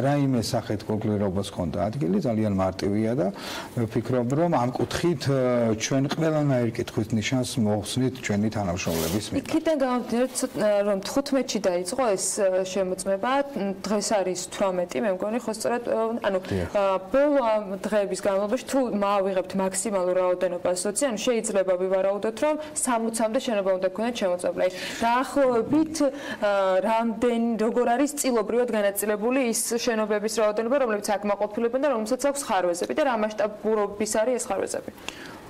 Speaker 13: რაიმე სახით კონკრეტობას ჰქონდა ადგილი, ძალიან მარტივია და ვფიქრობ, რომ ამ კუთხით ჩვენ ყველანაირ კითხვის ნიშანს მოხსნით ჩვენი თანამშრომლების მიერ.
Speaker 4: იქიდან გამომდინარე, რომ 15-ში დაიწყო ეს შემოწმება, დღეს არის 18, მე მგონი, ხო სწორად, ანუ ბოლო დღეების განმავლობაში თუ მოვიღებთ მაქსიმალურ რაოდენობას სოციალურ, შეიძლება ვივარაუდოთ, რომ 60-მდე შენობა უნდა გქონდეთ შემოწმებლა. დაახლოებით როგორ არის წილობრივად განაწილებული ის შენობების რაოდენობა, რომლებიც აქ მაყოფილებენ და რომელსაც აქვს ხარვეზები და რა მასშტაბურობის არის ეს ხარვეზები?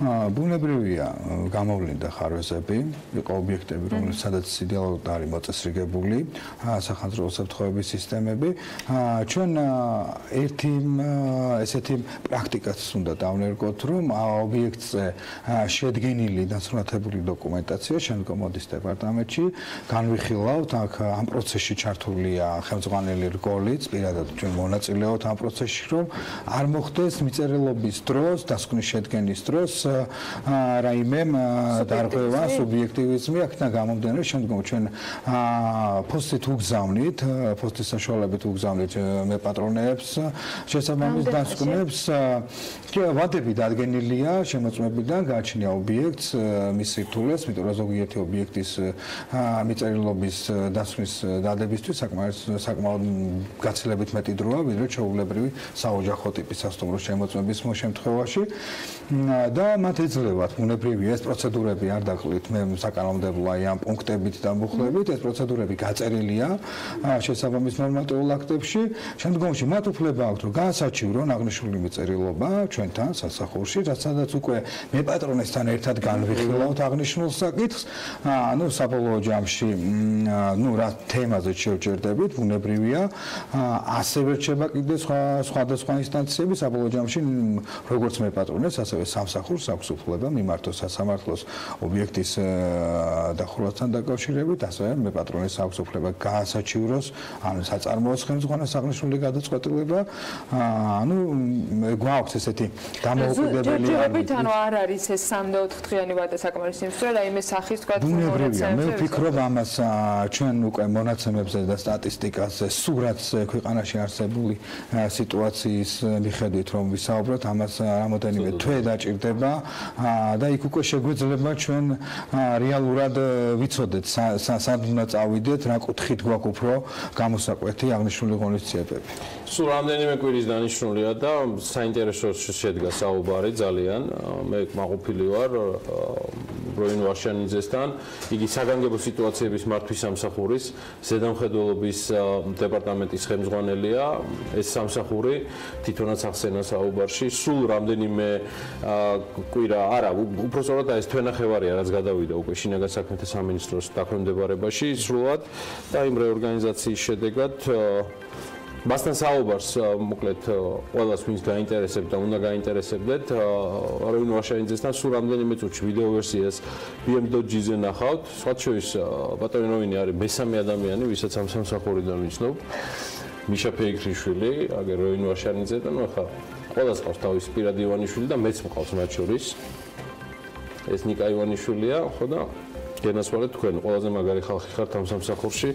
Speaker 13: ბუნებრივია, გამოვლინდა ხარვეზები, იყო ობიექტები, რომელსაც იდეალურად არის მოწესრიგებული სახანძრო უსაფრთხოების სისტემები. ჩვენ ერთი ესეთი პრაქტიკაც უნდა დავნერგოთ, რომ ობიექტზე შედგენილი დასურათებული დოკუმენტაცია შემდგომ მოდის დეპარტამენტში, განვიხილავთ, აქ ამ პროცესში ჩართულია ხელმძღვანელი რგოლიც, პირადად ჩვენ მონაწილეობთ ამ პროცესში, რომ არ მოხდეს მიწერილობის დროს, დასკვნის შედგენის დროს რაიმე დარღვევა, სუბიექტივიზმი, აქედან გამომდინარე, შემდგომ ჩვენ პოსტით უგზავნით, პოსტის საშუალებით უგზავნით მეპატრონეებს, შესაბამის დასკვნებს, ვადები დადგენილია შემოწმებიდან, გააჩნია ობიექტს, მის სირთულეს, იმიტომ რომ ზოგიერთი ობიექტის მიწერილობის დასკვნის დადებისთვის საკმაოდ გაცილებით მეტი დროა, ვიდრე ჩვეულებრივი საოჯახო ტიპის სასტუმრო შემოწმების შემთხვევაში და მათ ეძლევათ ბუნებრივია ეს პროცედურები არ დაკლით მე საკანონმდებლო აი ამ პუნქტებით და მუხლებით ეს პროცედურები გაწერილია შესაბამის ნორმატიულ აქტებში შემდგომში მათ უფლება აქვთ რომ გაასაჩივრონ აღნიშნული მიწერილობა ჩვენთან სასახურში სადაც უკვე მეპატრონესთან ერთად განვიხილავთ აღნიშნულ საკითხს ანუ საბოლოო ჯამში რა თემაზე შევჭერდებით ბუნებრივია ასევე რჩება კიდე სხვადასხვა ინსტანციები საბოლოო ჯამში როგორც მეპატრონეს ასევე სამსახურს აქვს უფლება მიმართოს სასამართლოს ობიექტის დახურვასთან დაკავშირებით, ასევე მეპატრონის აქვს უფლება გაასაჩივროს, ანუ საწარმოოს ხელმძღვანელს აღნიშნული გადაწყვეტილება, ანუ გვაქვს ესეთი დამოუკიდებელი
Speaker 4: ჯერჯერობით, ანუ არ არის ეს 3-4 დღიანი ვადა საკმარისი იმისთვის, რომ რაიმე სახის თქვა
Speaker 13: ბუნებრივია, მე ვფიქრობ ამას ჩვენ უკვე მონაცემებზე და სტატისტიკაზე, სურათს ქვეყანაში არსებული სიტუაციის მიხედვით რომ ვისაუბროთ, ამას რამოდენიმე თვე დაჭირდება და იქ უკვე შეგვეძლება ჩვენ რეალურად ვიცოდეთ სად უნდა წავიდეთ, რა კუთხით გვაქვს უფრო გამოსაკვეთი აღნიშნული ღონისძიებები.
Speaker 1: სულ რამდენიმე კვირის დანიშნულია და საინტერესო შედგა საუბარი ძალიან. მე მაყოფილი ვარ როინ ვაშანიძესთან. იგი საგანგებო სიტუაციების მართვის სამსახურის ზედამხედველობის დეპარტამენტის ხელმძღვანელია. ეს სამსახური თვითონაც ახსენა საუბარში. სულ რამდენიმე კვირა არა, უпростоრად ეს თვენახევარია, რაც გადავიდა უკვე შინაგან საქმეთა სამინისტროს დაქვემდებარებაში სრულად და იმ რეორგანიზაციის შედეგად მასთან საუბარს მოკლედ ყველას ვინც გაინტერესებთ და უნდა გაინტერესებდეთ როინ ვაშანიძესთან სულ რამდენიმე წუთში ვიდეო ვერსიას bm.gz-ზე ნახავთ. სხვა შორის ბატონი როინი არის მესამე ადამიანი, ვისაც ამ სამსახურიდან ვიცნობ. მიშა ფეიქრიშვილი, აგერ როინ ვაშანიძე და ნუ ახლა ყველას ყავს თავისი პირადი ივანიშვილი და მეც მყავს მათ შორის. ეს ნიკა ივანიშვილია, ხო და გენასვალეთ თქვენ ყველაზე მაგარი ხალხი ხართ ამ სამსახურში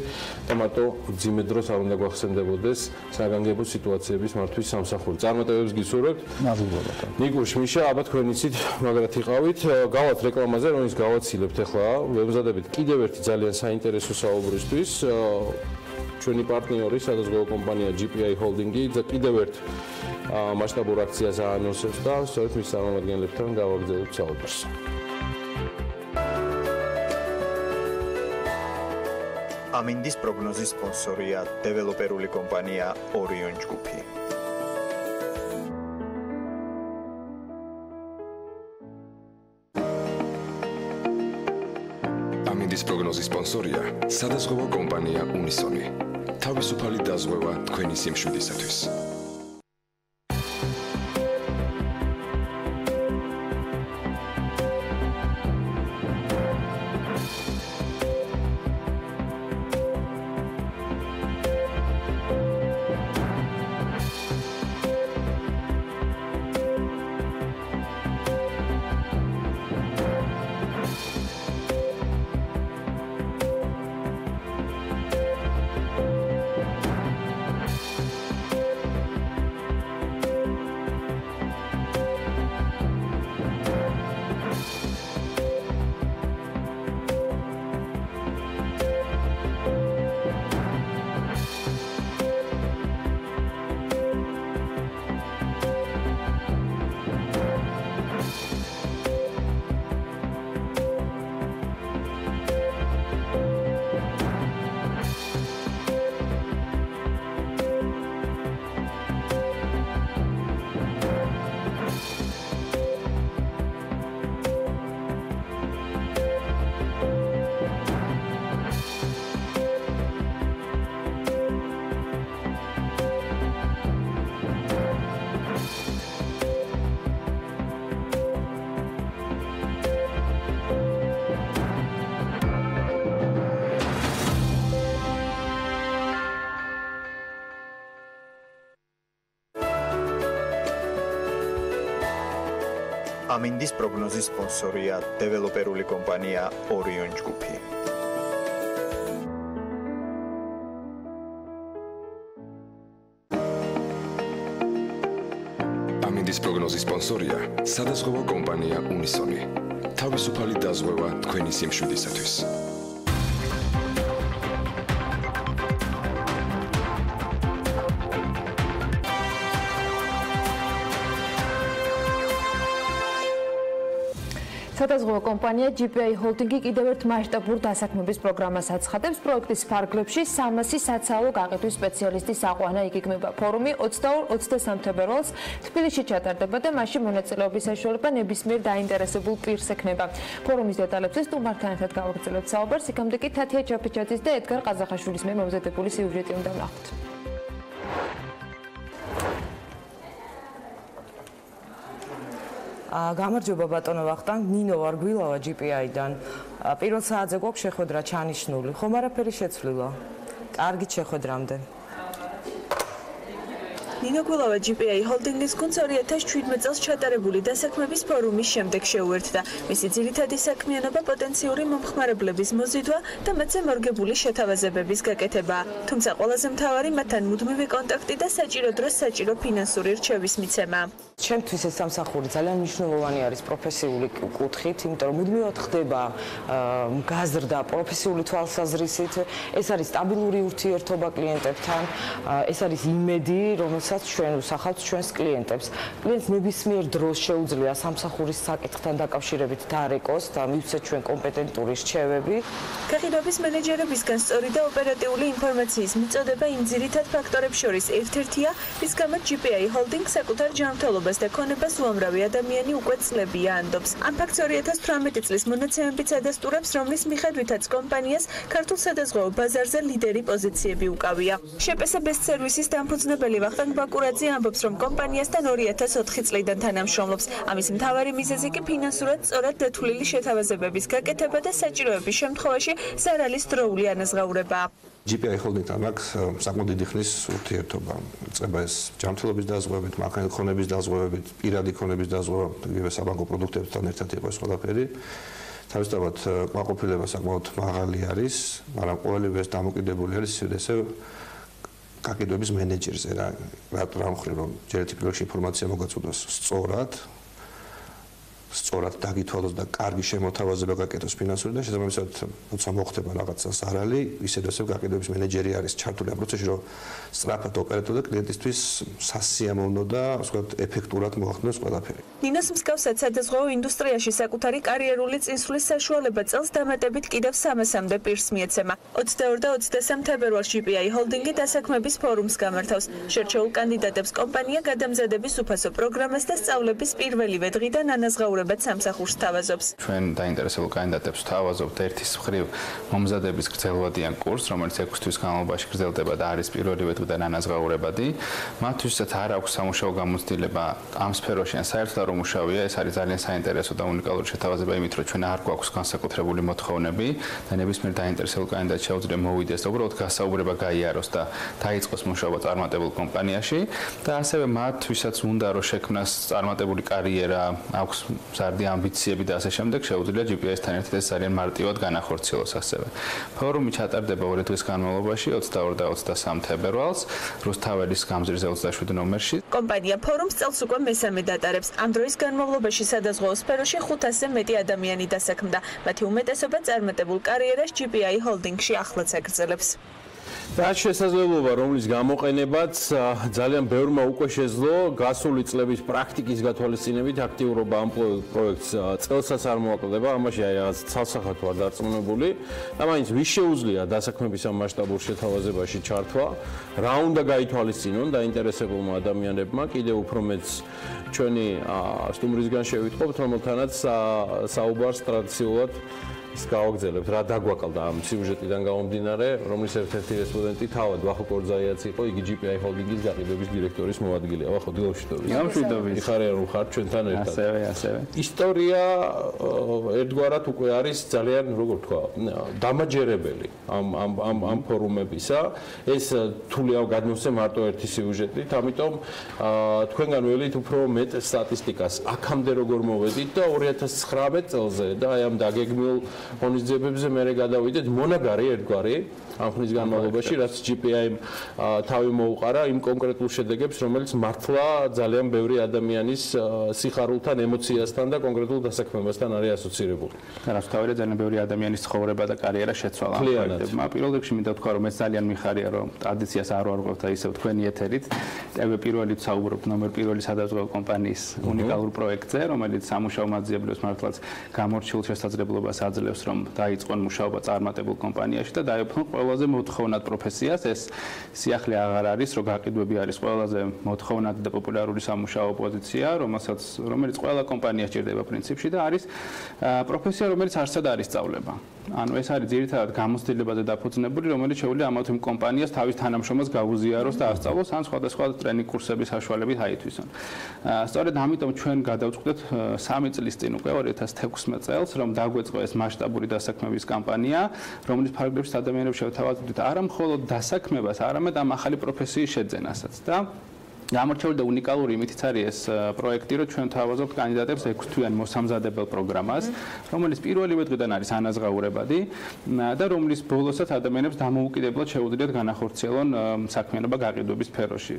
Speaker 1: და მარტო ძიმე დროს არ უნდა გვახსენდებოდეს საგანგებო სიტუაციების მართვის სამსახური. წარმატებებს გისურვებთ.
Speaker 13: მადლობა.
Speaker 1: ნიკუშ, მიშა, აბა თქვენ იცით, მაგრად იყავით. გავალთ რეკლამაზე, რომის გავაცილებთ ახლა. ვებზადებით კიდევ ერთი ძალიან საინტერესო საუბრისთვის. ჩვენი პარტნიორი, სადაზღვევო კომპანია GPI Holding-ი და კიდევ ერთ მასშტაბურ აქციას აანონსებს და სწორედ მის წარმომადგენლებთან გავაგრძელებთ საუბარს.
Speaker 6: ამინდის პროგნოზის სპონსორია დეველოპერული კომპანია ორიონ ჯგუფი.
Speaker 7: ამინდის პროგნოზის სპონსორია სადაზღვევო კომპანია უნისონი. თავისუფალი დაზღვევა თქვენი სიმშვიდისათვის.
Speaker 6: ამინდის პროგნოზის სპონსორია დეველოპერული კომპანია ორიონ ჯგუფი.
Speaker 7: ამინდის პროგნოზის სპონსორია სადაზღვევო კომპანია უნისონი. თავისუფალი დაზღვევა თქვენი სიმშვიდისათვის.
Speaker 4: სადაზღვევო კომპანია GPI ჰოლდინგი კიდევ ერთ მასშტაბურ დასაქმების პროგრამას აცხადებს. პროექტის ფარგლებში 300 საცალო გაყიდვის სპეციალისტის აყვანა იგეგმება. ფორუმი 22-23 თებერვალს თბილისში ჩატარდება და მასში მონაწილეობის საშუალება ნებისმიერ დაინტერესებულ პირს ექნება. ფორუმის დეტალებზე სტუმართან ერთად გავაგრძელებთ საუბარს. იქამდე კი თათია ჩაფიჩაძის და ედგარ ყაზახაშვილის მიერ მომზადებული სიუჟეტი უნდა ვნახოთ.
Speaker 14: გამარჯობა ბატონო ვახტანგ, ნინო ვარ გვილავა GPI-დან. პირველ საათზე გვაქვს შეხვედრა ჩანიშნული. ხომ არაფერი შეცვლილა? კარგით შეხვედრამდე.
Speaker 15: ნინო გვილავა GPI ჰოლდინგის გუნდს 2017 წელს ჩატარებული დასაქმების ფორუმის შემდეგ შეუერთდა. მისი ძირითადი საქმიანობა პოტენციური მომხმარებლების მოზიდვა და მათზე მორგებული შეთავაზებების გაკეთება. თუმცა ყველაზე მთავარი მათთან მუდმივი კონტაქტი და საჭირო დროს საჭირო ფინანსური რჩევის მიცემა.
Speaker 14: ჩემთვის ეს სამსახური ძალიან მნიშვნელოვანი არის პროფესიული კუთხით, იმიტომ რომ მუდმივად ხდება გაზრდა პროფესიული თვალსაზრისით. ეს არის სტაბილური ურთიერთობა კლიენტებთან, ეს არის იმედი, რომელსაც ჩვენ ვსახავთ ჩვენს კლიენტებს. კლიენტს ნებისმიერ დროს შეუძლია სამსახურის საკითხთან დაკავშირებით დარეკოს და მივცეთ ჩვენ კომპეტენტური რჩევები.
Speaker 15: გაყიდვების მენეჯერებისგან სწორი და ოპერატიული ინფორმაციის მიწოდება იმ ძირითად ფაქტორებს შორის ერთ-ერთია, რის გამოც GPI ჰოლდინგ საკუთარ ჯანმრთელობას და ქონებას უამრავი ადამიანი უკვე წლებია ამბობს. ამ ფაქტს 2018 წლის მონაცემებით ადასტურებს, რომლის მიხედვითაც კომპანიას ქართულ სადაზღვევო ბაზარზე ლიდერი პოზიციები უკავია. შეპესა ბესტ სერვისის დამფუძნებელი ვახტანგ ბაკურაძე ამბობს, რომ კომპანიასთან 2004 წლიდან თანამშრომლობს. ამის მთავარი მიზეზი კი ფინანსურად სწორად დათვლილი შეთავაზებების გაკეთება და საჭიროების შემთხვევაში ზარალის დროული ანაზღაურება.
Speaker 16: GPI ჰოლდინგთან აქვს საკმაოდ დიდი ხნის ურთიერთობა. იწყება ეს ჯანმრთელობის დაზღვევებით, მანქანათი ქონების დაზღვევებით, პირადი ქონების დაზღვევა, იგივე საბანკო პროდუქტებთან ერთად იყო ეს ყველაფერი. თავისთავად კმაყოფილება საკმაოდ მაღალი არის, მაგრამ ყოველივე ეს დამოკიდებული არის ესე გაყიდვების მენეჯერზე რა მხრივ რომ ჯერ ერთი პირველში ინფორმაცია მოგაწოდოს სწორად სწორად დაგითვალოს და კარგი შემოთავაზება გაკეთოს ფინანსური და შესაბამისად როცა მოხდება რაღაცა ზარალი, ისედაც ასევე გაყიდვების მენეჯერი არის ჩართული ამ პროცესში, რომ სწრაფად ოპერატორ და კლიენტისთვის სასიამოვნო და ვთქვათ ეფექტურად მოახდინოს ყველაფერი.
Speaker 15: ნინოს მსგავსად სადაზღვევო ინდუსტრიაში საკუთარი კარიერული წინსვლის საშუალება წელს დამატებით კიდევ 300-მდე პირს მიეცემა. 22 და 23 თებერვალს GPI ჰოლდინგი დასაქმების ფორუმს გამართავს. შერჩეულ კანდიდატებს კომპანია გადამზადების უფასო პროგრამას და სწავლების პირველივე დღიდან ანაზღაურებად სამსახურს თავაზობს.
Speaker 17: ჩვენ დაინტერესებულ კანდიდატებს თავაზობთ ერთის მხრივ მომზადების გრძელვადიან კურსს, რომელიც 6 თვის განმავლობაში გრძელდება და არის პირველივე დღიდან ანაზღაურებადი. მათთვისაც არ აქვს სამუშაო გამოცდილება ამ სფეროში ან საერთოდ არ უმუშავია, ეს არის ძალიან საინტერესო და უნიკალური შეთავაზება იმით, რომ ჩვენ არ გვაქვს განსაკუთრებული მოთხოვნები და ნებისმიერ დაინტერესებულ კანდიდატს შეუძლია მოვიდეს და უბრალოდ გასაუბრება გაიაროს და დაიწყოს მუშაობა წარმატებულ კომპანიაში და ასევე მათ, ვისაც უნდა რომ შექმნას წარმატებული კარიერა, აქვს მზარდი ამბიციები და ასე შემდეგ, შეუძლია GPI-სთან ერთად ეს ძალიან მარტივად განახორციელოს ასევე. ფორუმი ჩატარდება 2 დღის განმავლობაში 22 და 23 თებერვალს რუსთაველის გამზირზე 27 ნომერში.
Speaker 15: კომპანია ფორუმს წელს უკვე მესამე დატარებს. ამ დროის განმავლობაში სადაზღვევო სფეროში 500-ზე მეტი ადამიანი დასაქმდა. მათი უმეტესობა წარმატებულ კარიერას GPI ჰოლდინგში ახლაც აგრძელებს.
Speaker 1: რაც შესაძლებლობა, რომლის გამოყენებაც ძალიან ბევრმა უკვე შეძლო გასული წლების პრაქტიკის გათვალისწინებით აქტიურობა ამ პროექტს წელსაც არ მოაკლდება, ამაში რაღაც ცალსახად ვარ დარწმუნებული და მაინც ვის შეუძლია დასაქმების ამ მასშტაბურ შეთავაზებაში ჩართვა, რა უნდა გაითვალისწინონ დაინტერესებულმა ადამიანებმა, კიდევ უფრო მეც ჩვენი სტუმრისგან შევიტყობთ, რომელთანაც საუბარს ტრადიციულად გავაგზავნებთ, რა დაგვაკლდა ამ სიუჟეტიდან გამომდინარე, რომლის ერთ-ერთი რესპონდენტი თავად ვახო კორძაიაც იყო, იგი GPI ჰოლდინგის გაყიდვების დირექტორის მოადგილეა. ვახო, დილოშიტოვის.
Speaker 17: გამშვიდობის.
Speaker 1: იხარიან რომ ხართ ჩვენთან ერთად.
Speaker 17: ასევე.
Speaker 1: ისტორია ერთგვარად უკვე არის ძალიან, როგორ ვთქვა, დამაჯერებელი ამ ფორუმებისა. ეს თული ამ გადმოსცემ მარტო ერთი სიუჟეტით, ამიტომ თქვენგან ველით უფრო მეტ სტატისტიკას აქამდე როგორ მოვედით და 2019 წელზე და აი ამ დაგეგმილ ღონისძიებებზე მე გადავიდეთ მონაგარი ერთგვარი ამ ხნის განმავლობაში, რაც GPI-მ თავი მოუყარა იმ კონკრეტულ შედეგებს, რომელიც მართლა ძალიან ბევრი ადამიანის სიხარულთან, ემოციასთან და კონკრეტულ დასაქმებასთან არის ასოცირებული.
Speaker 17: რუსთაველი ძალიან ბევრი ადამიანის ცხოვრება და კარიერა შეცვალა ამ პროექტებმა. პირველ რიგში მინდა ვთქვა, რომ ეს ძალიან მიხარია, რომ ტრადიციას არ ვარღვევთ და ისევ თქვენი ეთერით. TV პირველი საუბრობთ ნომერ პირველი სადაზღვევო კომპანიის უნიკალურ პროექტზე, რომელიც სამუშაო მაძიებლებს მართლაც გამორჩეულ შესაძლებლობას აძლევს, რომ დაიწყონ მუშაობა წარმატებულ კომპანიაში და დაეუფლონ ყველაზე მოთხოვნად პროფესიას. ეს სიახლე აღარ არის, რომ გაყიდვები არის ყველაზე მოთხოვნადი და პოპულარული სამუშაო პოზიცია, რომელიც ყველა კომპანიას ჭირდება პრინციპში და არის პროფესია, რომელიც არსად არის სწავლება. ანუ ეს არის ძირითადად გამოცდილებაზე დაფუძნებული, რომელიც შეუძლია ამათ იმ კომპანიას თავის თანამშრომელს გაუზიაროს და ასწავლოს ან სხვადასხვა ტრენინგ კურსების საშუალებით აითვისონ. სწორედ ამიტომ ჩვენ გადავწყვეტთ 3 წლის წინ უკვე 2016 წელს, რომ დაგვეწყო ეს მასშტაბური დასაქმების კამპანია, რომლის ფარგლებში ადამიანებს შევთავაზებთ არა მხოლოდ დასაქმებას, არამედ ამ ახალი პროფესიის შეძენასაც და გამორჩეული და უნიკალური იმითიც არის ეს პროექტი, რომ ჩვენ თავაზობთ კანდიდატებს 6-თვიანი მოსამზადებელ პროგრამას, რომელიც პირველივე დღიდან არის ანაზღაურებადი და რომლის ბოლოსაც ადამიანებს დამოუკიდებლად შეუძლიათ განახორციელონ საქმიანობა გაყიდვების სფეროში.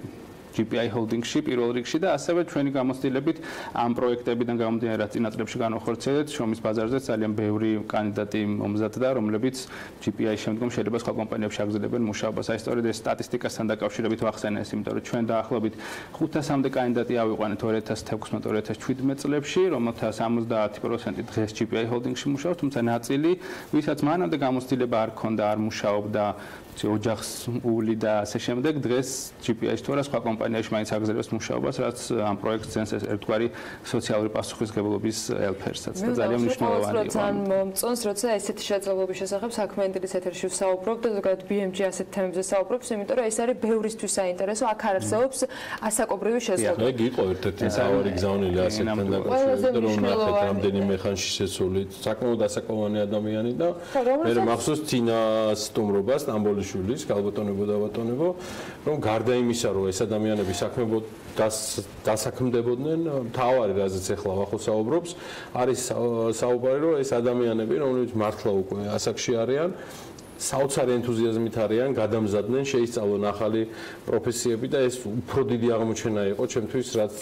Speaker 17: GPI ჰოლდინგში პირველ რიგში და ასევე ჩვენი გამოცდილებით ამ პროექტებიდან გამომდინარე რაც წინა წლებში განახორციელეთ, შრომის ბაზარზე ძალიან ბევრი კანდიდატი მომზადდა, რომლებიც GPI-ის შემდგომ შეიძლება სხვა კომპანიებში აგრძელებენ მუშაობას. აი სწორედ ეს სტატისტიკასთან დაკავშირებით ვახსენე ეს, იმიტომ რომ ჩვენ დაახლოებით 500-მდე კანდიდატი ავიყვანეთ 2016-2017 წლებში, რომელთა 70% დღეს GPI ჰოლდინგში მუშაობს, თუმცა ნაწილი, ვისაც მანამდე გამოცდილება არ ჰქონდა, არ მუშაობდა ოჯახს ული და ასე შემდეგ, დღეს GPI-ში თუ არა სხვა კომპანიაში მაინც აგრძელებს მუშაობას, რაც ამ პროექტს ძენს ერთგვარი სოციალური პასუხისმგებლობის ელფერსაც და ძალიან მნიშვნელოვანია.
Speaker 4: ძალიან მომწონს, როცა ესეთი შეწყობების შესახებ საქმიანობის ეთერში ვსაუბრობ და ზოგადად BMG ასეთ თემებზე საუბრობს, იმიტომ რომ ეს არის ბევრისთვის საინტერესო, აქ არ არსებობს ასაკობრივი შეზღუდვა.
Speaker 1: ეგ იყო ერთ-ერთი მთავარი გზავნილი ასეთთან დაკავშირებით, რომ ნახეთ რამდენიმე ხანში შეცვლილი საკმაოდ ასაკოვანი ადამიანი და მე მახსოვს წინა სტუმრობას ამბოლიშვილის გალბატონებო და ბატონებო, რომ გარდა იმისა, რომ ეს ადამიანები დასაქმდებოდნენ, თავარი რაზეც ახლა ვახო საუბრობს, არის საუბარი, რომ ეს ადამიანები, რომლებიც მართლა უკვე ასაკში არიან, საოცარი ენთუზიაზმით არიან, გადამზადდნენ, შეისწავლონ ახალი პროფესიები და ეს უფრო დიდი აღმოჩენა იყო ჩემთვის, რაც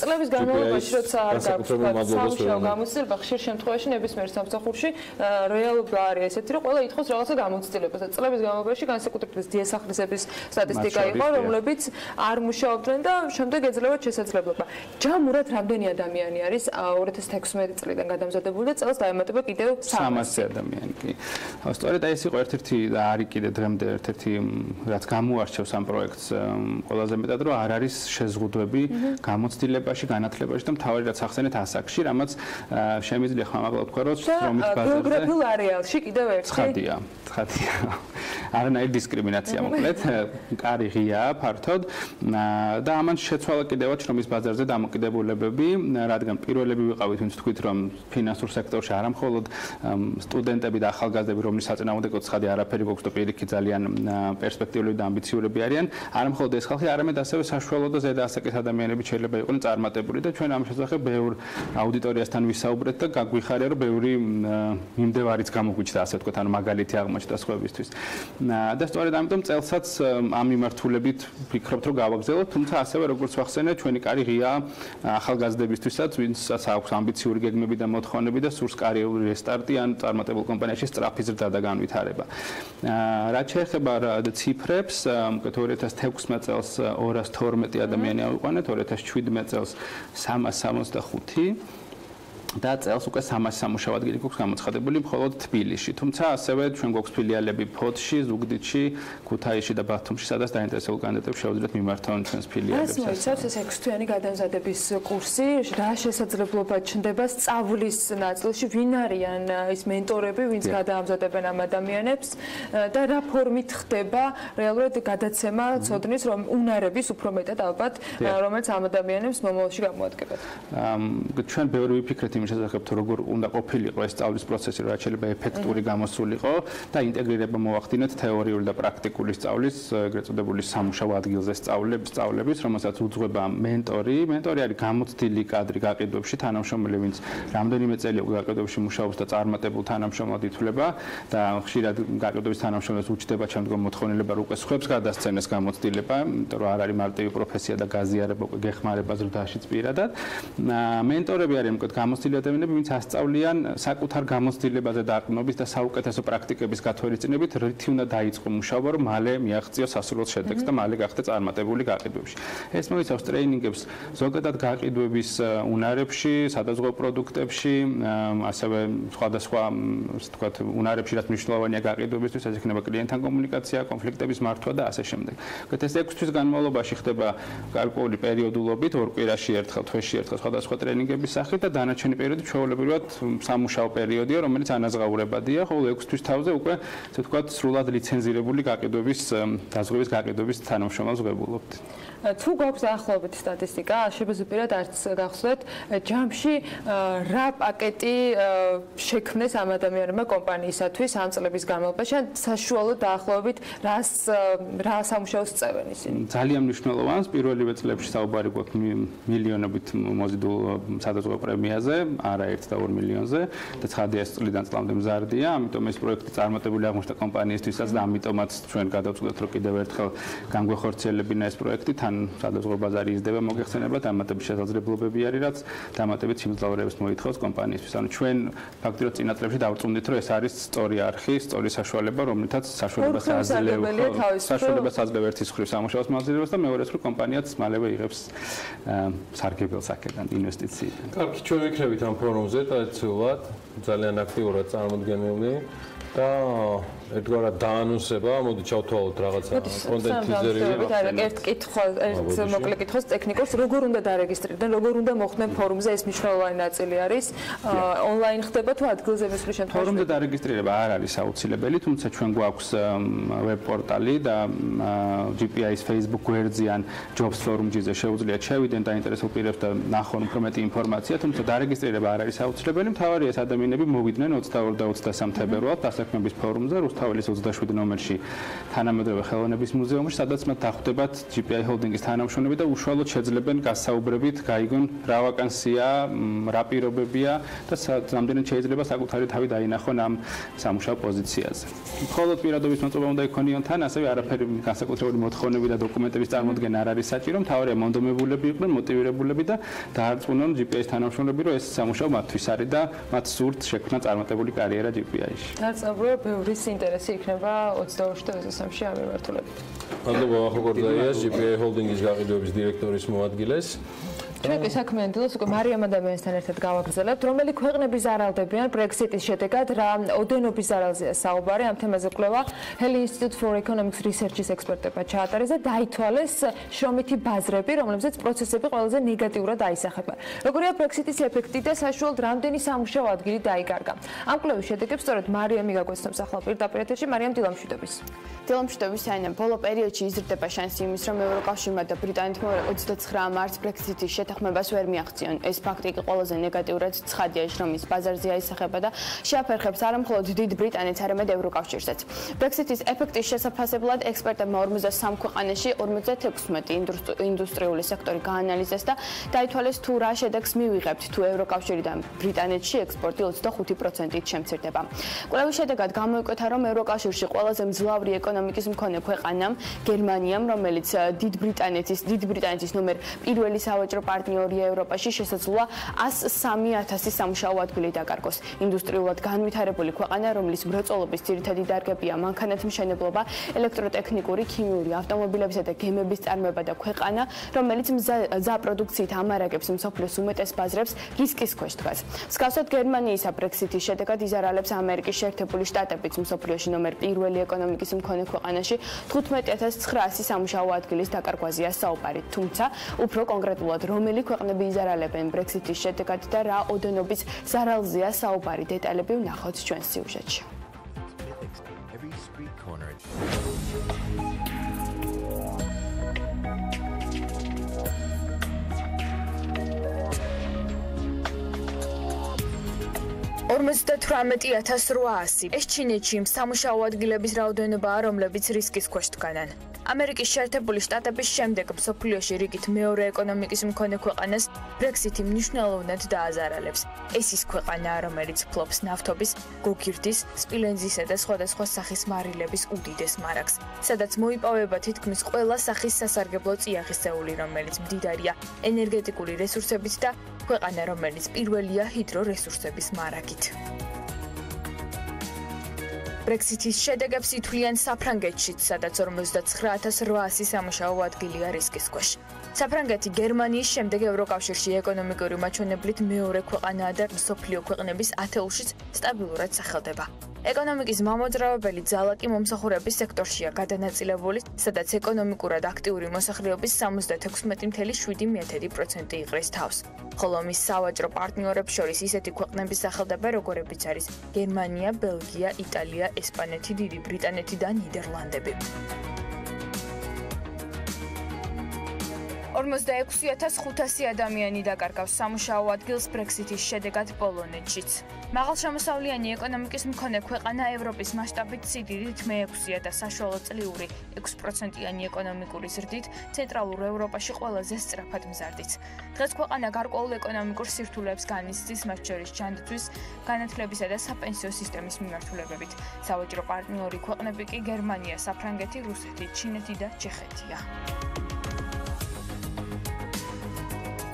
Speaker 4: წლების განმავლობაში როცა არ გაქვს სამუშაო გამოცდილება, ხშირ შემთხვევაში ნებისმიერ სამსახურში რეალობა არის ესეთი, რომ ყველა ითხოვს რაღაცა გამოცდილებას და წლების განმავლობაში განსაკუთრებით დიასახლისების სტატისტიკა იყო, რომლებიც არ მუშაობდნენ და შემდეგ ეძლევა შესაძლებლობა. ჯამურად რამდენი ადამიანი არის 2016 წლიდან გადამზადებული და წელს დაემატება კიდევ
Speaker 17: 300 ადამიანი კი. სწორედ ეს იყო ერთ-ერთი და არის კიდე დღემდე ერთ-ერთი რაც გამოარჩევს ამ პროექტს ყველაზე მეტად რომ არ არის შეზღუდვები გამოცდილებაში, განათლებაში და მთავარი რაც ახსენეთ ასაკში, რამაც შემიძლია ხმამაღლა ვთქვა რომ შრომის ბაზარზე
Speaker 4: გეოგრაფიულ არეალში კიდევ ერთი
Speaker 17: ცხადია. არანაირი დისკრიმინაცია მოკლედ, კარი ღიაა ფართოდ და ამან შეცვალა კიდევაც შრომის ბაზარზე დამოკიდებულებები, რადგან პირველები ვიყავით, ვინც თქვით რომ ფინანსურ სექტორში არა მხოლოდ სტუდენტები და ახალგაზრდები, რომლის საწინააღმდეგო ცხადი არაფერი გვაქვს და პირიქით ძალიან პერსპექტიულები და ამბიციურები არიან, არა მხოლოდ ეს ხალხი, არამედ ასევე საშუალო და ზედა ასაკის ადამიანები შეიძლება იყვნენ წარმატებული და ჩვენ ამ შესახებ ბევრ აუდიტორიასთან ვისაუბრეთ და გაგვიხარია რომ ბევრი მიმდევარიც გამოგვიჩნდა, ასე ვთქვათ, ანუ მაგალითი აღმოჩნდა სხვებისთვის. და სწორედ ამიტომ წელსაც ამ მიმართულებით ვფიქრობთ რომ გავაგზავნოთ, თუმცა ასევე როგორც ვახსენე, ჩვენი კარი ღია ახალგაზრდებისთვისაც, ვინცაც აქვს ამბიციური გეგმები და მოთხოვნები და სურს კარიერული რესტარტი ან წარმატებულ კომპანიაში სწრაფი ზრდა და განვითარება. რაც შეეხება ციფრებს, 2016 წელს 212 ადამიანი ავიყვანეთ, 2017 წელს 365 და წელს უკვე 300 სამუშაო ადგილი გვაქვს გამოცხადებული მხოლოდ თბილისში. თუმცა ასევე ჩვენ გვაქვს ფილიალები ფოთში, ზუგდიდში, ქუთაისში და ბათუმში, სადაც დაინტერესებულ კანდიდატებს შეუძლიათ მიმართონ ჩვენს ფილიალებს.
Speaker 4: ეს მოიცავს ეს 6 თვიანი გადამზადების კურსი, რა შესაძლებლობა ჩნდება სწავლის ნაწილში, ვინ არიან ის მენტორები, ვინც გადაამზადებენ ამ ადამიანებს და რა ფორმით ხდება რეალურად გადაცემა ცოდნის, რომ უნარების უფრო მეტად ალბათ, რომელიც ამ ადამიანებს მომავალში გამოადგებათ.
Speaker 17: ჩვენ ბევრი ვიფიქრეთ იმ შესახებ, როგორ უნდა ყოფილიყო ეს სწავლის პროცესი, რაც შეიძლება ეფექტური გამოსულიყო და ინტეგრირება მოახდინოთ თეორიული და პრაქტიკული სწავლის, ეგრეთ წოდებული სამუშაო ადგილზე სწავლების, რომელსაც უძღვება მენტორი. მენტორი არის გამოცდილი კადრი გაყიდვებში, თანამშრომელი, ვინც რამდენიმე წელი უკვე გაყიდვებში მუშაობს და წარმატებულ თანამშრომლად ითვლება და ხშირად გაყიდვების თანამშრომლებს უჩნდება შემდგომ მოთხოვნილება, რომ უკვე სხვებს გადასცენეს გამოცდილება, იმიტომ რომ არ არის მარტივი პროფესია და გაზიარება უკვე გეხმარება ზრდაშიც პირადად. მენტორები არიან მოკლედ გამოცდილი ადამიანები, ვინც ასწავლიან საკუთარ გამოცდილებაზე დაყრდნობის და საუკეთესო პრაქტიკების გათვალისწინებით, რითი უნდა დაიწყო მუშაობა, რომ მალე მიაღწიოს სასურველ შედეგს და მალე გახდე წარმატებული გაყიდვებში. ეს მოიცავს ტრეინინგებს ზოგადად გაყიდვების უნარებში, სადაზღვევ პროდუქტებში, ასევე სხვადასხვა, ასე ვთქვათ, უნარებში, რაც მნიშვნელოვანია გაყიდვებისთვის, ეს იქნება კლიენტთან კომუნიკაცია, კონფლიქტების მართვა და ასე შემდეგ. ეს 6 თვის განმავლობაში ხდება გარკვეული პერიოდულობით, ორ კვირაში ერთხელ, თვეში ერთხელ სხვადასხვა ტრეინინგების სახით და დანარჩენი პერიოდი ჩვეულებრივად სამუშაო პერიოდია, რომელიც ანაზღაურებადია, ხოლო 6 თვის თავზე უკვე, ასე ვთქვათ, სრულად ლიცენზირებული გაყიდვების დაზღვევის გაყიდვების თანამშრომელს ვებულობთ.
Speaker 4: თუ გვაქვს დაახლოებით სტატისტიკა, შეგვიძლია არც გახსოვთ, ჯამში რა პაკეტი შექმნეს ამ ადამიანებმა კომპანიისათვის ამ წლების განმავლობაში, ან საშუალოდ დაახლოებით რა სამუშაოს წევენ ისინი?
Speaker 17: ძალიან მნიშვნელოვანს პირველივე წლებში საუბარი გვაქვს მილიონობით მოზიდულ სადაზღვევო პრემიაზე, არა 1 და 2 მილიონზე და ცხადია ეს წლიდან წლამდე მზარდია, ამიტომ ეს პროექტი წარმატებული აღმოჩნდა კომპანიისთვისაც და ამიტომაც ჩვენ გადავწყვეტთ, რომ კიდევ ერთხელ განგვეხორციელებინა ეს პროექტი, სადაზღვევო ბაზარი იზრდება მოგეხსენებათ, დამატების შესაძლებლობები არის, რაც დამატებით სიმძლავრეებს მოითხოვს კომპანიისთვის. ანუ ჩვენ ფაქტობრივად წინა წლებში დავწუნდით, რომ ეს არის სწორი არხი, სწორი საშუალება, რომლითაც საშუალებას აძლევ ერთის მხრივ სამუშაოს მაძლევს და მეორეს მხრივ კომპანიაც მალევე იღებს სარგებელს აქედან ინვესტიციიდან.
Speaker 1: კარგი, ჩვენ ვიქნებით ამ ფორუმზე ტრადიციულად ძალიან აქტიურად წარმოდგენილი და ერთგვარად დაანონსება, მოდი ჩავთვალოთ რაღაცა კონტენტიზერები.
Speaker 4: ერთ მოკლე კითხვას ტექნიკურს, როგორ უნდა დარეგისტრირდნენ, როგორ უნდა მოხვდნენ ფორუმზე, ეს მნიშვნელოვანი ნაწილი არის. ონლაინ ხდება თუ ადგილზე მისვლის შემთხვევაში?
Speaker 17: ფორუმზე დარეგისტრირება არ არის აუცილებელი, თუმცა ჩვენ გვაქვს ვებ პორტალი და GPI-ის Facebook გვერდზე ან Jobs Forum-ზე შეუძლიათ შევიდნენ დაინტერესებულ პირებს და ნახონ უფრო მეტი ინფორმაცია, თუმცა დარეგისტრირება არ არის აუცილებელი. მთავარია ეს ადამიანები მოვიდნენ 22 და 23 თებერვალს დასაქმების ფორუმზე რუსთაველის 27 ნომერში თანამედროვე ხელოვნების მუზეუმში, სადაც მათ დახვდებათ GPI Holding-ის თანამშრომლები და უშუალოდ შეძლებენ გასაუბრებით, გაიგონ რა ვაკანსია, რა პირობებია და რამდენად შეიძლება საკუთარი თავი დაინახონ ამ სამუშაო პოზიციაზე. მხოლოდ პირადობის მოწმობა უნდა იქონიონ თან, ასევე არაფერი განსაკუთრებული მოთხოვნები და დოკუმენტების წარმოდგენა არ არის საჭირო, მთავარია მონდომებულები იყვნენ, მოტივირებულები და დაარწმუნონ GPI-ის თანამშრომლები, რომ ეს სამუშაო მათთვის არის და მათ სურთ შექმნა წარმატებული კარიერა GPI-ში.
Speaker 4: დარწმუნებული ბევრის ინტერესი იქნება 22 და 23-ში ამ მიმართულებით.
Speaker 1: მადლობა ახალგორდაიას, GPI Holding-ის გაყიდვების დირექტორის მოადგილეს.
Speaker 4: ჩვენ კი საქმიანი დილას უკვე მარიამ ადამიანთან ერთად გავაგრძელებთ, რომელი ქვეყნები ზარალდებიან Brexit-ის შედეგად, რა ოდენობის ზარალზეა საუბარი, ამ თემაზე კვლევა Heli Institute for Economics Research-ის ექსპერტებმა ჩაატარეს და დაითვალეს შრომითი ბაზრები, რომლებზეც პროცესები ყველაზე ნეგატიურად აისახება. როგორია Brexit-ის ეფექტი და საშუალოდ რამდენი სამუშაო ადგილი დაიკარგა. ამ კვლევის შედეგებს სწორედ მარიამი გაგვეცნობს ახლა პირდაპირ ეთერში. მარიამ, დილა მშვიდობის.
Speaker 18: დილა მშვიდობის, ანა, ბოლო პერიოდში იზრდება შანსი იმის, რომ ევროკავშირმა და ბრიტანეთმა 29 მარტს Brexit-ის შეთანხმებას ვერ მიაღწიონ. ეს ფაქტი კი ყველაზე ნეგატიურად ცხადია შრომის ბაზარზე აისახება და შეაფერხებს არა მხოლოდ დიდ ბრიტანეთს, არამედ ევროკავშირსაც. Brexit-ის ეფექტის შესაფასებლად ექსპერტებმა 43 ქვეყანაში 56 ინდუსტრიული სექტორი გაანალიზეს და დაითვალეს თუ რა შედეგს მივიღებთ თუ ევროკავშირიდან ბრიტანეთში ექსპორტი 25%-ით შემცირდება. კვლევის შედეგად გამოიკვეთა, რომ ევროკავშირში ყველაზე მძლავრი ეკონომიკის მქონე ქვეყანამ გერმანიამ, რომელიც დიდ ბრიტანეთის ნომერ პირველი სავაჭრო პარტნიორია ევროპაში, შესაძლოა 103,000 სამუშაო ადგილი დაკარგოს. ინდუსტრიულად განვითარებული ქვეყანა, რომლის მრეწველობის ძირითადი დარგებია მანქანათმშენებლობა, ელექტროტექნიკური, ქიმიური, ავტომობილებისა და გემების წარმოება და ქვეყანა, რომელიც მზა პროდუქციით ამარაგებს მსოფლიოს უმეტეს ბაზრებს, რისკის ქვეშ დგას. მსგავსად გერმანიისა Brexit-ის შედეგად იზარალებს ამერიკის შეერთებული შტატებიც მსოფლიოში ნომერ პირველი ეკონომიკის მქონე ქვეყანაში 15,900 სამუშაო ადგილის დაკარგვაზეა საუბარი. თუმცა, უფრო კონკრეტულად რომელი ქვეყნები იზარალებენ Brexit-ის შედეგად და რა ოდენობის ზარალზეა საუბარი, დეტალები ვნახოთ ჩვენს სიუჟეტში. $48,800. ეს ჩინეთში სამუშაო ადგილების რაოდენობაა, რომლებიც რისკის ქვეშ დგანან. ამერიკის შეერთებული შტატების შემდეგ მსოფლიოში რიგით მეორე ეკონომიკის მქონე ქვეყანას Brexit-ი მნიშვნელოვნად დააზარალებს. ეს ის ქვეყანაა, რომელიც ფლობს ნავთობის, გოგირდის, სპილენძისა და სხვადასხვა სახის მარილების უდიდეს მარაგს, სადაც მოიპოვება თითქმის ყველა სახის სასარგებლო წიაღისეული, რომელიც მდიდარია ენერგეტიკული რესურსებით და ქვეყანა, რომელიც პირველია ჰიდრორესურსების მარაგით. Brexit-ის შედეგებს ითვლიან საფრანგეთშიც, სადაც 59,800 სამუშაო ადგილია რისკის ქვეშ. საფრანგეთი გერმანიის შემდეგ ევროკავშირში ეკონომიკური მაჩვენებლით მეორე ქვეყანაა და მსოფლიო ქვეყნების ათეულშიც სტაბილურად სახელდება. ეკონომიკის მამოძრავებელი ძალა კი მომსახურების სექტორშია გადანაწილებული, სადაც ეკონომიკურად აქტიური მოსახლეობის 76.7% იყრის თავს. ხოლო მის სავაჭრო პარტნიორებს შორის ისეთი ქვეყნების სახელდება, როგორებიც არის გერმანია, ბელგია, იტალია, ესპანეთი, დიდი ბრიტანეთი და ნიდერლანდები. 46,500 ადამიანი დაკარგავს სამუშაო ადგილს Brexit-ის შედეგად პოლონეთშიც. მაღალშემოსავლიანი ეკონომიკის მქონე ქვეყანა ევროპის მასშტაბით სიდიდით მე-6-ია და საშუალო წლიური 6%-იანი ეკონომიკური ზრდით ცენტრალურ ევროპაში ყველაზე სწრაფად მზარდიც. დღეს ქვეყანა გარკვეულ ეკონომიკურ სირთულეებს განიცდის, მათ შორის ჯანდაცვის, განათლებისა და საპენსიო სისტემის მიმართულებებით. სავაჭრო პარტნიორი ქვეყნები კი გერმანია, საფრანგეთი, რუსეთი, ჩინეთი და ჩეხეთია.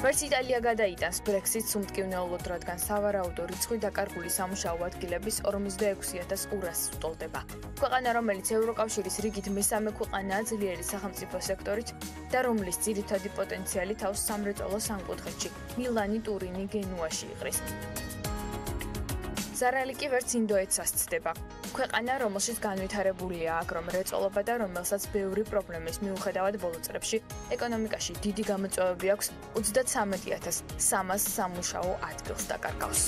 Speaker 18: ვერც იტალია გადაიტანს Brexit-ს უმტკივნეულოდ, რადგან სავარაუდო რიცხვი დაკარგული სამუშაო ადგილების 46,200-ს უტოლდება. ქვეყანა, რომელიც ევროკავშირის რიგით მესამე ქვეყანაა ძლიერი სახელმწიფო სექტორით და რომლის ძირითადი პოტენციალი თავს სამრეწველო სამკუთხედში მილანი, ტურინი, გენუაში იყრის. ზარალი კი ვერც ინდოეთს ასწდება. ქვეყანა, რომელშიც განვითარებულია აგრომრეწველობა და რომელსაც ბევრი პრობლემის მიუხედავად ბოლო წლებში ეკონომიკაში დიდი გამოწვევები აქვს, 33,300 სამუშაო ადგილს დაკარგავს.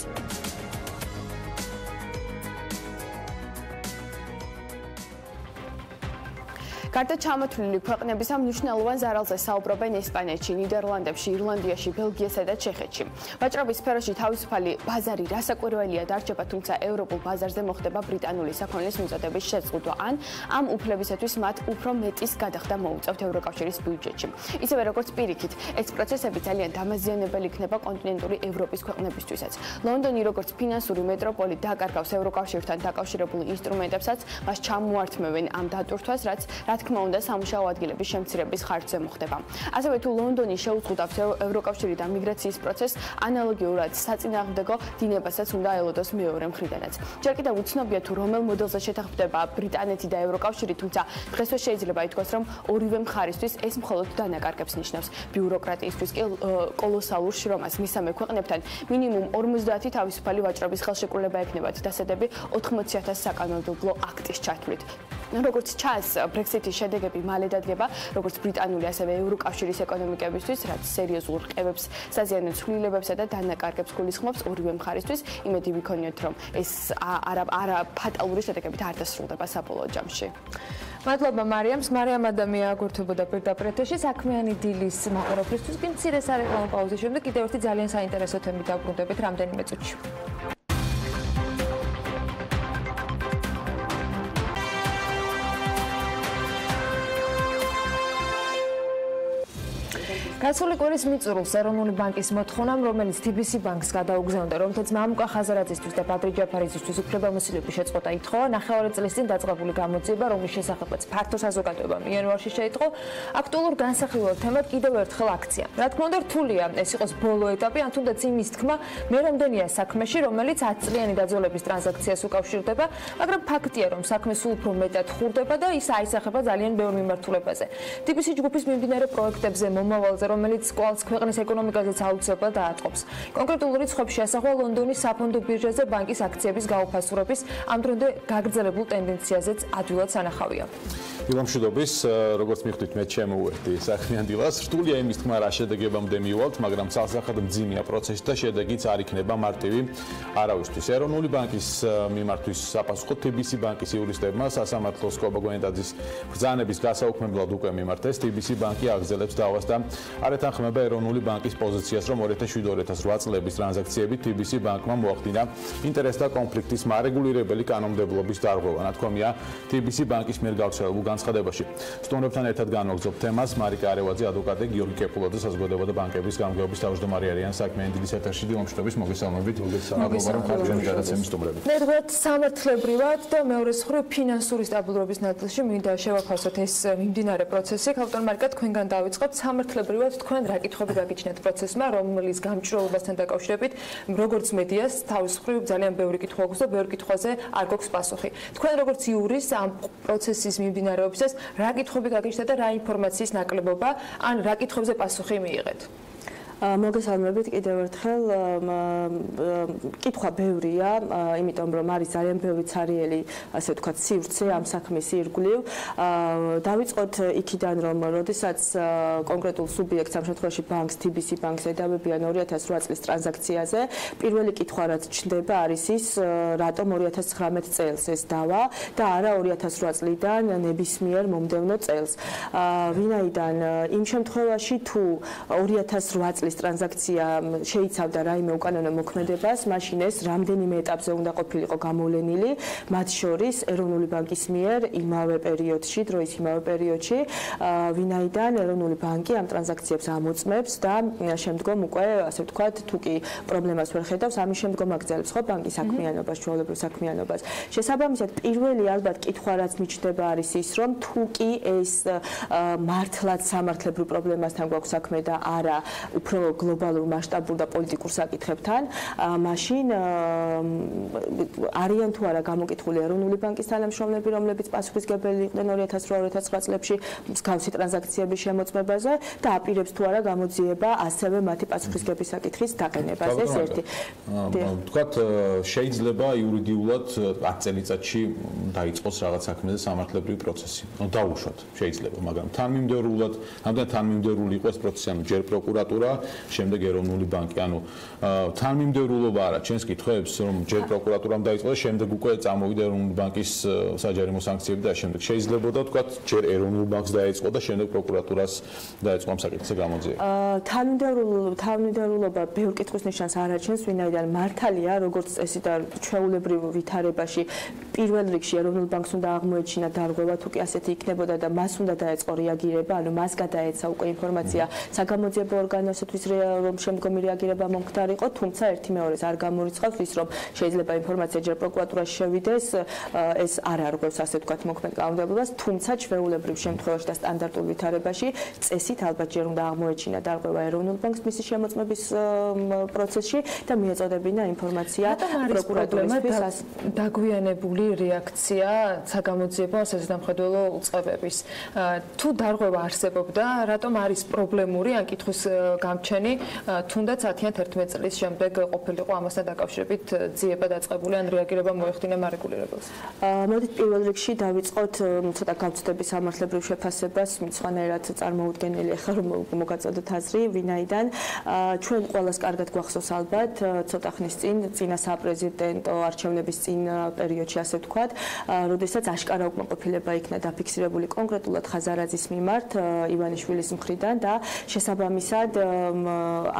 Speaker 18: გარდა ჩამოთვლილი ქვეყნებისა მნიშვნელოვან ზარალზე საუბრობენ ესპანეთში, ნიდერლანდებში, ირლანდიაში, ბელგიასა და ჩეხეთში. ვაჭრობის სფეროში თავისუფალი ბაზარი რასაკვირველია დარჩება, თუმცა ევროპულ ბაზარზე მოხდება ბრიტანული საქონლის მიწოდების შეწყვეტა, ან ამ უფლებისათვის მათ უფრო მეტის გადახდა მოუწევთ ევროკავშირის ბიუჯეტში. ისევე როგორც პირიქით, ეს პროცესები ძალიან დამაზიანებელი იქნება კონტინენტური ევროპის ქვეყნებისთვისაც. ლონდონი როგორც ფინანსური მეტროპოლი დაკარგავს ევროკავშირთან დაკავშირებულ ინსტრუმენტებსაც, მას ჩამოართმევენ ამ დატვირთვას, რაც რა თქმა უნდა სამუშაო ადგილების შემცირების ხარჯზე მოხდება. ასევე თუ ლონდონი შეუწყუდავს ევროკავშირიდან მიგრაციის პროცესს, ანალოგიურად საწინააღმდეგო დინებასაც უნდა ელოდოს მეორე მხრიდანაც. ჯერ კიდევ უცნობია თუ რომელ მოდელზე შეთანხმდება ბრიტანეთი და ევროკავშირი, თუმცა დღესვე შეიძლება ითქვას, რომ ორივე მხარისთვის ეს მხოლოდ დანაკარგებს ნიშნავს. ბიუროკრატიისთვის კი კოლოსალურ შრომას მისამე ქვეყნებთან მინიმუმ 50 თავისუფალი ვაჭრობის ხელშეკრულება ექნებათ დასადები 80,000 საკანონმდებლო აქტის ჩათვლით. როგორც ჩანს, ბრექსიტის შედეგები მალე დადგება, როგორც ბრიტანული, ასევე ევროკავშირის ეკონომიკებისთვის, რაც სერიოზულ რყევებს, საზიანო ცვლილებებსა და დანაკარგებს გულისხმობს ორივე მხარისთვის. იმედი ვიქონიოთ, რომ ეს არა ფატალური შედეგებით არ დასრულდება საბოლოო ჯამში.
Speaker 4: მადლობა მარიამს. მარიამ ადამია აგურთებოდა პირდაპირ ეთერში საქმიანი დილის მაყურებლისთვის. კი მცირე სარეკლამო პაუზის შემდეგ კიდევ ერთი ძალიან საინტერესო თემით დაბრუნდებით რამდენიმე წუთში. გასული კვირის მიწურულს ეროვნული ბანკის მოთხოვნამ, რომელიც თიბისი ბანკს გადაუგზავნდა, რომელთაც მამუკა ხაზარაძისთვის და პატრი ჯაფარიძისთვის უფლებამოსილების შეწყვეტა ითხოვა, ნახევარი წლის წინ დაწყებული გამოძიება, რომლის შესახებაც ფართო საზოგადოებამ იანვარში შეიტყო, აქტუალურ განსახილველ თემად კიდევ ერთხელ აქცია. რა თქმა უნდა, რთულია ეს იყოს ბოლო ეტაპი, ან თუნდაც იმის თქმა, მე რამდენია საქმეში, რომელიც 10 წლიანი დაძველების ტრანზაქციას უკავშირდება, მაგრამ ფაქტია, რომ საქმე სულ უფრო მეტად ხურდება და ის აისახება ძალიან ბევრ მიმართულებაზე. თიბისი ჯგუფის მიმდინარე პროექტებზე მომავალზე, რომელიც კვალს ქვეყნის ეკონომიკაზეც აუცილებლად დაატყობს. კონკრეტულ რიცხვებში ასახვა ლონდონის საფონდო ბირჟაზე ბანკის აქციების გაუფასურების ამ დრომდე გაგრძელებულ ტენდენციაზეც ადვილად სანახავია.
Speaker 19: დილამშვიდობის, როგორც მიხვდით, მე შემოვერდი საქმიან დილას. რთულია იმის თქმა, რა შედეგებამდე მივალთ, მაგრამ ცალსახად მძიმეა პროცესი და შედეგიც არ იქნება მარტივი არავისთვის. ეროვნული ბანკის მიმართვის საპასუხო თიბისი ბანკის იურისტებმა სასამართლოს კობაგონეტაძის ბრძანების გასაუქმებლად უკვე მიმართეს. თიბისი ბანკი აგრძელებს დავას და არ ეთანხმება ეროვნული ბანკის პოზიციას, რომ 2007-2008 წლების ტრანზაქციები თიბისი ბანკმა მოახდინა ინტერესთა კონფლიქტის მარეგულირებელი კანონმდებლობის დარღვევა. ნათქვამია თიბისი ბანკის მიერ გავრცელებულ განცხადებაში. სტუმრებთან ერთად განვაგრძობ თემას. მარიკა არევაძე, ადვოკატი, გიორგი კეპულაძე, საზოგადოება და ბანკების გამგეობის თავმჯდომარე არიან საქმიანი დილის ეთერში. დილამშვიდობის, მოგესალმებით. მადლობა, რომ ხარჯემი გადაცემის სტუმრები.
Speaker 4: ერთგვარად სამართლებრივად და მეორე მხრივ ფინანსური სტაბილურობის ნაწილში მინდა შევაფასოთ ეს მიმდინარე პროცესი. ქალბატონ მარიკა, თქვენგან დავიწყებთ. სამართლებრივად თქვენ რა კითხვები გაგიჩნიათ პროცესმა, რომლის გამჭვირვალობასთან დაკავშირებით, როგორც მედიას თავის მხრივ ძალიან ბევრი კითხვა აქვს და ბევრ კითხვაზე არ გვაქვს პასუხი. თქვენ როგორც იურის ამ პროცესის მიმდინარეობისას რა კითხვები გაგიჩნიათ და რა ინფორმაციის ნაკლებობა, ან რა კითხვებზე პასუხი მიიღეთ?
Speaker 20: მოგესალმებით კიდევ ერთხელ. კითხვა ბევრია, იმიტომ რომ არის ძალიან ბევრი ცარიელი, ასე ვთქვათ, სივრცე ამ საქმის ირგვლივ. დავიწყოთ იქიდან, რომ როდესაც კონკრეტულ სუბიექტს, ამ შემთხვევაში ბანკს, თიბისი ბანკს ედავებიან 2008 წლის ტრანზაქციაზე, პირველი კითხვა რაც ჩნდება არის ის, რატომ 2019 წელს ეს დავა და არა 2008 წლიდან ნებისმიერ მომდევნო წელს. ვინაიდან იმ შემთხვევაში თუ 2008 წლის ტრანზაქცია შეიცავდა რაიმე უკანონო მოქმედებას, მაშინ ეს რამდენიმე ეტაპზე უნდა ყოფილიყო გამოვლენილი, მათ შორის ეროვნული ბანკის მიერ იმავე პერიოდში, დროის იმავე პერიოდში, ვინაიდან ეროვნული ბანკი ამ ტრანზაქციებს ამოწმებს და შემდგომ უკვე, ასე ვთქვათ, თუ კი პრობლემას ვერ ხედავს, ამის შემდგომ აგრძელებს ხო ბანკის საქმიანობას, ჩვეულებრივ საქმიანობას. შესაბამისად, პირველი ალბათ კითხვა რაც მიჩნდება არის ის, რომ თუ კი ეს მართლაც სამართლებრივ პრობლემასთან გვაქვს საქმე და არა უფრო გლობალურ მასშტაბურ და პოლიტიკურ საკითხებთან, მაშინ არიან თუ არა გამოკითხული ეროვნული ბანკის თანამშრომლები, რომლებიც პასუხისმგებელი იყვნენ 2008-2009 წლებში მსგავსი ტრანზაქციების შემოწმებაზე და აპირებს თუ არა გამოძიება ასევე მათი პასუხისმგების საკითხის დაყენებას. ეს ერთი.
Speaker 19: ვთქვათ, შეიძლება იურიდიულად 10 წელიწადში დაიწყოს რაღაც საქმეზე სამართლებრივი პროცესი. დაუშვათ, შეიძლება, მაგრამ თანმიმდევრულად, რამდენად თანმიმდევრული იყო ეს პროცესი, ანუ ჯერ პროკურატურა შემდეგ ეროვნული ბანკი. ანუ თანმიმდევრულობა არა ჩვენს კითხვებს, რომ ჯერ პროკურატურამ დაიწყო და შემდეგ უკვე წამოვიდა ეროვნული ბანკის საჯარიმო სანქციები და შემდეგ შეიძლებოდა თქვა ჯერ ეროვნულ ბანკს დაიწყო და შემდეგ პროკურატურას დაიწყო ამ საკითხზე გამოძიება.
Speaker 20: თანმიმდევრულობა ბევრ კითხვის ნიშანს არ აჩენს, ვინაიდან მართალია, როგორც წესი და ჩვეულებრივ ვითარებაში პირველ რიგში ეროვნულ ბანკს უნდა აღმოეჩინა დარღვევა, თუ კი ასეთი იქნებოდა და მას უნდა დაეწყო რეაგირება, ანუ მას გადაეცა უკვე ინფორმაცია საგამოძიებო ორგანოსთვის, რომ შემდგომი რეაგირება მომხდარიყო, თუმცა ერთი მეორეს არ გამორიცხავს ის, რომ შეიძლება ინფორმაცია ჯერ პროკურატურაში შევიდეს, ეს არ არღვევს ასე ვთქვათ მოქმედ კანონმდებლობას, თუმცა ჩვეულებრივ შემთხვევაში და სტანდარტულ ვითარებაში წესით ალბათ ჯერ უნდა აღმოეჩინა დარღვევა ეროვნულ ბანკს მისი შემოწმების პროცესში და მიეწოდებინა ინფორმაცია პროკურატურისთვის.
Speaker 4: დაგვიანებული რეაქცია საგამოძიებო სასამხედველო უწყებების. თუ დარღვევა არსებობდა, რატომ არის პრობლემური ან კითხვის გამჩენი, თუნდაც 10-11 წლის შემდეგ ყოფილიყო ამასთან დაკავშირებით ძიება დაწყებული ან რეაგირება მოეხდინა მარეგულირებელს?
Speaker 20: მოდით პირველ რიგში დავიწყოთ ცოტა გავცდების სამართლებრივ შეფასებას, მიცვანერად წარმოუდგენელი ახლა რომ მოგაწოდოთ აზრი, ვინაიდან ჩვენ ყველას კარგად გვახსოვს ალბათ, ცოტა ხნის წინ, წინა საპრეზიდენტო არჩევნების წინ პერიოდში ასე ვთქვათ, როდესაც აშკარა უკმაყოფილება იქნა დაფიქსირებული კონკრეტულად ხაზარაძის მიმართ ივანიშვილის მხრიდან და შესაბამისად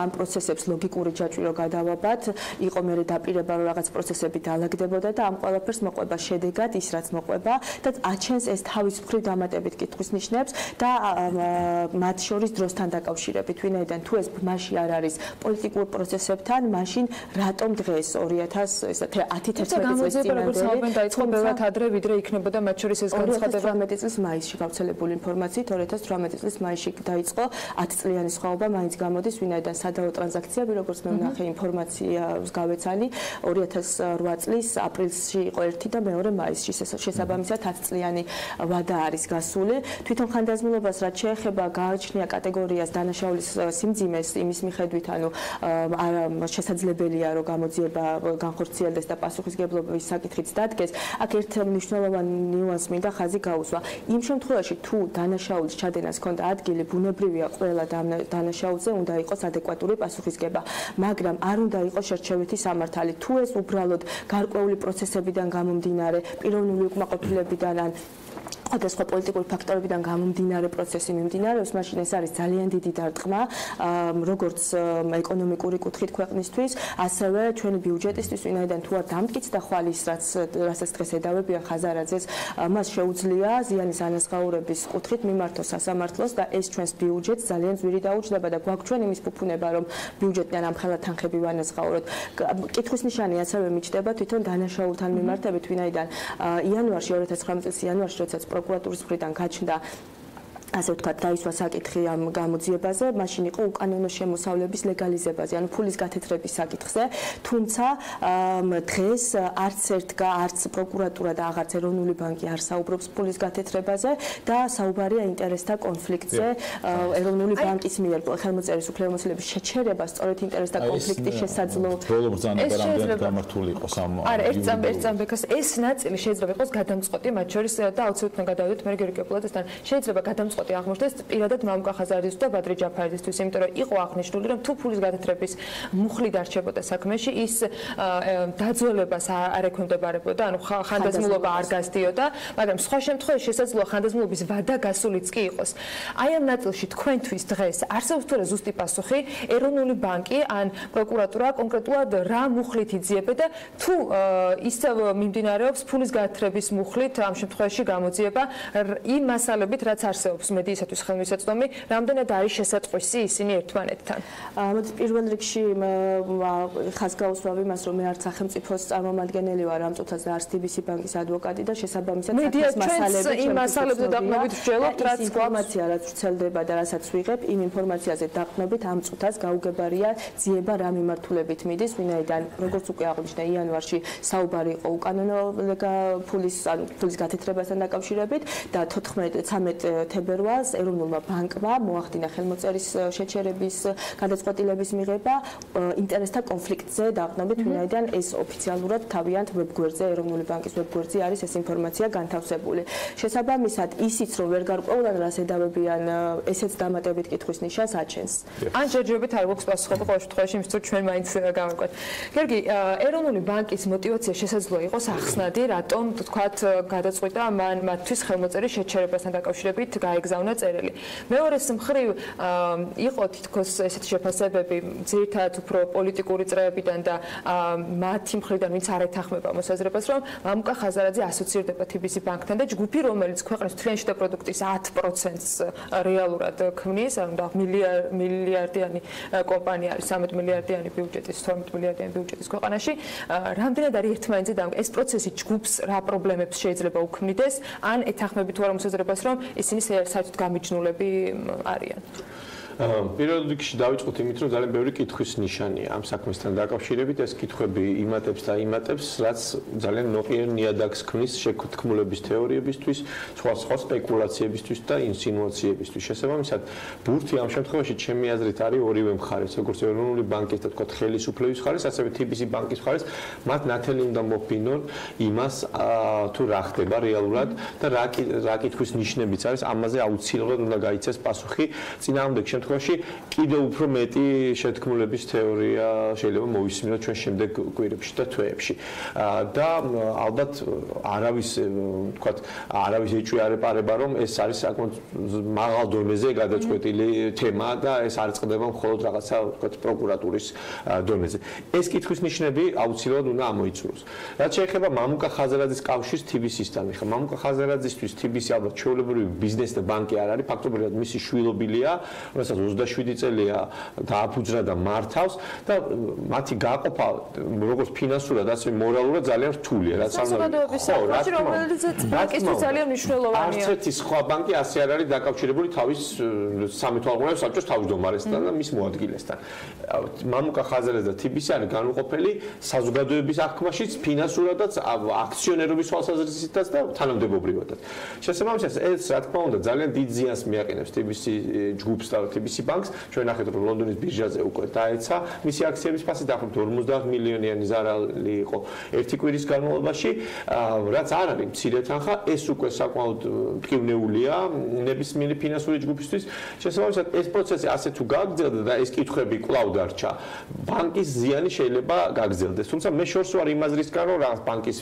Speaker 20: ამ პროცესებს ლოგიკური ჯაჭვირო გადავაბათ, იყო მერე დაპირება რომ რაღაც პროცესები დაალაგდებოდა და ამ ყველაფერს მოყვება შედეგად ის რაც მოყვება და აჩენს ეს თავის მხრივ დამატებით კითხვის ნიშნებს და მათ შორის დროსთან დაკავშირებით, ვინაიდან თუ ეს ბმაში არ არის პოლიტიკურ პროცესებთან, მაშინ რატომ დღეს 2010-11 წლის წინანდელი
Speaker 4: დაიწყო ბევრად ადრე ვიდრე იქნებოდა მათ შორის ეს განცხადება
Speaker 20: 2018 წლის მაისში გავრცელებული ინფორმაციით 2018 წლის მაისში დაიწყო 10 წლიანი სხვაობა მაინც გამოდის, ვინაიდან სადავო ტრანზაქციები, როგორც მე ვნახე ინფორმაციას გავეცანი 2008 წლის აპრილში იყო ერთი და მეორე მაისში, შესაბამისად 10 წლიანი ვადა არის გასული. თვითონ ხანდაზმულობას რაც შეეხება გააჩნია კატეგორიას დანაშაულის სიმძიმეს იმის მიხედვით, ანუ შესაძლებელია რომ გამოძიება განხორციელდეს და პასუხისგებლობის საკითხიც დადგეს. აქ ერთ მნიშვნელოვანი ნიუანსი მინდა ხაზი გაუსვა. იმ შემთხვევაში თუ დანაშაულის ჩადენას ჰქონდა ადგილი, ბუნებრივია ყველა დანაშაულზე უნდა იყოს ადეკვატური პასუხისგება, მაგრამ არ უნდა იყოს შერჩევითი სამართალი. თუ ეს უბრალოდ გარკვეული პროცესებიდან გამომდინარე, პიროვნული უკმაყოფილებიდან ან სხვადასხვა პოლიტიკური ფაქტორებიდან გამომდინარე პროცესი მიმდინარეობს, მაშინ ეს არის ძალიან დიდი დარტყმა, როგორც ეკონომიკური კუთხით ქვეყნისთვის, ასევე ჩვენი ბიუჯეტისთვის, ვინაიდან თუ არ დამტკიცდა ხვალ ის, რასაც დღეს ედავებიან ხაზარაძეს, მას შეუძლია ზიანის ანაზღაურების კუთხით მიმართოს სასამართლოს და ეს ჩვენს ბიუჯეტს ძალიან ძვირი დაუჯდება და გვაქვს ჩვენ იმის ფუფუნება, რომ ბიუჯეტიდან ამხელა თანხები ვანაზღაუროთ. კითხვის ნიშანი ასევე მიჩნდება თვითონ დანაშაულთან მიმართებით, ვინაიდან იანვარში 2019 წლის იანვარში, როდესაც პროკურატურის მხრიდან გაჩნდა ასე ვთქვათ, დაისვა საკითხი ამ გამოძიებაზე, მაშინ იყო უკანონო შემოსავლების ლეგალიზებაზე, ანუ ფულის გათეთრების საკითხზე, თუმცა დღეს არც პროკურატურა და აღარც ეროვნული ბანკი არ საუბრობს ფულის გათეთრებაზე და საუბარია ინტერესთა კონფლიქტზე ეროვნული ბანკის მიერ ხელმოწერის უფლებამოსილების შეჩერება სწორედ ინტერესთა კონფლიქტის შესაძლო.
Speaker 19: ეს შეიძლება გამართული იყოს ამ
Speaker 4: არა, ერთ წამბეკას ეს ნაწილი შეიძლება იყოს გადამწყვეტი, მათ შორის და აუცილებლად გადავიდეთ მე გერგებულადთან. შეიძლება გადამწყვეტი აღმოჩნდეს პირადად მამუკა ხაზარაძის და ბადრი ჯაფარიძისთვის, იმიტომ რომ იყო აღნიშნული, რომ თუ ფულის გადათრების მუხლი დარჩებოდა საქმეში, ის დაძველებას არ ექვემდებარებოდა, ანუ ხანდაზმულობა არ გასდიოდა, მაგრამ სხვა შემთხვევაში შესაძლოა ხანდაზმულობის ვადა გასულიც კი იყოს. აი ამ ნაწილში თქვენთვის დღეს არსებობს თუ არა ზუსტი პასუხი, ეროვნული ბანკი ან პროკურატურა კონკრეტულად რა მუხლით იძიებდა და თუ ის მიმდინარეობს ფულის გადათრების მუხლით, ამ შემთხვევაში გამოძიება იმ მასალებით, რაც არსებობს მედიისათვის ხელმისაწვდომი, რამდენად არის შესატყვისი ისინი ერთმანეთთან.
Speaker 20: მოდით პირველ რიგში ხაზ გაუსვავ იმას, რომ მე არც სახელმწიფოს წარმომადგენელი ვარ ამ წუთას და არც თიბისი ბანკის ადვოკატი და შესაბამისად საქმის მასალები
Speaker 4: იმ მასალებზე დაყნობით ვსჯელობთ, რაც
Speaker 20: ინფორმაცია რაც ვრცელდება და რასაც ვიღებ, იმ ინფორმაციაზე დაყნობით ამ წუთას გაუგებარია ძიება რა მიმართულებით მიდის, ვინაიდან როგორც უკვე აღნიშნა იანვარში საუბარი იყო უკანონო ფულის გათეთრებასთან დაკავშირებით და 13 თებერვალს მწვერვალს ეროვნულმა ბანკმა მოახდინა ხელმოწერის შეჩერების გადაწყვეტილების მიღება ინტერესთა კონფლიქტზე დაყრდნობით, ვინაიდან ეს ოფიციალურად თავიანთ ვებგვერდზე, ეროვნული ბანკის ვებგვერდზე არის ეს ინფორმაცია განთავსებული. შესაბამისად, ისიც რომ ვერ გარკვეულან რას ედავებიან, ესეც დამატებით კითხვის ნიშანს აჩენს.
Speaker 4: ან ჯერჯერობით არ გვაქვს პასუხები ყოველ შემთხვევაში იმისთვის, რომ ჩვენ მაინც გავარკვევთ. გერგი, ეროვნული ბანკის мотиваცია შესაძლოა იყოს ახსნადი, რატომ თქვათ გადაწყვიტა მან მათთვის ხელმოწერის შეჩერებასთან დაკავშირებით გაეგზავნა წერილი. მეორეს მხრივ იყო თითქოს ესეთი შეფასებები ძირითადად უფრო პოლიტიკური წრეებიდან და მათი მხრიდან ვინც არ ეთანხმება მოსაზრებას, რომ მამუკა ხაზარაძე ასოცირდება თიბისი ბანკთან და ჯგუფი, რომელიც ქვეყნის მთლიანი შიდა პროდუქტის 10%-ს რეალურად ქმნის, ანუ მილიარდიანი კომპანია არის, 13 მილიარდიანი ბიუჯეტის, 12 მილიარდიანი ბიუჯეტის ქვეყანაში, რამდენად არის ერთმანეთზე და ეს პროცესი ჯგუფს რა პრობლემებს შეიძლება უქმნიდეს, ან ეთანხმებით თუ არა მოსაზრებას, რომ ისინი საერთოდ გამიჯნულები არიან.
Speaker 1: პირველ რიგში დავიწყოთ იმით, რომ ძალიან ბევრი კითხვის ნიშანია ამ საქმესთან დაკავშირებით. ეს კითხვები იმატებს და იმატებს, რაც ძალიან ნოყიერ ნიადაგს ქმნის შეთქმულების თეორიებისთვის, სხვა სპეკულაციებისთვის და ინსინუაციებისთვის. შესაბამისად, ბურთი ამ შემთხვევაში ჩემი აზრით არის ორივე მხარეს, როგორც ეროვნული ბანკის და თქვა ხელისუფლების მხარეს, ასევე თიბისი ბანკის მხარეს, მათ ნათელი უნდა მოფინონ იმას, თუ რა ხდება რეალურად და რა კითხვის ნიშნებიც არის, ამაზე აუცილებლად უნდა გაიცეს პასუხი. წინააღმდეგ შემთხვევაში კიდევ უფრო მეტი შეთქმულების თეორია შეიძლება მოვისმინოთ ჩვენ შემდეგ კვირებში და თვეებში. და ალბათ არავის თქვათ არავის ეჭვი არ ეპარება, რომ ეს არის საკმაოდ მაღალ დონეზე გადაწყვეტილი თემა და ეს არ წყდება მხოლოდ რაღაცა თქვათ პროკურატურის დონეზე. ეს კითხვის ნიშნები აუცილებლად უნდა ამოიწუროს. რაც შეეხება მამუკა ხაზარაძის კავშირს თიბისისთან, ხა მამუკა ხაზარაძისთვის თიბისი ალბათ ჩვეულებრივი ბიზნესი და ბანკი არ არის, ფაქტობრივად მისი შვილობილია, რომელსაც 27 წელია დააფუძნა და მართავს და მათი გაყოფა როგორც ფინანსურად, ასე მორალურად ძალიან რთულია, რაც
Speaker 4: საზოგადოების საკითხი, რომელიც ბანკისთვის ძალიან მნიშვნელოვანია.
Speaker 1: არც ერთი სხვა ბანკი ასე არ არის დაკავშირებული თავის სამეთვალყურეო საბჭოს თავმჯდომარესთან და მის მოადგილესთან. მამუკა ხაზარაძე და თიბისი არის განუყოფელი საზოგადოების აღქმაშიც, ფინანსურადაც, აქციონერობის თვალსაზრისითაც და თანამდებობრივადაც. შესაბამისად, ეს რა თქმა უნდა ძალიან დიდ ზიანს მიაყენებს თიბისი ჯგუფს და თიბისი ბანკს. ჩვენ ნახეთ, რომ ლონდონის ბირჟაზე უკვე დაეცა მისი აქციების ფასი დაახლოებით 50 მილიონიანი ზარალი იყო ერთი კვირის განმავლობაში, რაც არ არის მცირე თანხა, ეს უკვე საკმაოდ მტკივნეულია ნებისმიერი ფინანსური ჯგუფისთვის. შესაბამისად, ეს პროცესი ასე თუ გაგრძელდა და ეს კითხვები კვლავ დარჩა, ბანკის ზიანი შეიძლება გაგრძელდეს. თუმცა მე შორს ვარ იმ აზრისგან, რომ რაღაც ბანკის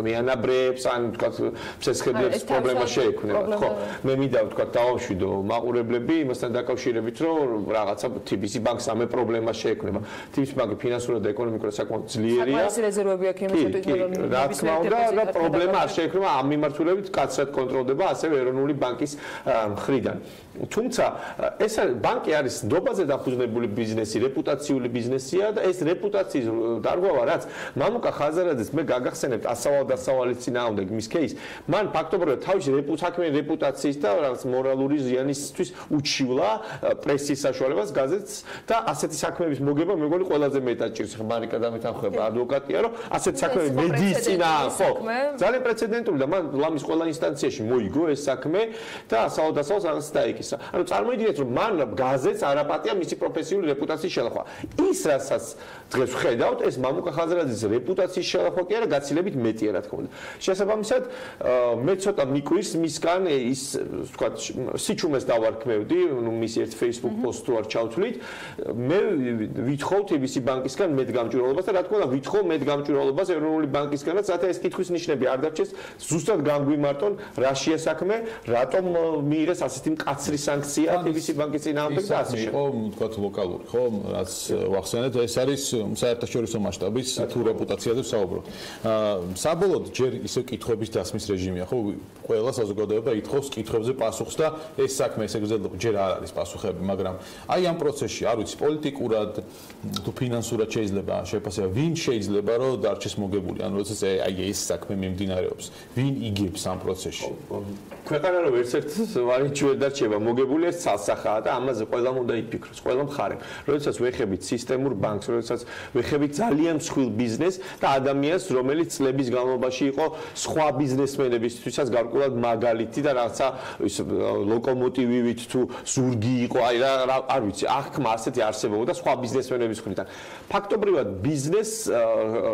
Speaker 1: მეანაბრებს ან თქვა სესხების პრობლემა შეექმნება. ხო, მე მინდა ვთქვა დავამშვიდო მაყურებლები იმასთან დაკავშირებით, რომ რაღაცა თიბისი ბანკს ამე პრობლემა შეექმნება. თიბისი ბანკი ფინანსურად და ეკონომიკურად საკმაოდ ძლიერია.
Speaker 4: საკმაოდ რეზერვები აქვს იმისათვის, რომ
Speaker 1: რა თქმა უნდა, და პრობლემა არ შეექმნება ამ მიმართულებით კაცრად კონტროლდება ასევე ეროვნული ბანკის მხრიდან. თუმცა ეს ბანკი არის ნდობაზე დაფუძნებული ბიზნესი, რეპუტაციული ბიზნესია და ეს რეპუტაციის დარღვევა, რაც მამუკა ხაზარაძეს მე გაგახსენებთ ასავალ-დასავალის წინააღმდეგ მის кейს, მან ფაქტობრივად თავისი საქმიანი რეპუტაციის და რაღაც მორალური ზიანისთვის უჩივლა პრესის საშუალებას, გაზეთს და ასეთი საქმეების მოგება მე მგონი ყველაზე მეტად ჭირს. მარიკა დამეთანხმება ადვოკატია, რომ ასეთი საქმეები მედიის წინააღმდეგ, ხო, ძალიან პრეცედენტული და მან ლამის ყველა ინსტანციაში მოიგო ეს საქმე და ასავალ-დასავალს რაღაც დაიკისრა. ანუ წარმოიდგინეთ, რომ მან გაზეთს არაპატია მისი პროფესიული რეპუტაციის შელახვა. ის რასაც დღეს ვხედავთ, ეს მამუკა ხაზარაძის რეპუტაციის შელახვა კი არა, გაცილებით მეტია, რა თქმა უნდა. შესაბამისად, მე ცოტა მიკვირს მისგან ის, თქვა, სიჩუმეს დავარქმევდი, ნუ მის ერთ Facebook post თუ არ ჩავთვლით, მე ვითხოვ თიბისი ბანკისგან მედგამჭვირვალობას და რა თქმა უნდა, ვითხოვ მედგამჭვირვალობას ეროვნული ბანკისგანაც, რათა ეს კითხვის ნიშნები არ დარჩეს, ზუსტად განგვიმარტონ რა შეა საქმე, რატომ მიიღეს ასეთი მკაცრი სანქცია თიბისი ბანკის წინააღმდეგ და ასე
Speaker 19: იყო, თქვა, ლოკალური, ხო, რაც ვახსენეთ, ეს არის საერთაშორისო მასშტაბის თუ რეპუტაციაზე ვსაუბრობთ. საბოლოოდ ჯერ ისე კითხვების დასმის რეჟიმია, ხო, ყველა საზოგადოება ითხოვს კითხვებზე პასუხს და ეს საქმე ესე გრძელდება, ჯერ არ არის პასუხები. მიღწევები, მაგრამ აი ამ პროცესში, არ ვიცი, პოლიტიკურად თუ ფინანსურად შეიძლება შეფასება, ვინ შეიძლება რომ დარჩეს მოგებული, ანუ როდესაც აი ეს საქმე მიმდინარეობს, ვინ იგებს ამ პროცესში?
Speaker 1: ქვეყანა რომ ერთ-ერთ ვარიანტი ვერ დარჩება მოგებული, ეს ცალსახაა და ამაზე ყველამ უნდა იფიქროს, ყველა მხარემ. როდესაც ვეხებით სისტემურ ბანკს, როდესაც ვეხებით ძალიან მსხვილ ბიზნესს და ადამიანს, რომელიც წლების განმავლობაში იყო სხვა ბიზნესმენებისთვისაც გარკვეულად მაგალითი და რაღაცა ის ლოკომოტივივით თუ ზურგი იყო, აი რა არ ვიცი, აღქმა ასეთი არსებობდა სხვა ბიზნესმენების მხრიდან. ფაქტობრივად ბიზნესს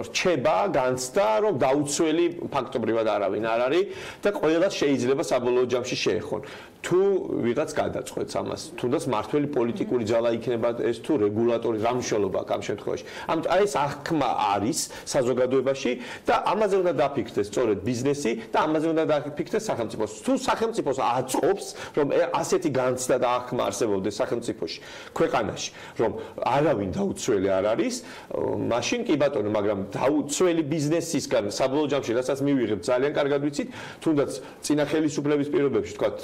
Speaker 1: რჩება, განცდა, რომ დაუცველი ფაქტობრივად არავინ არ არის და ყველა შეიძლება საბოლოო ჯამში შეეხონ. თუ ვიღაც გადაწყვეტს ამას, თუნდაც მართველი პოლიტიკური ძალა იქნება ეს თუ რეგულატორი, რა მნიშვნელობა აქვს ამ შემთხვევაში. ამიტომ ეს აღქმა არის საზოგადოებაში და ამაზე უნდა დაფიქრდეს სწორედ ბიზნესი და ამაზე უნდა დაფიქრდეს სახელმწიფოს. თუ სახელმწიფოს აწყობს, რომ ასეთი განცდა და აღქმა არსებობდეს სახელმწიფოში, ქვეყანაში, რომ არავინ დაუცველი არ არის, მაშინ კი ბატონო, მაგრამ დაუცველი ბიზნესისგან საბოლოო ჯამში რასაც მივიღებთ ძალიან კარგად ვიცით, თუნდაც წინა ხელისუფლების პირობებში, თქვათ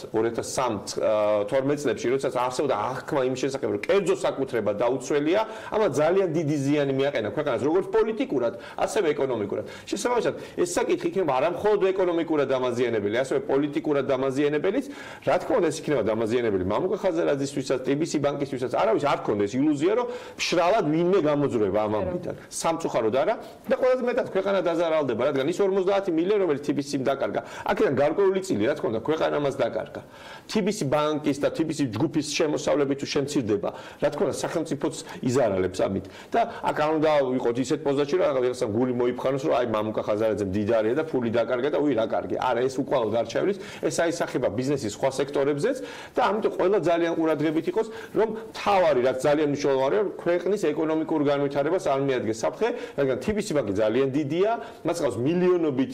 Speaker 1: 2013-12 წლებში, როდესაც არსებობდა აღქმა იმ შესახებ, რომ კერძო საკუთრება დაუცველია, ამა ძალიან დიდი ზიანი მიაყენა ქვეყანას, როგორც პოლიტიკურად, ასევე ეკონომიკურად. შესაბამისად, ეს საკითხი იქნება არა მხოლოდ ეკონომიკურად დამაზიანებელი, ასევე პოლიტიკურად დამაზიანებელიც. რა თქმა უნდა, ეს იქნება დამაზიანებელი მამუკა ხაზარაძისთვისაც, თიბისი ბანკისთვისაც, არავის არ ქონდეს ილუზია, რომ მშრალად ვინმე გამოძვრება ამ ამბიდან. სამწუხაროდ არა და ყველაზე მეტად ქვეყანა დაზარალდება, რადგან ის 50 მილიონი, რომელიც თიბისიმ დაკარგა, აქედან გარკვეული წილი, რა თქმა უნდა, ქვეყანა მას დაკარგა. თიბისი ბანკის და თიბისი ჯგუფის შემოსავლები თუ შემცირდება, რა თქმა უნდა, სახელმწიფოც იზარალებს ამით. და აქ არ უნდა ვიყოთ ისეთ პოზიციაში, რომ რაღაცა გული მოიფხანოს, რომ აი მამუკა ხაზარაძე მდიდარია და ფული დაკარგა და უი რა კარგი. არა, ეს უკვალოდ არ ჩავლის, ეს აისახება ბიზნესის სხვა სექტორებზეც და ამიტომ ყველა ძალიან ყურადღებით იყოს, რომ თავარი რაც ძალიან მნიშვნელოვანია, რომ ქვეყნის ეკონომიკურ განვითარებას არ მიადგეს საფრთხე, რადგან თიბისი ბანკი ძალიან დიდია, მას ყავს მილიონობით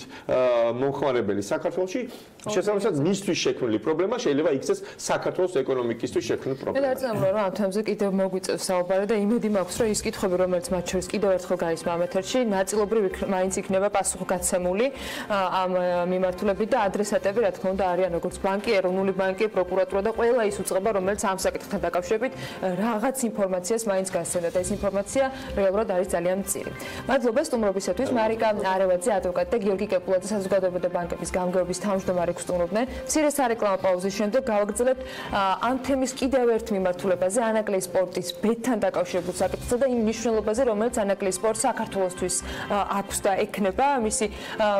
Speaker 1: მომხმარებელი საქართველოში, შესაბამისად მისთვის შექმნილი პრობლემა შეიძლება იქცეს საქართველოს ეკონომიკისთვის შექმნილი პრობლემა.
Speaker 4: მე დარწმუნებული ვარ, რომ ამ თემზე კიდევ მოგვიწევს საუბარი და იმედი მაქვს, რომ ის კითხვები, რომელიც მათ შორის კიდევ ერთხელ გაისმა ამ ეთერში, ნაწილობრივ მაინც იქნება პასუხგაცემული ამ მიმართულებით და ადრესატები, რა თქმა უნდა, არიან როგორც ბანკი, ეროვნული ბანკი, პროკურატურა და ყველა ის უწყება, რომელიც ამ საკითხთან დაკავშირებით რაღაც ინფორმაციას მაინც გასცემდა და ეს ინფორმაცია რეალურად არის ძალიან მწირი. მადლობა სტუმრობისათვის. მარიკა არევაძე, ადვოკატი და გიორგი კეპულაძე, საზოგადოება და ბანკების გამგეობის თავმჯდომარე გსტუმრობდნენ. მცირე სარეკლამო პაუზის შემდეგ გავაგრძელებთ ამ თემის კიდევ ერთ მიმართულებაზე, ანაკლიის სპორტის ბედთან დაკავშირებულ საკითხზე და იმ მნიშვნელობაზე, რომელიც ანაკლიის სპორტს საქართველოსთვის აქვს და ექნება მისი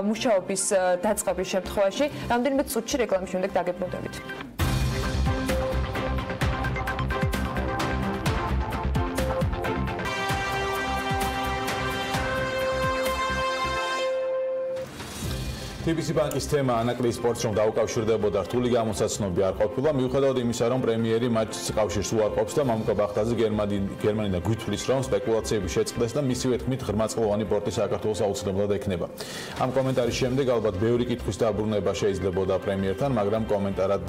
Speaker 4: მუშაობის დაწყების შემთხვევაში. რამდენიმე წუთში რეკლამის შემდეგ დაგებრუნდებით.
Speaker 19: თიბისი ბანკის თემა ანაკლიის სპორტს რომ დაუკავშირდებოდა რთული გამოსაცნობი არ ყოფილა, მიუხედავად იმისა, რომ პრემიერი მატჩის კავშირს უარყოფს და მამუკა ბახტაძე გერმანიდან გვითვლის, რომ სპეკულაციები შეწყდეს და მისივე თქმით ღრმაწყლოვანი პორტი საქართველოს აუცილებლად ექნება. ამ კომენტარის შემდეგ ალბათ ბევრი კითხვის დაბრუნება შეიძლებოდა პრემიერთან, მაგრამ კომენტარად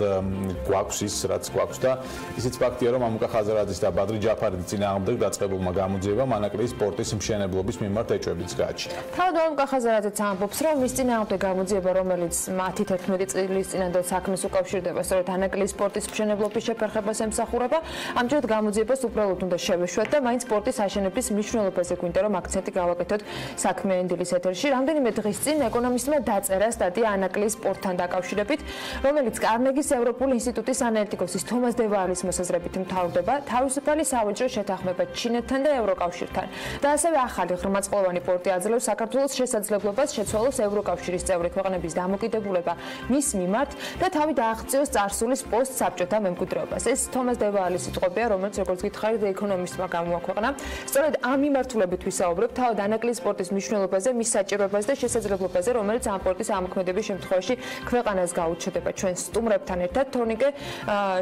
Speaker 19: გვაქვს ის, რაც გვაქვს და ისიც ფაქტია, რომ მამუკა ხაზარაძის და ბადრი ჯაფარიძის წინააღმდეგ დაწყებულმა გამოძიებამ ანაკლიის სპორტის მშენებლობის მიმართ ეჭვებიც გააჩინა.
Speaker 4: თავად მამუკა ხაზარაძეც ამბობს, რომ მის წინააღმდეგ გამოძიება, რომელიც 10-11 წლის წინანდელ საქმეს უკავშირდება, სწორედ ანაკლიის სპორტის მშენებლობის შეფერხებას ემსახურება. ამჯერად გამოძიებას უბრალოდ უნდა შევეშვათ და მაინც სპორტის აშენების მნიშვნელობაზე გვინდა რომ აქცენტი გავაკეთოთ საქმიანი დილის ეთერში. რამდენიმე დღის წინ ეკონომისტმა დაწერა სტატია ანაკლიის სპორტთან დაკავშირებით, რომელიც კარნეგის ევროპული ინსტიტუტის ანალიტიკოსის თომას დევაალის მოსაზრებით მთავრდება თავისუფალი სავაჭრო შეთანხმება ჩინეთთან და ევროკავშირთან. და ასევე ახალი ღრმაწყლოვანი პორტი აძლევს საქართველოს შესაძლებლობას შეცვალოს ევროკავშირის წევრი ქვეყნების დამოკიდებულება მის მიმართ და თავი დააღწიოს წარსულის პოსტსაბჭოთა მემკვიდრეობას. ეს თომას დევაალის სიტყვებია, რომელიც როგორც გითხარით, ეკონომისტმა გამოაქვეყნა. სწორედ ამ მიმართულებით ვისაუბრებ თავად ანაკლიის სპორტის მნიშვნელობაზე, მის საჭიროებაზე და შესაძლებლობაზე, რომელიც ამ სპორტის ამოქმედების შემთხვევაში ქვეყანას გაუჩნდება. ჩვენ სტუმრებთან ერთად თორნიკე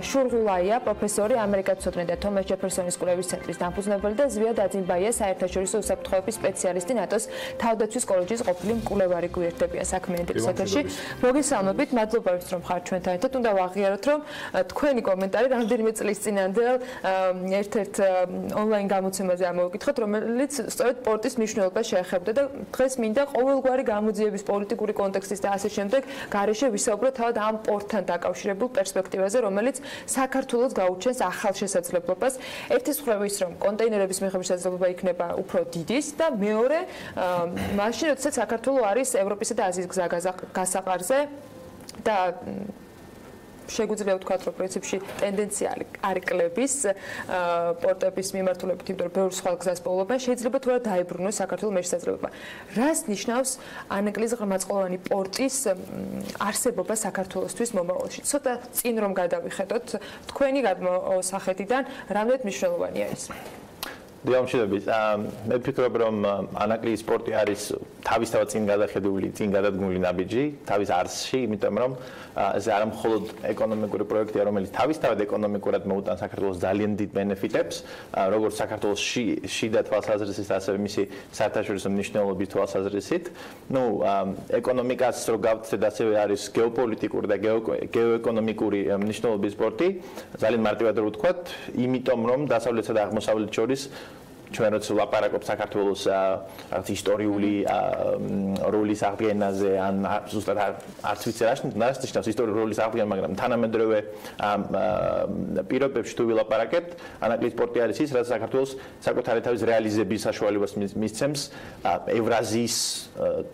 Speaker 4: შურღულაია, პროფესორი, ამერიკათმცოდნე და თომას ჯეფერსონის კვლევის ცენტრის დამფუძნებელი და ზვია დაძინბაია, საერთაშორისო უსაფრთხოების სპეციალისტი ნატოს თავდაცვის კოლეჯის ყოფილი მკვლევარი გვერდებია საქმე. ენერგეტიკის სექტორში. მოგესალმებით, მადლობა რომ ხართ ჩვენთან ერთად. უნდა ვაღიაროთ, რომ თქვენი კომენტარი რამდენიმე წლის წინანდელ ერთ-ერთ ონლაინ გამოცემაზე ამოვიკითხოთ, რომელიც სწორედ პორტის მნიშვნელობას შეეხებოდა და დღეს მინდა ყოველგვარი გამოძიების პოლიტიკური კონტექსტის და ასე შემდეგ გარეშე ვისაუბროთ თავად ამ პორტთან დაკავშირებულ პერსპექტივაზე, რომელიც საქართველოს გაუჩენს ახალ შესაძლებლობას. ერთი მხრივ ის, რომ კონტეინერების მიღების შესაძლებლობა იქნება უფრო დიდის და მეორე მაშინ, როდესაც საქართველოს არის ევროპისა და აზიის გზა გასაყარზე და შეგვიძლია ვთქვათ, რომ პრინციპში ტენდენცია არ კლების პორტების მიმართულებით, იმიტომ რომ ბევრი სხვა გზას პოულობენ, შეიძლება თუ არა დაებრუნოს საქართველოს შესაძლებლობა. რას ნიშნავს ანაკლიის ღრმაწყლოვანი პორტის არსებობა საქართველოსთვის მომავალში? ცოტა წინ რომ გადავიხედოთ, თქვენი გადმოსახედიდან რამდენად მნიშვნელოვანია ეს?
Speaker 21: დიამშვიდობით. მე ვფიქრობ, რომ ანაკლიის პორტი არის თავისთავად წინ გადახედული, წინ გადადგმული ნაბიჯი თავის არსში, იმიტომ რომ ეს არა მხოლოდ ეკონომიკური პროექტია, რომელიც თავისთავად ეკონომიკურად მოუტანს საქართველოს ძალიან დიდ ბენეფიტებს, როგორც საქართველოს შიდა თვალსაზრისით, ასევე მისი საერთაშორისო მნიშვნელობის თვალსაზრისით. ნუ ეკონომიკას რო გავცეთ, ასევე არის გეოპოლიტიკური და გეოეკონომიკური მნიშვნელობის პორტი, ძალიან მარტივად რო ვთქვათ, იმიტომ რომ დასავლეთსა და აღმოსავლეთ შორის ჩვენ როცა ვლაპარაკობთ საქართველოს რაღაც ისტორიული როლის აღდგენაზე ან ზუსტად არც ვიცი რა ნიშნავს ისტორიული როლის აღდგენა, მაგრამ თანამედროვე პირობებში თუ ვილაპარაკებთ, ანაკლიის პორტი არის ის, რაც საქართველოს საკუთარი თავის რეალიზების საშუალებას მისცემს ევრაზიის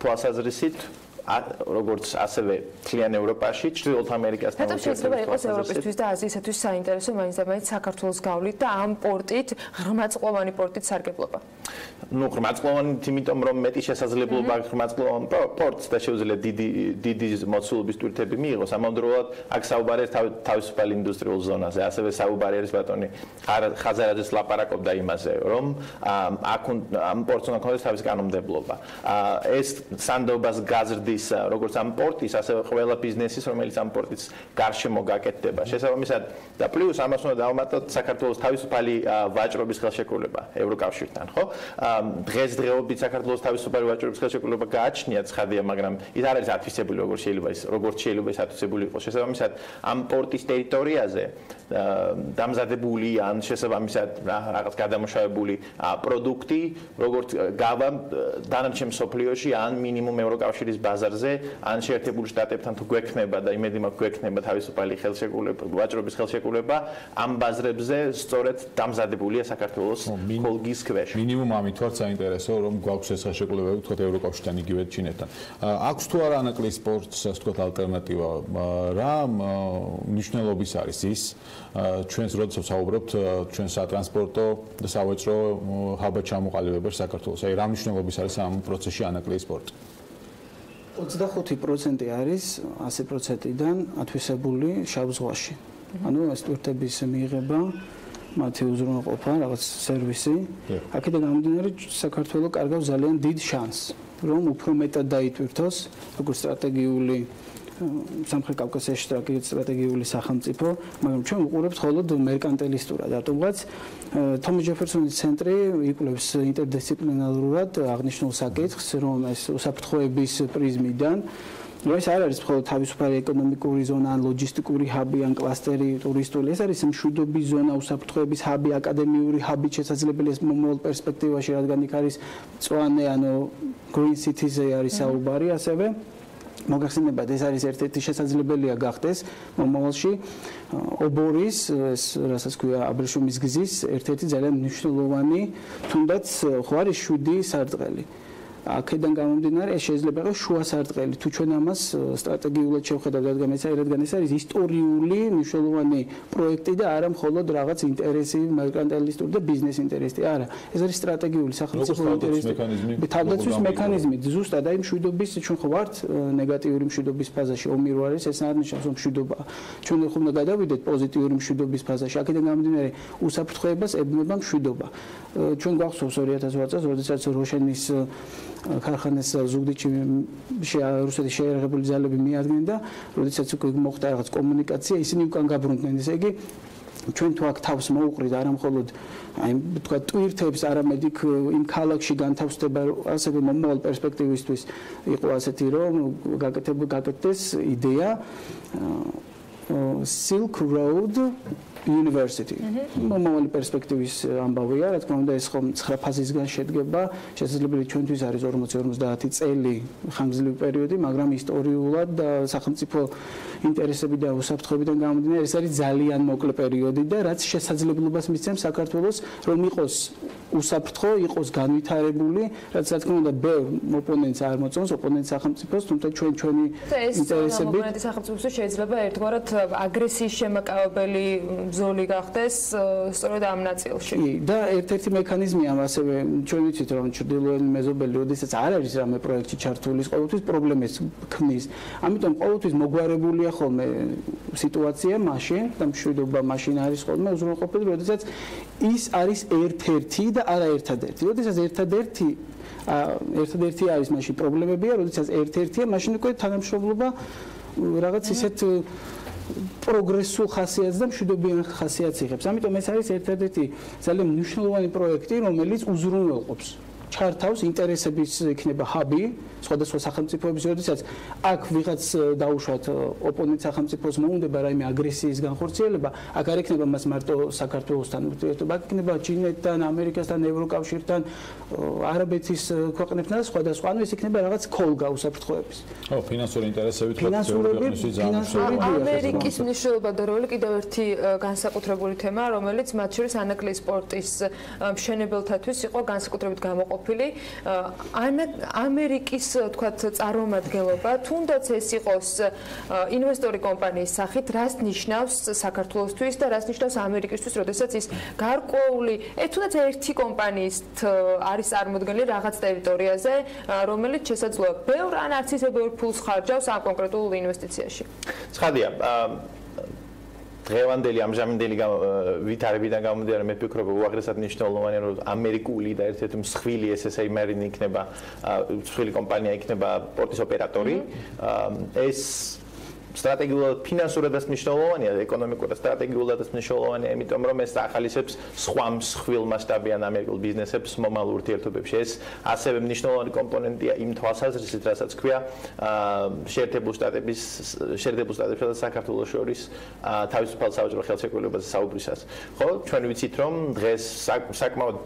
Speaker 21: თვალსაზრისით, როგორც ასევე მთლიან ევროპაში, ჩრდილოეთ ამერიკასთან
Speaker 4: რატომ შეიძლება იყოს ევროპისთვის და აზიისათვის საინტერესო მაინც და მაინც საქართველოს გავლით და ამ პორტით, ღრმაწყლოვანი პორტით სარგებლობა?
Speaker 21: ნუ ღრმაწყლოვანი, იმიტომ რომ მეტი შესაძლებლობა ღრმაწყლოვან პორტს და შეუძლია დიდი მოცულობის ტვირთები მიიღოს, ამავდროულად აქ საუბარი არის თავისუფალ ინდუსტრიულ ზონაზე, ასევე საუბარი არის ბატონი ხაზარაძეს ლაპარაკობდა იმაზე, რომ აქ ამ პორტს უნდა ქონდეს თავისი კანონმდებლობა. ეს სანდობას გაზრდის როგორც ამ პორტის, ასევე ყველა ბიზნესის, რომელიც ამ პორტის გარშემო გაკეთდება. შესაბამისად და პლუს ამას უნდა დავუმატოთ საქართველოს თავისუფალი ვაჭრობის ხელშეკრულება ევროკავშირთან, ხო? დღესდღეობით საქართველოს თავისუფალი ვაჭრობის ხელშეკრულება გააჩნია ცხადია, მაგრამ ის არ არის ათვისებული, როგორც შეიძლება ის ათვისებული იყოს. შესაბამისად ამ პორტის ტერიტორიაზე დამზადებული ან შესაბამისად რაღაც გადამუშავებული პროდუქტი, როგორც გავა დანარჩენ მსოფლიოში ან მინიმუმ ევროკავშირის ბაზარზე, ან შეერთებულ შტატებთან თუ გვექნება და იმედი მაქვს გვექნება თავისუფალი ხელშეკრულება, ვაჭრობის ხელშეკრულება, ამ ბაზრებზე სწორედ დამზადებულია საქართველოს ხოლგის ქვეშ.
Speaker 19: მინიმუმ ამით ვარ საინტერესო, რომ გვაქვს ეს ხელშეკრულებები, თქვათ ევროკავშირთან, იგივე ჩინეთთან. აქვს თუ არა ანაკლიის პორტს, ასე ვთქვათ, ალტერნატივა? რა მნიშვნელობის არის ის? ჩვენს როდესაც საუბრობთ ჩვენს სატრანსპორტო და სავაჭრო ჰაბად ჩამოყალიბებაში საქართველოს. აი რა მნიშვნელობის არის ამ პროცესში ანაკლიის პორტი?
Speaker 22: 25% არის 100%-დან ათვისებული შავ ზღვაში. ანუ ეს ტვირთების მიღება, მათი უზრუნველყოფა, რაღაც სერვისი. აქედან გამომდინარე, საქართველოს კარგავს ძალიან დიდ შანსს, რომ უფრო მეტად დაიტვირთოს, როგორც სტრატეგიული სამხრეთ კავკასიაში სტრატეგიული სახელმწიფო, მაგრამ ჩვენ ვუყურებთ მხოლოდ მერკანტილისტურად. რატომღაც თომას ჯეფერსონის ცენტრი იკვლევს ინტერდისციპლინარულად აღნიშნულ საკითხს, რომ ეს უსაფრთხოების პრიზმიდან ეს არ არის მხოლოდ თავისუფალი ეკონომიკური ზონა, ან ლოჯისტიკური ჰაბი, ან კლასტერი ტურისტული, ეს არის მშვიდობის ზონა, უსაფრთხოების ჰაბი, აკადემიური ჰაბი შესაძლებელია მომავალ პერსპექტივაში, რადგან იქ არის მწვანე, ანუ green cities-ზე არის საუბარი, ასევე მოგახსენებათ, ეს არის ერთ-ერთი შესაძლებელია გახდეს მომავალში ობორის, ეს რასაც ქვია აბრეშუმის გზის, ერთ-ერთი ძალიან მნიშვნელოვანი, თუნდაც ხო არის 7 სარტყელი. აქედან გამომდინარე, ეს შეიძლება იყოს შუა სარტყელი, თუ ჩვენ ამას სტრატეგიულად შევხედავთ, რადგან ეს არის ისტორიული მნიშვნელოვანი პროექტი და არა მხოლოდ რაღაც ინტერესი, მერკანტილისტური და ბიზნეს ინტერესი, არა. ეს არის სტრატეგიული სახელმწიფო ინტერესი. თავდაცვის მექანიზმი, ზუსტად აი მშვიდობის, ჩვენ ხო ვართ ნეგატიური მშვიდობის ფაზაში, ომი რო არის, ეს არ ნიშნავს, რომ მშვიდობა. ჩვენ ხომ უნდა გადავიდეთ პოზიტიური მშვიდობის ფაზაში. აქედან გამომდინარე, უსაფრთხოებას ებმება მშვიდობა. ჩვენ გვახსოვს 2008 წელს, როდესაც როშენის ქარხანას ზუგდიდში რუსეთის შეიარაღებული ძალები მიადგნენ და როდესაც უკვე მოხდა რაღაც კომუნიკაცია, ისინი უკან გაბრუნდნენ, ესე იგი ჩვენ თუ აქ თავს მოუყრით არა მხოლოდ აი თქვა ტვირთებს, არამედ იქ იმ ქალაქში განთავსდება ასევე მომავალ პერსპექტივისთვის იყო ასეთი რომ გაკეთდეს იდეა Silk Road University. მომავალი პერსპექტივის ამბავია, რა თქმა უნდა ეს ხომ 9 ფაზისგან შედგება, შესაძლებელი ჩვენთვის არის 40-50 წელი ხანგრძლივი პერიოდი, მაგრამ ისტორიულად და სახელმწიფო ინტერესებიდან, უსაფრთხოებიდან გამომდინარე, ეს არის ძალიან მოკლე პერიოდი და რაც შესაძლებლობას მისცემს საქართველოს, რომ იყოს უსაფრთხო, იყოს განვითარებული, რაც რა თქმა უნდა ბევრ ოპონენტს არ მოწონს, ოპონენტს სახელმწიფოს, თუმცა ჩვენი ინტერესები
Speaker 4: ოპონენტის სახელმწიფოს შეიძლება ერთგვარად აგრესიის შემაკავებელი ზოლი გახდეს სწორედ ამ ნაწილში.
Speaker 22: და ერთ-ერთი მექანიზმია ასევე ჩვენ ვიცით რომ ჩრდილოეთი მეზობელი როდესაც არ არის რამე პროექტში ჩართული, ყოველთვის პრობლემებს ქმნის. ამიტომ ყოველთვის მოგვარებულია ხოლმე სიტუაცია მაშინ და მშვიდობა მაშინ არის ხოლმე უზრუნველყოფილი, როდესაც ის არის ერთ-ერთი და არა ერთადერთი. როდესაც ერთადერთი არის მაშინ პრობლემებია, როდესაც ერთ-ერთია, მაშინ უკვე თანამშრომლობა რაღაც ისეთ პროგრესულ ხასიათს და მშვიდობიან ხასიათს იღებს. ამიტომ ეს არის ერთ-ერთი ძალიან მნიშვნელოვანი პროექტი, რომელიც უზრუნველყოფს ჩართავს ინტერესების იქნება ჰაბი სხვადასხვა სახელმწიფოების, როდესაც აქ ვიღაც დაუშვათ ოპონენტ სახელმწიფოს მოუნდება რაიმე აგრესიის განხორციელება, აქ არ იქნება მას მარტო საქართველოსთან ურთიერთობა, აქ იქნება ჩინეთთან, ამერიკასთან, ევროკავშირთან, არაბეთის ქვეყნებთან და სხვადასხვა. ანუ ეს იქნება რაღაც ქოლგა უსაფრთხოების.
Speaker 19: ფინანსური ინტერესებით
Speaker 4: ამერიკის მნიშვნელობა და როლი კიდევ ერთი განსაკუთრებული თემა, რომელიც მათ შორის ანაკლიის პორტის მშენებელთათვის იყო განსაკუთრებით გამოყოფილი. ამერიკის თქვათ წარმომადგენლობა, თუნდაც ეს იყოს ინვესტორი კომპანიის სახით, რას ნიშნავს საქართველოსთვის და რას ნიშნავს ამერიკისთვის, როდესაც ის გარკვეული, თუნდაც ერთი კომპანიის არის წარმოდგენილი რაღაც ტერიტორიაზე, რომელიც შესაძლოა ბევრ ან არც ისე ბევრ ფულს ხარჯავს ამ კონკრეტულ ინვესტიციაში.
Speaker 21: ცხადია, დღევანდელი ამჟამინდელი ვითარებიდან გამომდინარე მე ვფიქრობ უაღრესად მნიშვნელოვანია რომ ამერიკული და ერთ-ერთი მსხვილი SSA მარინი იქნება მსხვილი კომპანია იქნება პორტის ოპერატორი ეს სტრატეგიულად ფინანსურადაც მნიშვნელოვანია, ეკონომიკურად სტრატეგიულადაც მნიშვნელოვანია, იმიტომ რომ ეს ახალისებს სხვა მსხვილ მასშტაბიან ამერიკულ ბიზნესებს მომავალ ურთიერთობებში. ეს ასევე მნიშვნელოვანი კომპონენტია იმ თვალსაზრისით, რასაც ქვია შეერთებულ შტატებსა და საქართველოს შორის თავისუფალ საავადმყოფო ხელშეკრულებაზე საუბრისას. ხო, ჩვენ ვიცით რომ დღეს საკმაოდ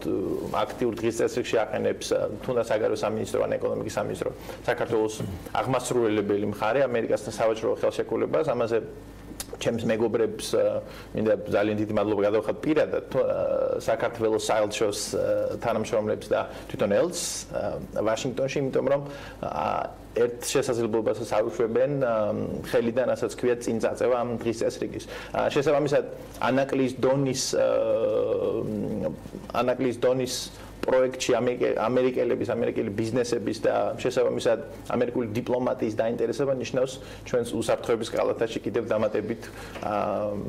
Speaker 21: აქტიურ დღის წესრიგში აყენებს თუნდაც საგარეო სამინისტრო ან ეკონომიკის სამინისტრო საქართველოს აღმასრულებელი მხარე ამერიკასთან საავადმყოფო ხელშეკრულებას, ამაზე ჩემს მეგობრებს მინდა ძალიან დიდი მადლობა გადავხატ პირადად საქართველოს საელჩოს თანამშრომლებს და თვითონ ელს ვაშინგტონში, იმიტომ რომ ერთ შესაძლებლობასაც არ უშვებენ ხელიდან, რასაც ქვია წინ წაწევა ამ დღის წესრიგის. შესაბამისად ანაკლიის დონის პროექტში ამერიკელი ბიზნესების და შესაბამისად ამერიკული დიპლომატიის დაინტერესება ნიშნავს ჩვენს უსაფრთხოების კალათაში კიდევ დამატებით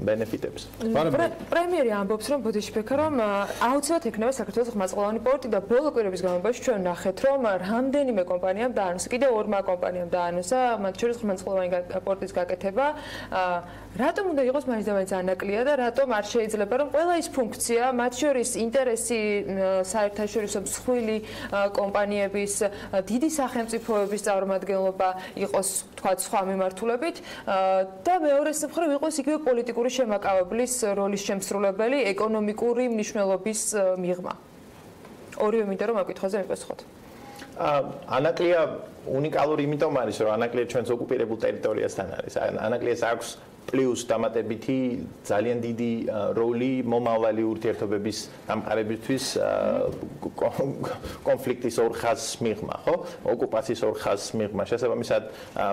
Speaker 21: ბენეფიტებს.
Speaker 4: პრემიერი ამბობს რომ ბოდიშფექა რომ აუცილებლად ექნება საქართველოს ხმაწყლოვანი პორტი და ბოლო კვირების განმავლობაში ჩვენ ნახეთ რომ რამდენიმე კომპანიამ დაანონსა, კიდევ ორმა კომპანიამ დაანონსა მათ შორის ხმაწყლოვანი პორტის გაკეთება. რატომ უნდა იყოს მაინც და მაინც ანაკლია და რატომ არ შეიძლება რომ ყველა ის ფუნქცია, მათ შორის ინტერესი საერთაშორისო მსხვილი კომპანიების, დიდი სახელმწიფოების წარმომადგენლობა იყოს თქვათ სხვა მიმართულებით და მეორე მხრივ იყოს იგივე პოლიტიკური შემაკავებლის როლის შემსრულებელი ეკონომიკური მნიშვნელობის მიღმა. ორივე მინდა რომ ამ კითხვაზე მიპასუხოთ.
Speaker 21: ანაკლია უნიკალური იმიტომ არის რომ ანაკლია ჩვენს ოკუპირებულ ტერიტორიასთან არის. ანაკლიას აქვს პლუს დამატებითი ძალიან დიდი როლი მომავალი ურთიერთობების დამყარებისთვის კონფლიქტის ორ ხაზს მიღმა, ხო? ოკუპაციის ორ ხაზს მიღმა. შესაბამისად,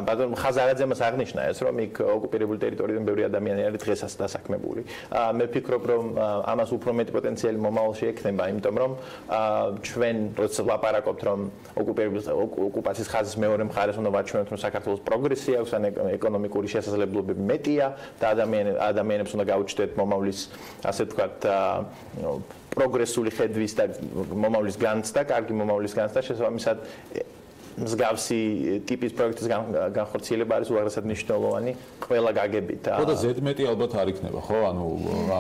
Speaker 21: ბატონო ხაზარაძემას აღნიშნა ეს, რომ იქ ოკუპირებული ტერიტორიიდან ბევრი ადამიანი არის დღესაც დასაქმებული. მე ვფიქრობ, რომ ამას უფრო მეტი პოტენციალი მომავალში ექნება, იმიტომ რომ ჩვენ როცა ვლაპარაკობთ, რომ ოკუპაციის ხაზის მეორე მხარეს უნდა ვაჩვენოთ, რომ საქართველოს პროგრესი აქვს, ან ეკონომიკური შესაძლებლობები მეტია და ადამიანებს უნდა გაუჩნდეთ მომავლის, ასე ვთქვათ, პროგრესული ხედვის და მომავლის განცდა, კარგი მომავლის განცდა, შესაბამისად მსგავსი ტიპის პროექტის განხორციელება არის უაღრესად მნიშვნელოვანი ყველა გაგებით.
Speaker 19: ხო და ზედმეტი ალბათ არ იქნება, ხო? ანუ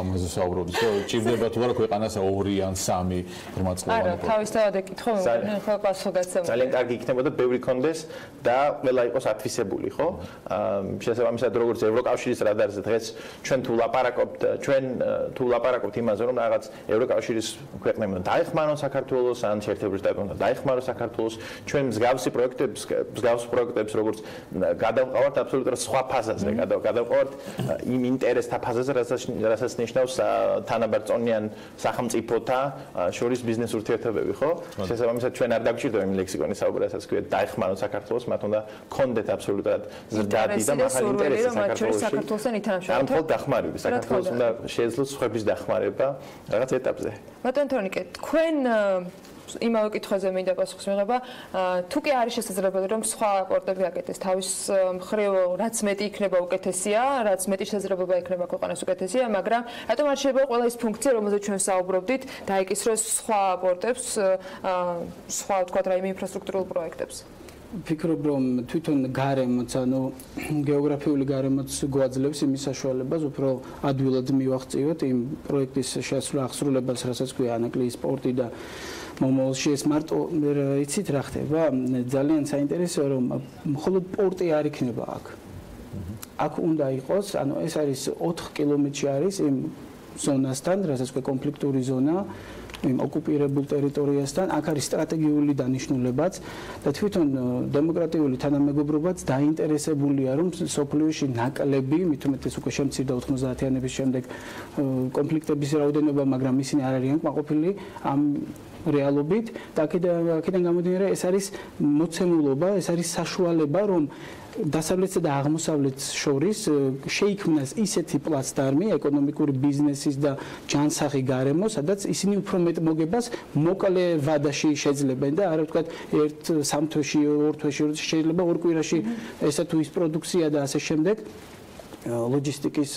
Speaker 19: ამაზე საუბრობთ, რომ ჭირდება თუ არა ქვეყანას 2 ან 3 ღრმაწლოვანი.
Speaker 4: არა, თავისთავად ეკითხო, ხო, პასუხგაცემული.
Speaker 21: ძალიან კარგი იქნებოდა ბევრი კონდეს და ყველა იყოს ათვისებული, ხო? შესაბამისად, როგორც ევროკავშირის რადარზე დღეს ჩვენ თუ ლაპარაკობთ იმაზე, რომ რაღაც ევროკავშირის ქვეყნებმა დაეხმარონ საქართველოს, ან შეერთებული შტატებმა დაეხმარონ საქართველოს, ჩვენ მსგავს პროექტებს როგორც გადავყავართ აბსოლუტურად სხვა ფაზაზე, გადავყავართ იმ ინტერესთა ფაზაზე, რასაც ნიშნავს თანაბარწონიან სახელმწიფოთა შორის ბიზნეს ურთიერთობები, ხო? შესაბამისად, ჩვენ არ დაგვჭირდება იმ ლექსიკონის საუბარი, რასაც ქვია დაეხმარონ საქართველოს, მათ უნდა ქონდეთ აბსოლუტურად ზრდადი და მაღალი ინტერესი საქართველოსთან ითანამშრომლოთ. არ მხოლოდ დახმარება, საქართველოს უნდა შეეძლოს სხვების დახმარება რაღაც ეტაპზე.
Speaker 4: ბატონ თორნიკე, თქვენ იმავე კითხვაზე მინდა პასუხს მიღება, თუ კი არის შესაძლებელი რომ სხვა პორტები აკეთეს თავის მხრივ, რაც მეტი იქნება უკეთესია, რაც მეტი შესაძლებლობა იქნება ქვეყანას უკეთესია, მაგრამ რატომ არ შეიძლება ყველა ის ფუნქცია, რომელზეც ჩვენ საუბრობდით, დაიკისროს სხვა პორტებს, სხვა თქვათ რაიმე ინფრასტრუქტურულ პროექტებს?
Speaker 22: ვფიქრობ, რომ თვითონ გარემოც, ანუ გეოგრაფიული გარემოც გვაძლევს იმის საშუალებას, უფრო ადვილად მივახციოთ იმ პროექტის აღსრულებას, რასაც ქვია ანაკლიის პორტი და მომავალში ეს მარტო იცით რა ხდება? ძალიან საინტერესოა, რომ მხოლოდ პორტი არ იქნება აქ. აქ უნდა იყოს, ანუ ეს არის 4 კილომეტრში არის იმ ზონასთან, რასაც ქვია კონფლიქტური ზონა, იმ ოკუპირებულ ტერიტორიასთან, აქ არის სტრატეგიული დანიშნულებაც და თვითონ დემოკრატიული თანამეგობრობაც დაინტერესებულია, რომ სოფლიოში ნაკლები, მით უმეტეს უკვე შემცირდა 90-იანების შემდეგ კონფლიქტების რაოდენობა, მაგრამ ისინი არ არიან კმაყოფილი ამ რეალობით და აქედან გამომდინარე ეს არის მოცემულობა, ეს არის საშუალება, რომ დასავლეთსა და აღმოსავლეთს შორის შეიქმნას ისეთი პლაცდარმი ეკონომიკური ბიზნესის და ჯანსაღი გარემო, სადაც ისინი უფრო მეტ მოგებას მოკლე ვადაში შეძლებენ და არა ვთქვათ 1-3 თვეში, 2 თვეში, შეიძლება 2 კვირაში ესა თუ ის პროდუქცია და ასე შემდეგ ლოჯისტიკის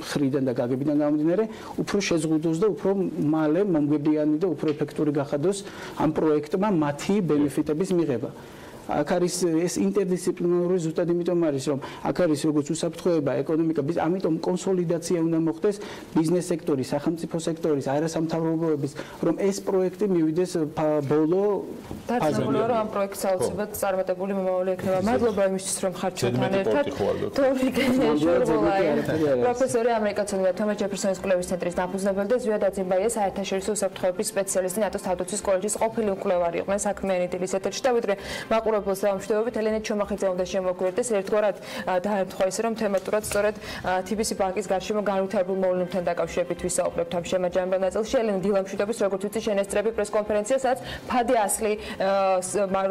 Speaker 22: ხრიდან და გაგებიდან გამომდინარე, უფრო შეზღუდოს და უფრო მალე მომგებიანი და უფრო ეფექტური გახადოს ამ პროექტმა მათი ბენეფიტების მიღება. აქ არის ეს ინტერდისციპლინარული ზუსტად იმიტომ არის, რომ აქ არის როგორც უსაფრთხოება, ეკონომიკა, ამიტომ კონსოლიდაცია უნდა მოხდეს ბიზნეს სექტორის, სახელმწიფო სექტორის, არასამთავრობოების, რომ ეს პროექტი მივიდეს ბოლო ფაზაზე.
Speaker 4: რომ ამ პროექტს აუცილებლად წარმატებული მომავალი ექნება. მადლობა იმისთვის, რომ ხართ ჩვენთან ერთად. პროფესორი ამერიკაცოვანი თომას ჯეფერსონის კვლევის ცენტრის დამფუძნებელი და ზვიად აძიმბაია საერთაშორისო უსაფრთხოების სპეციალისტი ნატოს თავდაცვის კოლეჯის ყოფილი მკვლევარი იყვნენ საქმიანი დილის ეთერში და ვიდრე მაყურებელს დავამშვიდობებით ელენე ჩომახიძე უნდა შემოგვიერთდეს ერთგვარად დაემთხვა ისე რომ თემატურად სწორედ თიბისი ბანკის გარშემო განვითარებულ მოვლენებთან დაკავშირებით ვისაუბრებთ ამ შემაჯამებელ ნაწილში. ელენე დილა მშვიდობის როგორც ვიცი შენ ესწრები პრესკონფერენციას,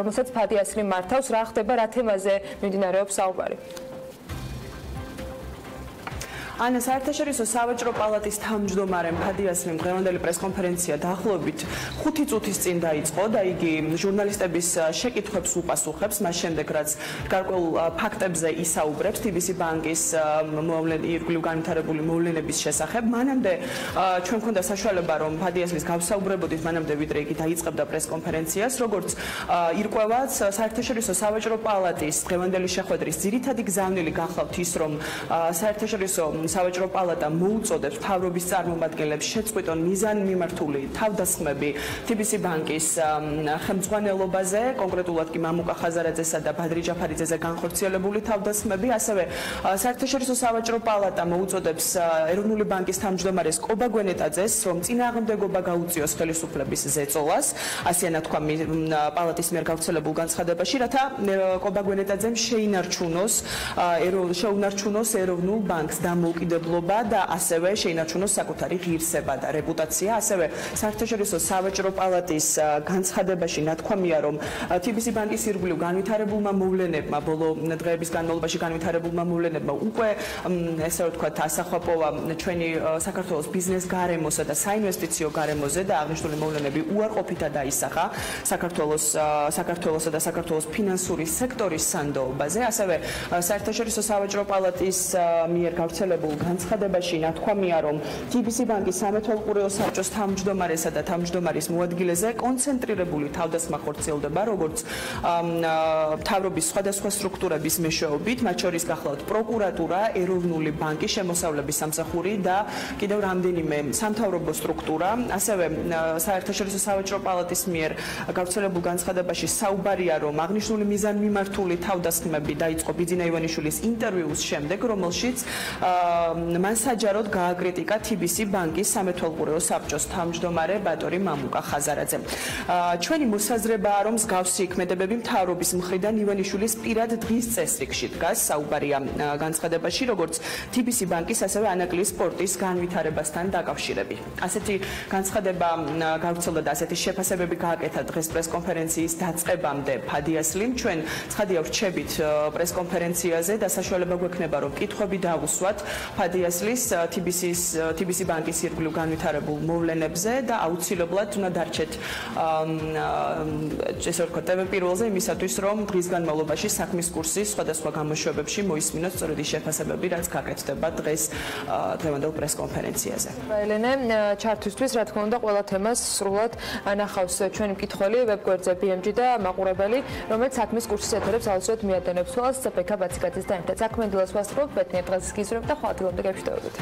Speaker 4: რომელსაც ფადი ასლი მართავს, რა ხდება, რა თემაზე მიმდინარეობს საუბარი?
Speaker 2: ანა საერთაშორისო სავაჭრო პალატის თავმჯდომარემ ფადი ასლიმ დღევანდელი პრესკონფერენცია დაახლოებით 5 წუთის წინ დაიწყო და იგი ჟურნალისტების შეკითხვებს უპასუხებს, მას შემდეგ რაც გარკვეულ ფაქტებზე ისაუბრებს თიბისი ბანკის ირგვლივ განვითარებული მოვლენების შესახებ. მანამდე ჩვენ გვქონდა საშუალება რომ ფადი ასლის გავსაუბრებოდით მანამდე ვიდრე იგი დაიწყებდა პრესკონფერენციას, როგორც ირკვევაც საერთაშორისო სავაჭრო პალატის დღევანდელი შეხვედრის ძირითადი გზავნილი გახლავთ ის, რომ საერთაშორისო სავაჭრო პალატა მოუწოდებს მთავრობის წარმომადგენლებს შეწყვიტონ მიზანმიმართული თავდასხმები თიბისი ბანკის ხელმძღვანელობაზე, კონკრეტულად კი მამუკა ხაზარაძესა და ბადრი ჯაფარიძეზე განხორციელებული თავდასხმები. ასევე საერთაშორისო სავაჭრო პალატა მოუწოდებს ეროვნული ბანკის თავმჯდომარეს კობა გვენეტაძეს, რომ წინააღმდეგობა გაუწიოს ხელისუფლების ზეწოლას, ასეა ნათქვამი პალატის მიერ გავრცელებულ განცხადებაში, რათა კობა გვენეტაძემ შეინარჩუნოს ეროვნულ ბანკს დამოუკიდებლობა და ასევე შეინარჩუნოს საკუთარი ღირსება და რეპუტაცია. ასევე საერთაშორისო სავაჭრო პალატის განცხადებაში ნათქვამია, რომ თიბისი ბანკის ირგვლივ განვითარებულმა მოვლენებმა, ბოლო დღეების განმავლობაში განვითარებულმა მოვლენებმა უკვე ესე ვთქვათ ასახვაპოვა ჩვენი საქართველოს ბიზნეს გარემოსა და საინვესტიციო გარემოზე და აღნიშნული მოვლენები უარყოფითად დაისახა საქართველოსა და საქართველოს ფინანსური სექტორის სანდოობაზე. ასევე საერთაშორისო სავაჭრო პალატის მიერ გავრცელებულ გავრცელებულ განცხადებაში ნათქვამია, რომ თიბისი ბანკის სამეთვალყურეო საბჭოს თავმჯდომარესა და თავმჯდომარის მოადგილეზე კონცენტრირებული თავდასხმა ხორციელდება, როგორც მთავრობის სხვადასხვა სტრუქტურების მეშვეობით, მათ შორის გახლავთ პროკურატურა, ეროვნული ბანკი, შემოსავლების სამსახური და კიდევ რამდენიმე სამთავრობო სტრუქტურა, ასევე საერთაშორისო სავაჭრო პალატის მიერ გავრცელებულ განცხადებაში საუბარია, რომ აღნიშნული მიზანმიმართული თავდასხმები დაიწყო ბიძინა ივანიშვილის ინტერვიუს შემდეგ, რომელშიც მან საჯაროდ გააკრიტიკა თიბისი ბანკის სამეთვალყურეო საბჭოს თავმჯდომარე ბატონი მამუკა ხაზარაძე. ჩვენი მოსაზრებაა, რომ მსგავსი ქმედებები მთავრობის მხრიდან ივანიშვილის პირად დღის წესრიგში დგას, საუბარია განცხადებაში, როგორც თიბისი ბანკის, ასევე ანაკლიის პორტის განვითარებასთან დაკავშირებით. ასეთი განცხადება გავრცელდა და ასეთი შეფასებები გააკეთა დღეს პრესკონფერენციის დაწყებამდე ფადიასლიმ. ჩვენ ცხადია ვრჩებით პრესკონფერენციაზე და საშუალება გვექნება, რომ კითხვები დავუსვათ ფადიასლის თიბისი ბანკის ირგვლივ განვითარებულ მოვლენებზე და აუცილებლად უნდა დარჩეთ ესე ვთქვათ, ტემები პირველზე იმისათვის, რომ დღის განმავლობაში საქმის კურსის სხვადასხვა გამოშვებებში მოისმინოთ სწორედ ის შეფასებები, რაც გაკეთდება დღეს დღევანდელ პრესკონფერენციაზე.
Speaker 4: ელენე, ჩართვისთვის, რა თქმა უნდა, ყველა თემას სრულად ნახავს ჩვენი მკითხველი ვებგვერდზე BMG და მაყურებელი, რომელიც საქმის კურსის ეთერებს აუცილებლად მიადენებს თვალს CPK ბაციკაძის და ერთად. საქმე დილას ვასწრებთ, ბეთნიერ დღეს გიზრებ და ხვალ დილამდე გეშვიდებით.